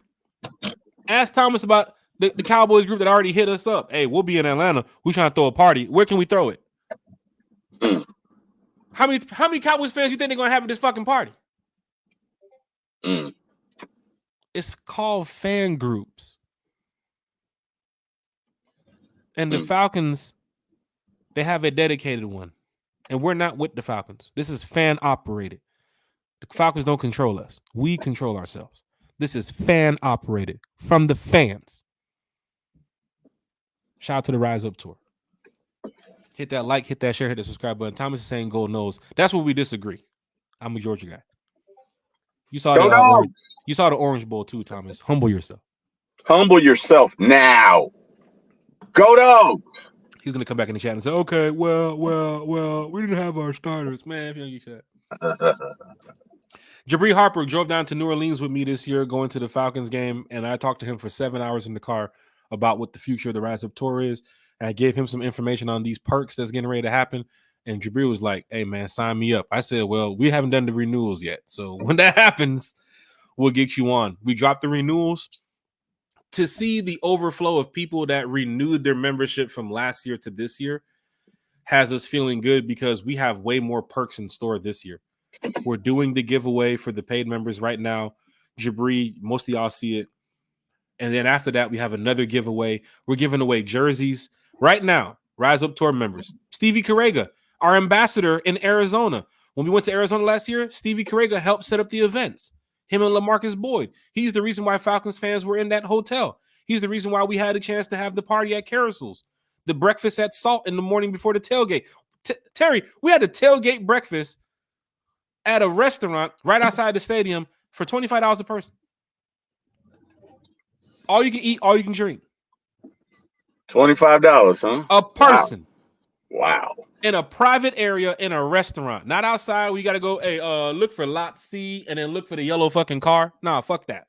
Ask Thomas about the Cowboys group that already hit us up. Hey, we'll be in Atlanta. We're trying to throw a party. Where can we throw it? How many Cowboys fans you think they're going to have at this fucking party? It's called fan groups. And the Falcons, they have a dedicated one. And we're not with the Falcons. This is fan operated. The Falcons don't control us. We control ourselves. This is fan operated from the fans. Shout out to the RiseUp Tour. Hit that like, hit that share, hit that subscribe button. Thomas is saying gold nose. That's where we disagree. I'm a Georgia guy. You saw the Orange Bowl too, Thomas. Humble yourself. Humble yourself now. Go Dogs! He's gonna come back in the chat and say, "Okay, well, we didn't have our starters, man." If you don't get that. Jabri Harper drove down to New Orleans with me this year, going to the Falcons game, and I talked to him for 7 hours in the car about what the future of the RiseUp Tour is. And I gave him some information on these perks that's getting ready to happen. And Jabri was like, "Hey, man, sign me up." I said, "Well, we haven't done the renewals yet, so when that happens, we'll get you on." We dropped the renewals. To see the overflow of people that renewed their membership from last year to this year has us feeling good because we have way more perks in store this year. We're doing the giveaway for the paid members right now. Jabri, most of y'all see it. And then after that, we have another giveaway. We're giving away jerseys right now. RiseUp Tour members. Stevie Correga, our ambassador in Arizona. When we went to Arizona last year, Stevie Correga helped set up the events. Him and LaMarcus Boyd. He's the reason why Falcons fans were in that hotel. He's the reason why we had a chance to have the party at Carousel's, the breakfast at Salt in the morning before the tailgate. Terry, we had a tailgate breakfast at a restaurant right outside the stadium for $25 a person. All you can eat, all you can drink. $25, huh? A person. Wow. In a private area in a restaurant, not outside. We got to go, hey, look for lot C and then look for the yellow fucking car. Nah, fuck that.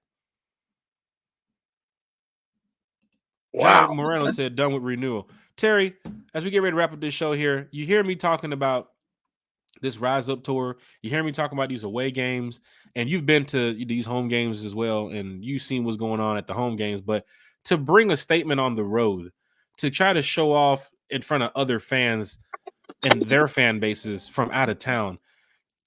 Wow. John Moreno said, done with renewal. Terry, as we get ready to wrap up this show here, you hear me talking about this RiseUp Tour. You hear me talking about these away games, and you've been to these home games as well, and you've seen what's going on at the home games. But to bring a statement on the road, to try to show off in front of other fans and their fan bases from out of town,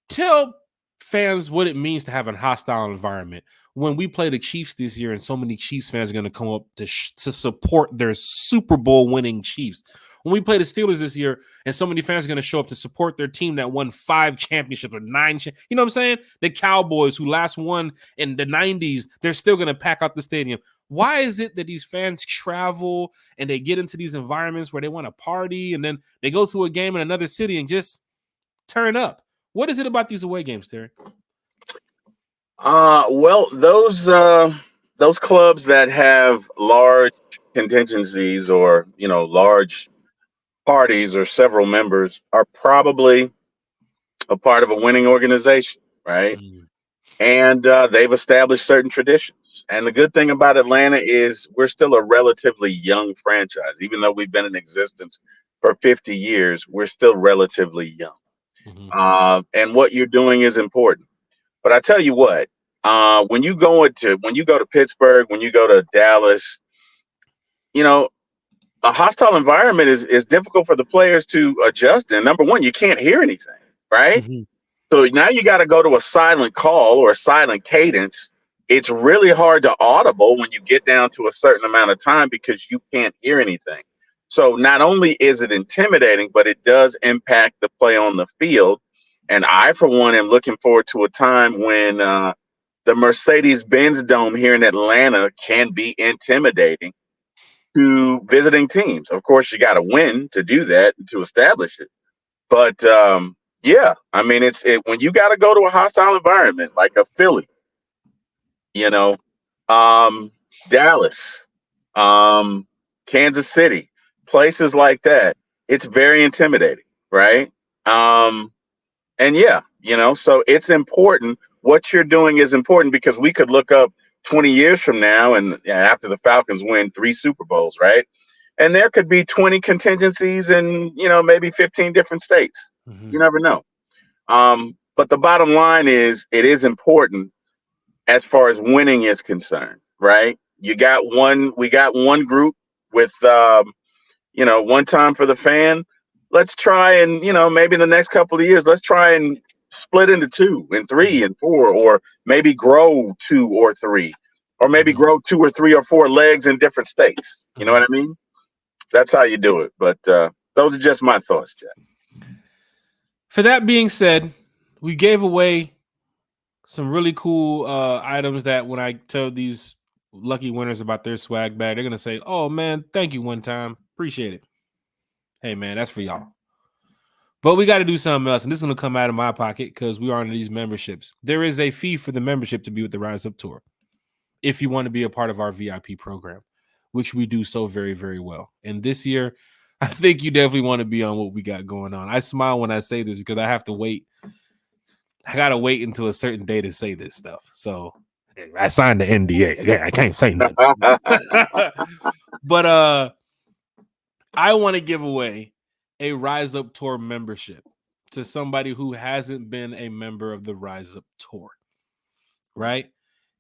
tell fans what it means to have a hostile environment. When we play the Chiefs this year, and so many Chiefs fans are going to come up to support their Super Bowl winning Chiefs, when we play the Steelers this year, and so many fans are going to show up to support their team that won 5 championships or 9, you know what I'm saying? The Cowboys, who last won in the 90s, they're still going to pack out the stadium. Why is it that these fans travel and they get into these environments where they want to party, and then they go to a game in another city and just turn up? What is it about these away games, Terry? Well, those clubs that have large contingencies or large parties or several members are probably a part of a winning organization, right? Mm. And they've established certain traditions. And the good thing about Atlanta is we're still a relatively young franchise, even though we've been in existence for 50 years. We're still relatively young, and what you're doing is important. But I tell you what, when you go to Pittsburgh, when you go to Dallas, you know, a hostile environment is difficult for the players to adjust in. Number one, you can't hear anything, right? Mm-hmm. So now you got to go to a silent call or a silent cadence. It's really hard to audible when you get down to a certain amount of time because you can't hear anything. So not only is it intimidating, but it does impact the play on the field. And I, for one, am looking forward to a time when the Mercedes-Benz Dome here in Atlanta can be intimidating to visiting teams. Of course, you got to win to do that, to establish it. But yeah, I mean, when you got to go to a hostile environment like a Philly, you know, Dallas, Kansas City, places like that, it's very intimidating, right? And yeah, so it's important. What you're doing is important because we could look up 20 years from now and after the Falcons win 3 Super Bowls, right? And there could be 20 contingencies in, maybe 15 different states. Mm-hmm. You never know. But the bottom line is it is important as far as winning is concerned, right? We got one group with, one time for the fan. Let's try and, maybe in the next couple of years, let's try and split into 2 and 3 and 4, or maybe grow 2 or 3, or maybe grow 2 or 3 or 4 legs in different states. You know what I mean? That's how you do it. But those are just my thoughts, Jack. For that being said, we gave away some really cool items that when I tell these lucky winners about their swag bag, they're going to say, "Oh, man, thank you one time. Appreciate it." Hey, man, that's for y'all. But we got to do something else, and this is going to come out of my pocket because we are in these memberships. There is a fee for the membership to be with the RiseUp Tour if you want to be a part of our VIP program, which we do so very, very well. And this year, I think you definitely want to be on what we got going on. I smile when I say this because I have to wait. I got to wait until a certain day to say this stuff. So I signed the NDA. Again, I can't say nothing. But I want to give away a RiseUp Tour membership to somebody who hasn't been a member of the RiseUp Tour, right?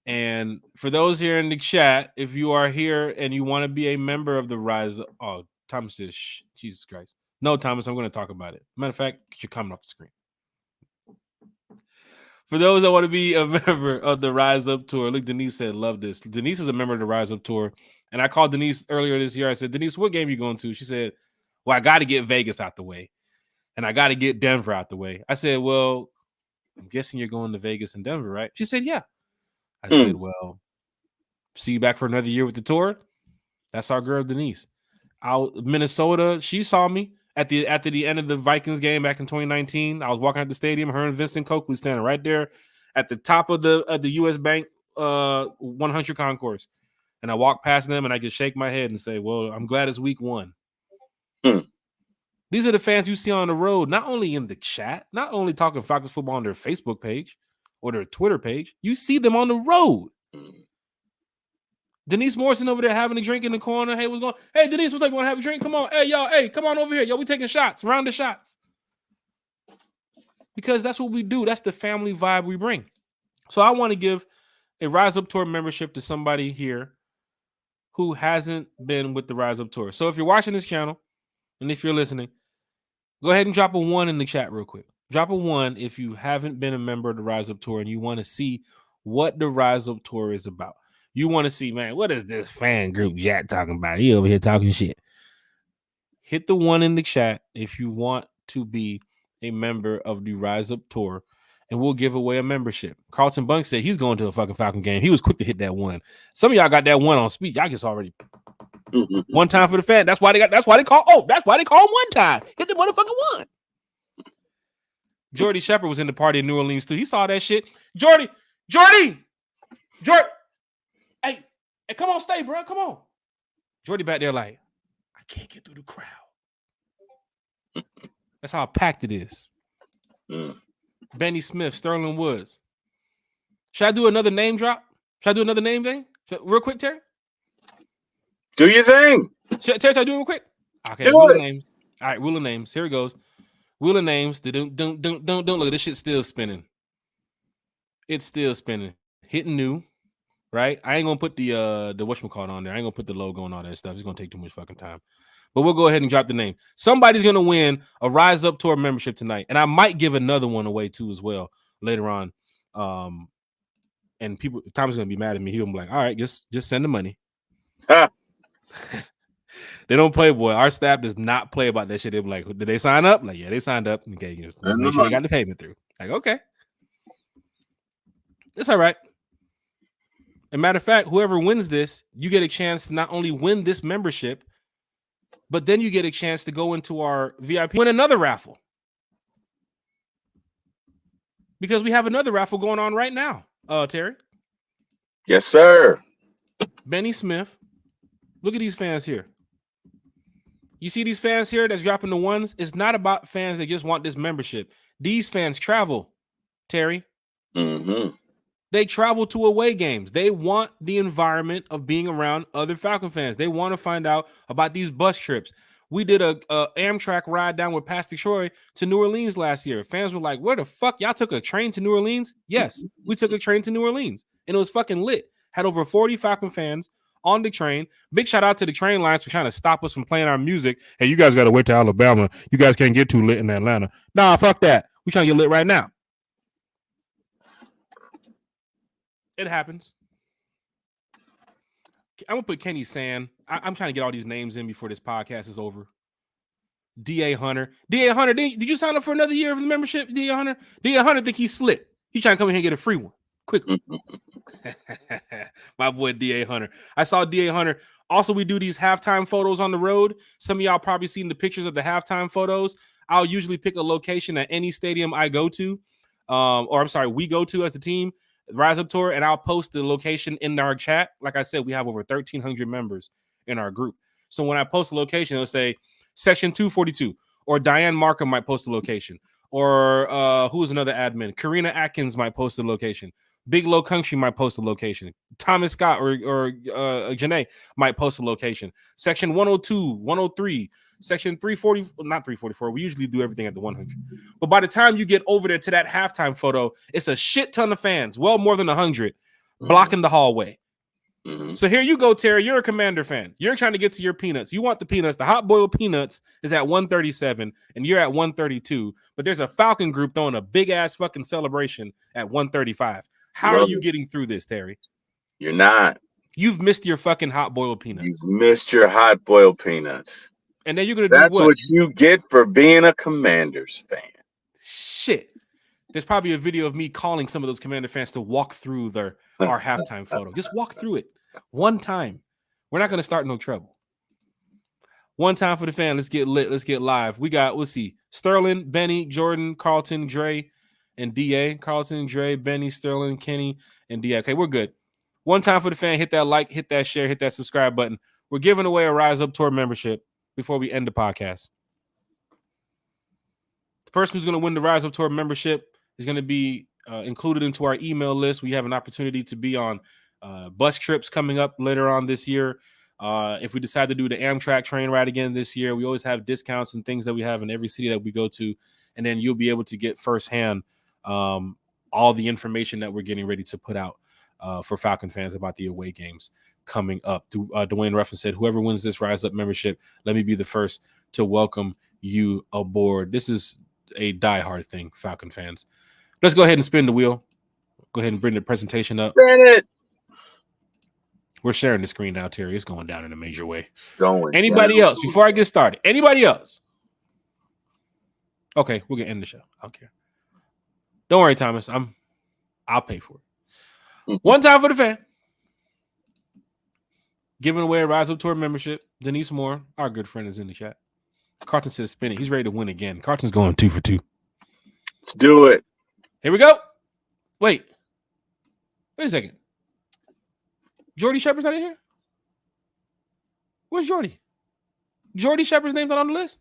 And for those here in the chat, if you are here and you want to be a member of the RiseUp, oh, Thomas says, Jesus Christ. No, Thomas, I'm going to talk about it. Matter of fact, you're coming off the screen. For those that want to be a member of the RiseUp Tour, look, Denise said, love this. Denise is a member of the RiseUp Tour. And I called Denise earlier this year. I said, Denise, what game are you going to? She said, well, I got to get Vegas out the way. And I got to get Denver out the way. I said, well, I'm guessing you're going to Vegas and Denver, right? She said, yeah. I said, well, see you back for another year with the tour. That's our girl, Denise. Out Minnesota, she saw me at the end of the Vikings game back in 2019. I was walking out the stadium. Her and Vincent Coakley standing right there at the top of the U.S. Bank 100 concourse. And I walk past them and I just shake my head and say, well, I'm glad it's week 1. These are the fans you see on the road, not only in the chat, not only talking Falcons football on their Facebook page or their Twitter page. You see them on the road. Denise Morrison over there having a drink in the corner. Hey, what's going on? Hey, Denise, what's up? You want to have a drink? Come on. Hey, y'all. Hey, come on over here. Yo, we taking shots. Round the shots. Because that's what we do. That's the family vibe we bring. So I want to give a RiseUp Tour membership to somebody here who hasn't been with the RiseUp Tour. So if you're watching this channel and if you're listening, go ahead and drop a 1 in the chat real quick. Drop a 1 if you haven't been a member of the RiseUp Tour and you want to see what the RiseUp Tour is about. You want to see, man, what is this fan group Jack talking about? He over here talking shit. hit the one in the chat if you want to be a member of the Rise Up Tour, and we'll give away a membership. Carlton Bunk said he's going to a fucking Falcon game. He was quick to hit that one. Some of y'all got that one on speed. Y'all just already one time for the fan. That's why they call him one time. Hit the motherfucking one. Jordy Shepard was in the party in New Orleans too. He saw that shit. Jordy. Hey, come on, stay, bro. Come on. Jordy back there like, I can't get through the crowd. That's how packed it is. Benny Smith, Sterling Woods. Should I do another name drop? Should I do another name thing? Real quick, Terry? Do your thing. Terry, should I do it real quick? Okay, do Wheel it. of Names. All right, Wheel of Names. Here it goes. Wheel of Names. Don't look at this shit's still spinning. It's still spinning. Hitting new, right? I ain't gonna put the whatchamacallit on there. I ain't gonna put the logo and all that stuff. It's gonna take too much fucking time. But we'll go ahead and drop the name. Somebody's gonna win a Rise Up Tour membership tonight, and I might give another one away too as well later on. And people, Tom's gonna be mad at me. He'll be like, "All right, just send the money." They don't play, boy. Our staff does not play about that shit. They'll be like, "Did they sign up?" Like, yeah, they signed up. Okay, just make sure they got the payment through. Like, okay, it's all right. As a matter of fact, whoever wins this, you get a chance to not only win this membership, but then you get a chance to go into our VIP, win another raffle. Because we have another raffle going on right now, Terry. Yes, sir. Benny Smith. Look at these fans here. You see these fans here that's dropping the ones? It's not about fans that just want this membership. These fans travel, Terry. Mm-hmm. They travel to away games. They want the environment of being around other Falcon fans. They want to find out about these bus trips. We did a Amtrak ride down with Pastor Troy to New Orleans last year. Fans were like, where the fuck? Y'all took a train to New Orleans? Yes, we took a train to New Orleans. And it was fucking lit. Had over 40 Falcon fans on the train. Big shout out to the train lines for trying to stop us from playing our music. Hey, you guys got to wait to Alabama. You guys can't get too lit in Atlanta. Nah, fuck that. We trying to get lit right now. It happens. I'm going to put Kenny Sand. I'm trying to get all these names in before this podcast is over. D.A. Hunter. D.A. Hunter, did you sign up for another year of the membership, D.A. Hunter? D.A. Hunter think he's slick. He's trying to come in here and get a free one. Quickly. My boy D.A. Hunter. I saw D.A. Hunter. Also, we do these halftime photos on the road. Some of y'all probably seen the pictures of the halftime photos. I'll usually pick a location at any stadium I go to. We go to as a team. Rise Up Tour, and I'll post the location in our chat. Like I said, we have over 1,300 members in our group. So when I post a location, it'll say section 242, or Diane Markham might post a location, or who's another admin? Karina Atkins might post a location. Big Low Country might post a location. Thomas Scott or Janae might post a location. Section 102, 103, section 340, not 344. We usually do everything at the 100. But by the time you get over there to that halftime photo, it's a shit ton of fans, well more than 100, blocking the hallway. Mm-hmm. So here you go, Terry. You're a Commander fan. You're trying to get to your peanuts. You want the peanuts. The hot boiled peanuts is at 137, and you're at 132. But there's a Falcon group throwing a big ass fucking celebration at 135. How are you getting through this, Terry? You're not. You've missed your fucking hot boiled peanuts. You've missed your hot boiled peanuts. And then you're gonna do what? That's what you get for being a Commanders fan. Shit. There's probably a video of me calling some of those Commander fans to walk through our halftime photo. Just walk through it one time. We're not going to start no trouble. One time for the fan. Let's get lit. Let's get live. We got, let's see, Sterling, Benny, Jordan, Carlton, Dre, and D.A. Carlton, Dre, Benny, Sterling, Kenny, and D.A. Okay, we're good. One time for the fan. Hit that like, hit that share, hit that subscribe button. We're giving away a Rise Up Tour membership before we end the podcast. The person who's going to win the Rise Up Tour membership is going to be included into our email list. We have an opportunity to be on bus trips coming up later on this year. If we decide to do the Amtrak train ride again this year, we always have discounts and things that we have in every city that we go to. And then you'll be able to get firsthand all the information that we're getting ready to put out for Falcon fans about the away games coming up. Dwayne Ruffin said, whoever wins this Rise Up membership, let me be the first to welcome you aboard. This is a diehard thing, Falcon fans. Let's go ahead and spin the wheel. Go ahead and bring the presentation up. Spin it. We're sharing the screen now, Terry. It's going down in a major way. Going Anybody down. else before I get started? Anybody else? Okay, we're gonna end the show. I don't care. Don't worry, Thomas. I'll pay for it. One time for the fan. Giving away a RiseUp Tour membership. Denise Moore, our good friend, is in the chat. Carlton says spin it. He's ready to win again. Carlton's going 2 for 2. Let's do it. Here we go. Wait a second. Jordy Shepard's not in here? Where's Jordy? Jordy Shepard's name's not on the list?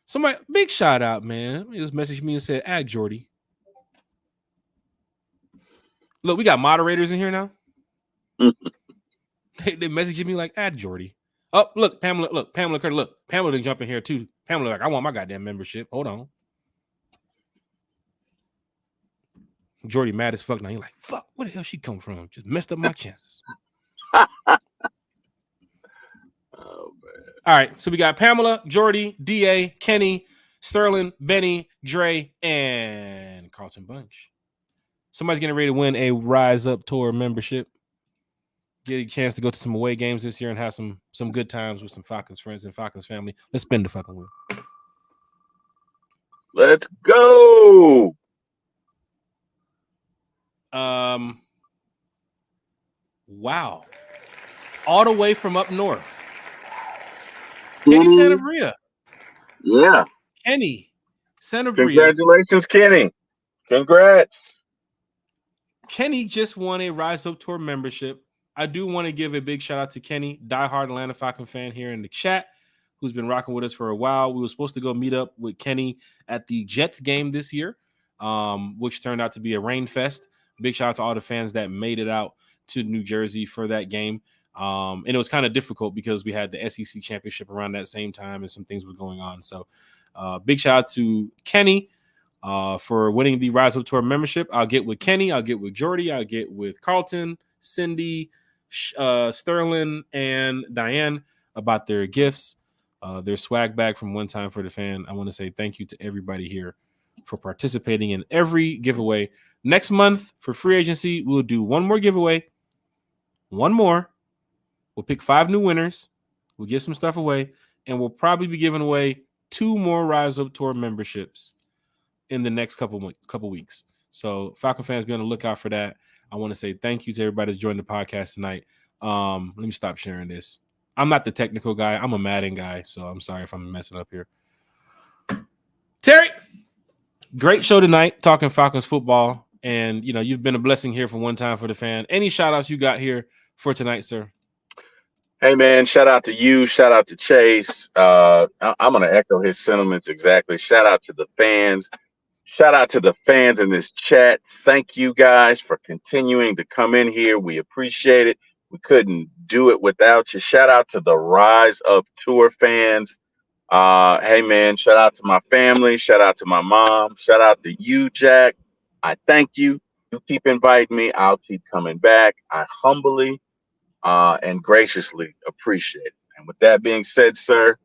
Somebody, big shout out, man. He just messaged me and said, add Jordy. Look, we got moderators in here now. They messaging me like, add Jordy. Oh, look, Pamela. Look, Pamela Curtis. Look, Pamela didn't jump in here too. Pamela like, I want my goddamn membership. Hold on. Jordy mad as fuck now. He's like, fuck, where the hell she come from? Just messed up my chances. Oh, man. All right, so we got Pamela, Jordy, DA, Kenny, Sterling, Benny, Dre, and Carlton Bunch. Somebody's getting ready to win a RiseUp Tour membership. Get a chance to go to some away games this year and have some good times with some Falcons friends and Falcons family. Let's spin the fucking wheel. Let's go. Wow. All the way from up north. Kenny Santabria. Yeah. Kenny Santabria. Congratulations, Kenny. Congrats. Kenny just won a RiseUp Tour membership. I do want to give a big shout out to Kenny, diehard Atlanta Falcon fan here in the chat, who's been rocking with us for a while. We were supposed to go meet up with Kenny at the Jets game this year, which turned out to be a rain fest. Big shout out to all the fans that made it out to New Jersey for that game. And it was kind of difficult because we had the SEC championship around that same time and some things were going on. So big shout out to Kenny for winning the RiseUp Tour membership. I'll get with Kenny. I'll get with Jordy. I'll get with Carlton, Cindy, Sterling, and Diane about their gifts, their swag bag from One Time for the Fan. I want to say thank you to everybody here for participating in every giveaway. Next month for free agency, we'll do one more giveaway. One more. We'll pick 5 new winners. We'll give some stuff away, and we'll probably be giving away 2 more RiseUp Tour memberships in the next couple weeks. So Falcon fans, be on the lookout for that. I want to say thank you to everybody that's joined the podcast tonight. Let me stop sharing this. I'm not the technical guy. I'm a Madden guy, so I'm sorry if I'm messing up here. Terry, great show tonight, talking Falcons football. And, you know, you've been a blessing here for One Time for the Fan. Any shout-outs you got here for tonight, sir? Hey, man, shout out to you. Shout out to Chase. I'm going to echo his sentiments exactly. Shout out to the fans. Shout out to the fans in this chat. Thank you guys for continuing to come in here. We appreciate it. We couldn't do it without you. Shout out to the RiseUp Tour fans. Hey, man, shout out to my family. Shout out to my mom. Shout out to you, Jack. I thank you. You keep inviting me. I'll keep coming back. I humbly and graciously appreciate it. And with that being said, sir,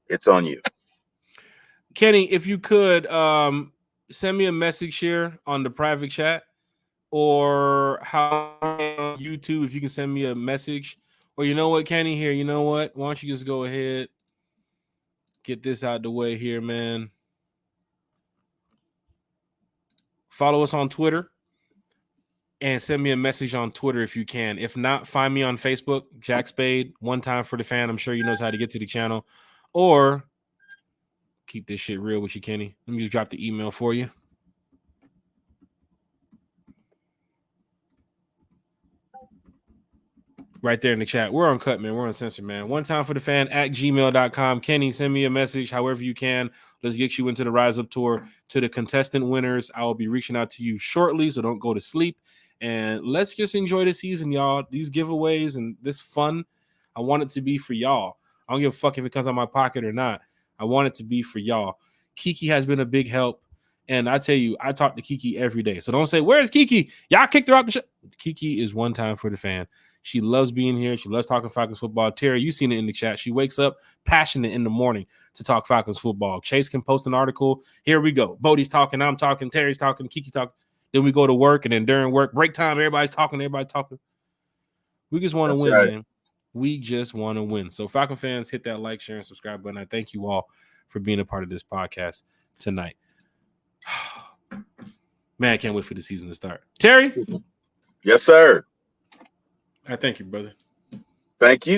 it's on you. Kenny, if you could send me a message here on the private chat, or how on YouTube, if you can send me a message. Or you know what, Kenny, here, you know what? Why don't you just go ahead, get this out the way here, man. Follow us on Twitter and send me a message on Twitter if you can. If not, find me on Facebook, Jack Spade, One Time for the Fan. I'm sure you knows how to get to the channel. Or keep this shit real with you, Kenny. Let me just drop the email for you. Right there in the chat. We're uncut, man. We're uncensored, man. One Time for the Fan at gmail.com. Kenny, send me a message however you can. Let's get you into the RiseUp Tour. To the contestant winners, I will be reaching out to you shortly, so don't go to sleep. And let's just enjoy the season, y'all. These giveaways and this fun, I want it to be for y'all. I don't give a fuck if it comes out of my pocket or not. I want it to be for y'all. Kiki has been a big help. And I tell you, I talk to Kiki every day. So don't say, where's Kiki? Y'all kicked her out the show. Kiki is One Time for the Fan. She loves being here. She loves talking Falcons football. Terry, you've seen it in the chat. She wakes up passionate in the morning to talk Falcons football. Chase can post an article. Here we go. Bodie's talking. I'm talking. Terry's talking. Kiki's talking. Then we go to work. And then during work, break time, everybody's talking. We just want to That's win, right. man. We just want to win. So, Falcon fans, hit that like, share, and subscribe button. I thank you all for being a part of this podcast tonight. Man, I can't wait for the season to start. Terry? Yes, sir. I thank you, brother. Thank you.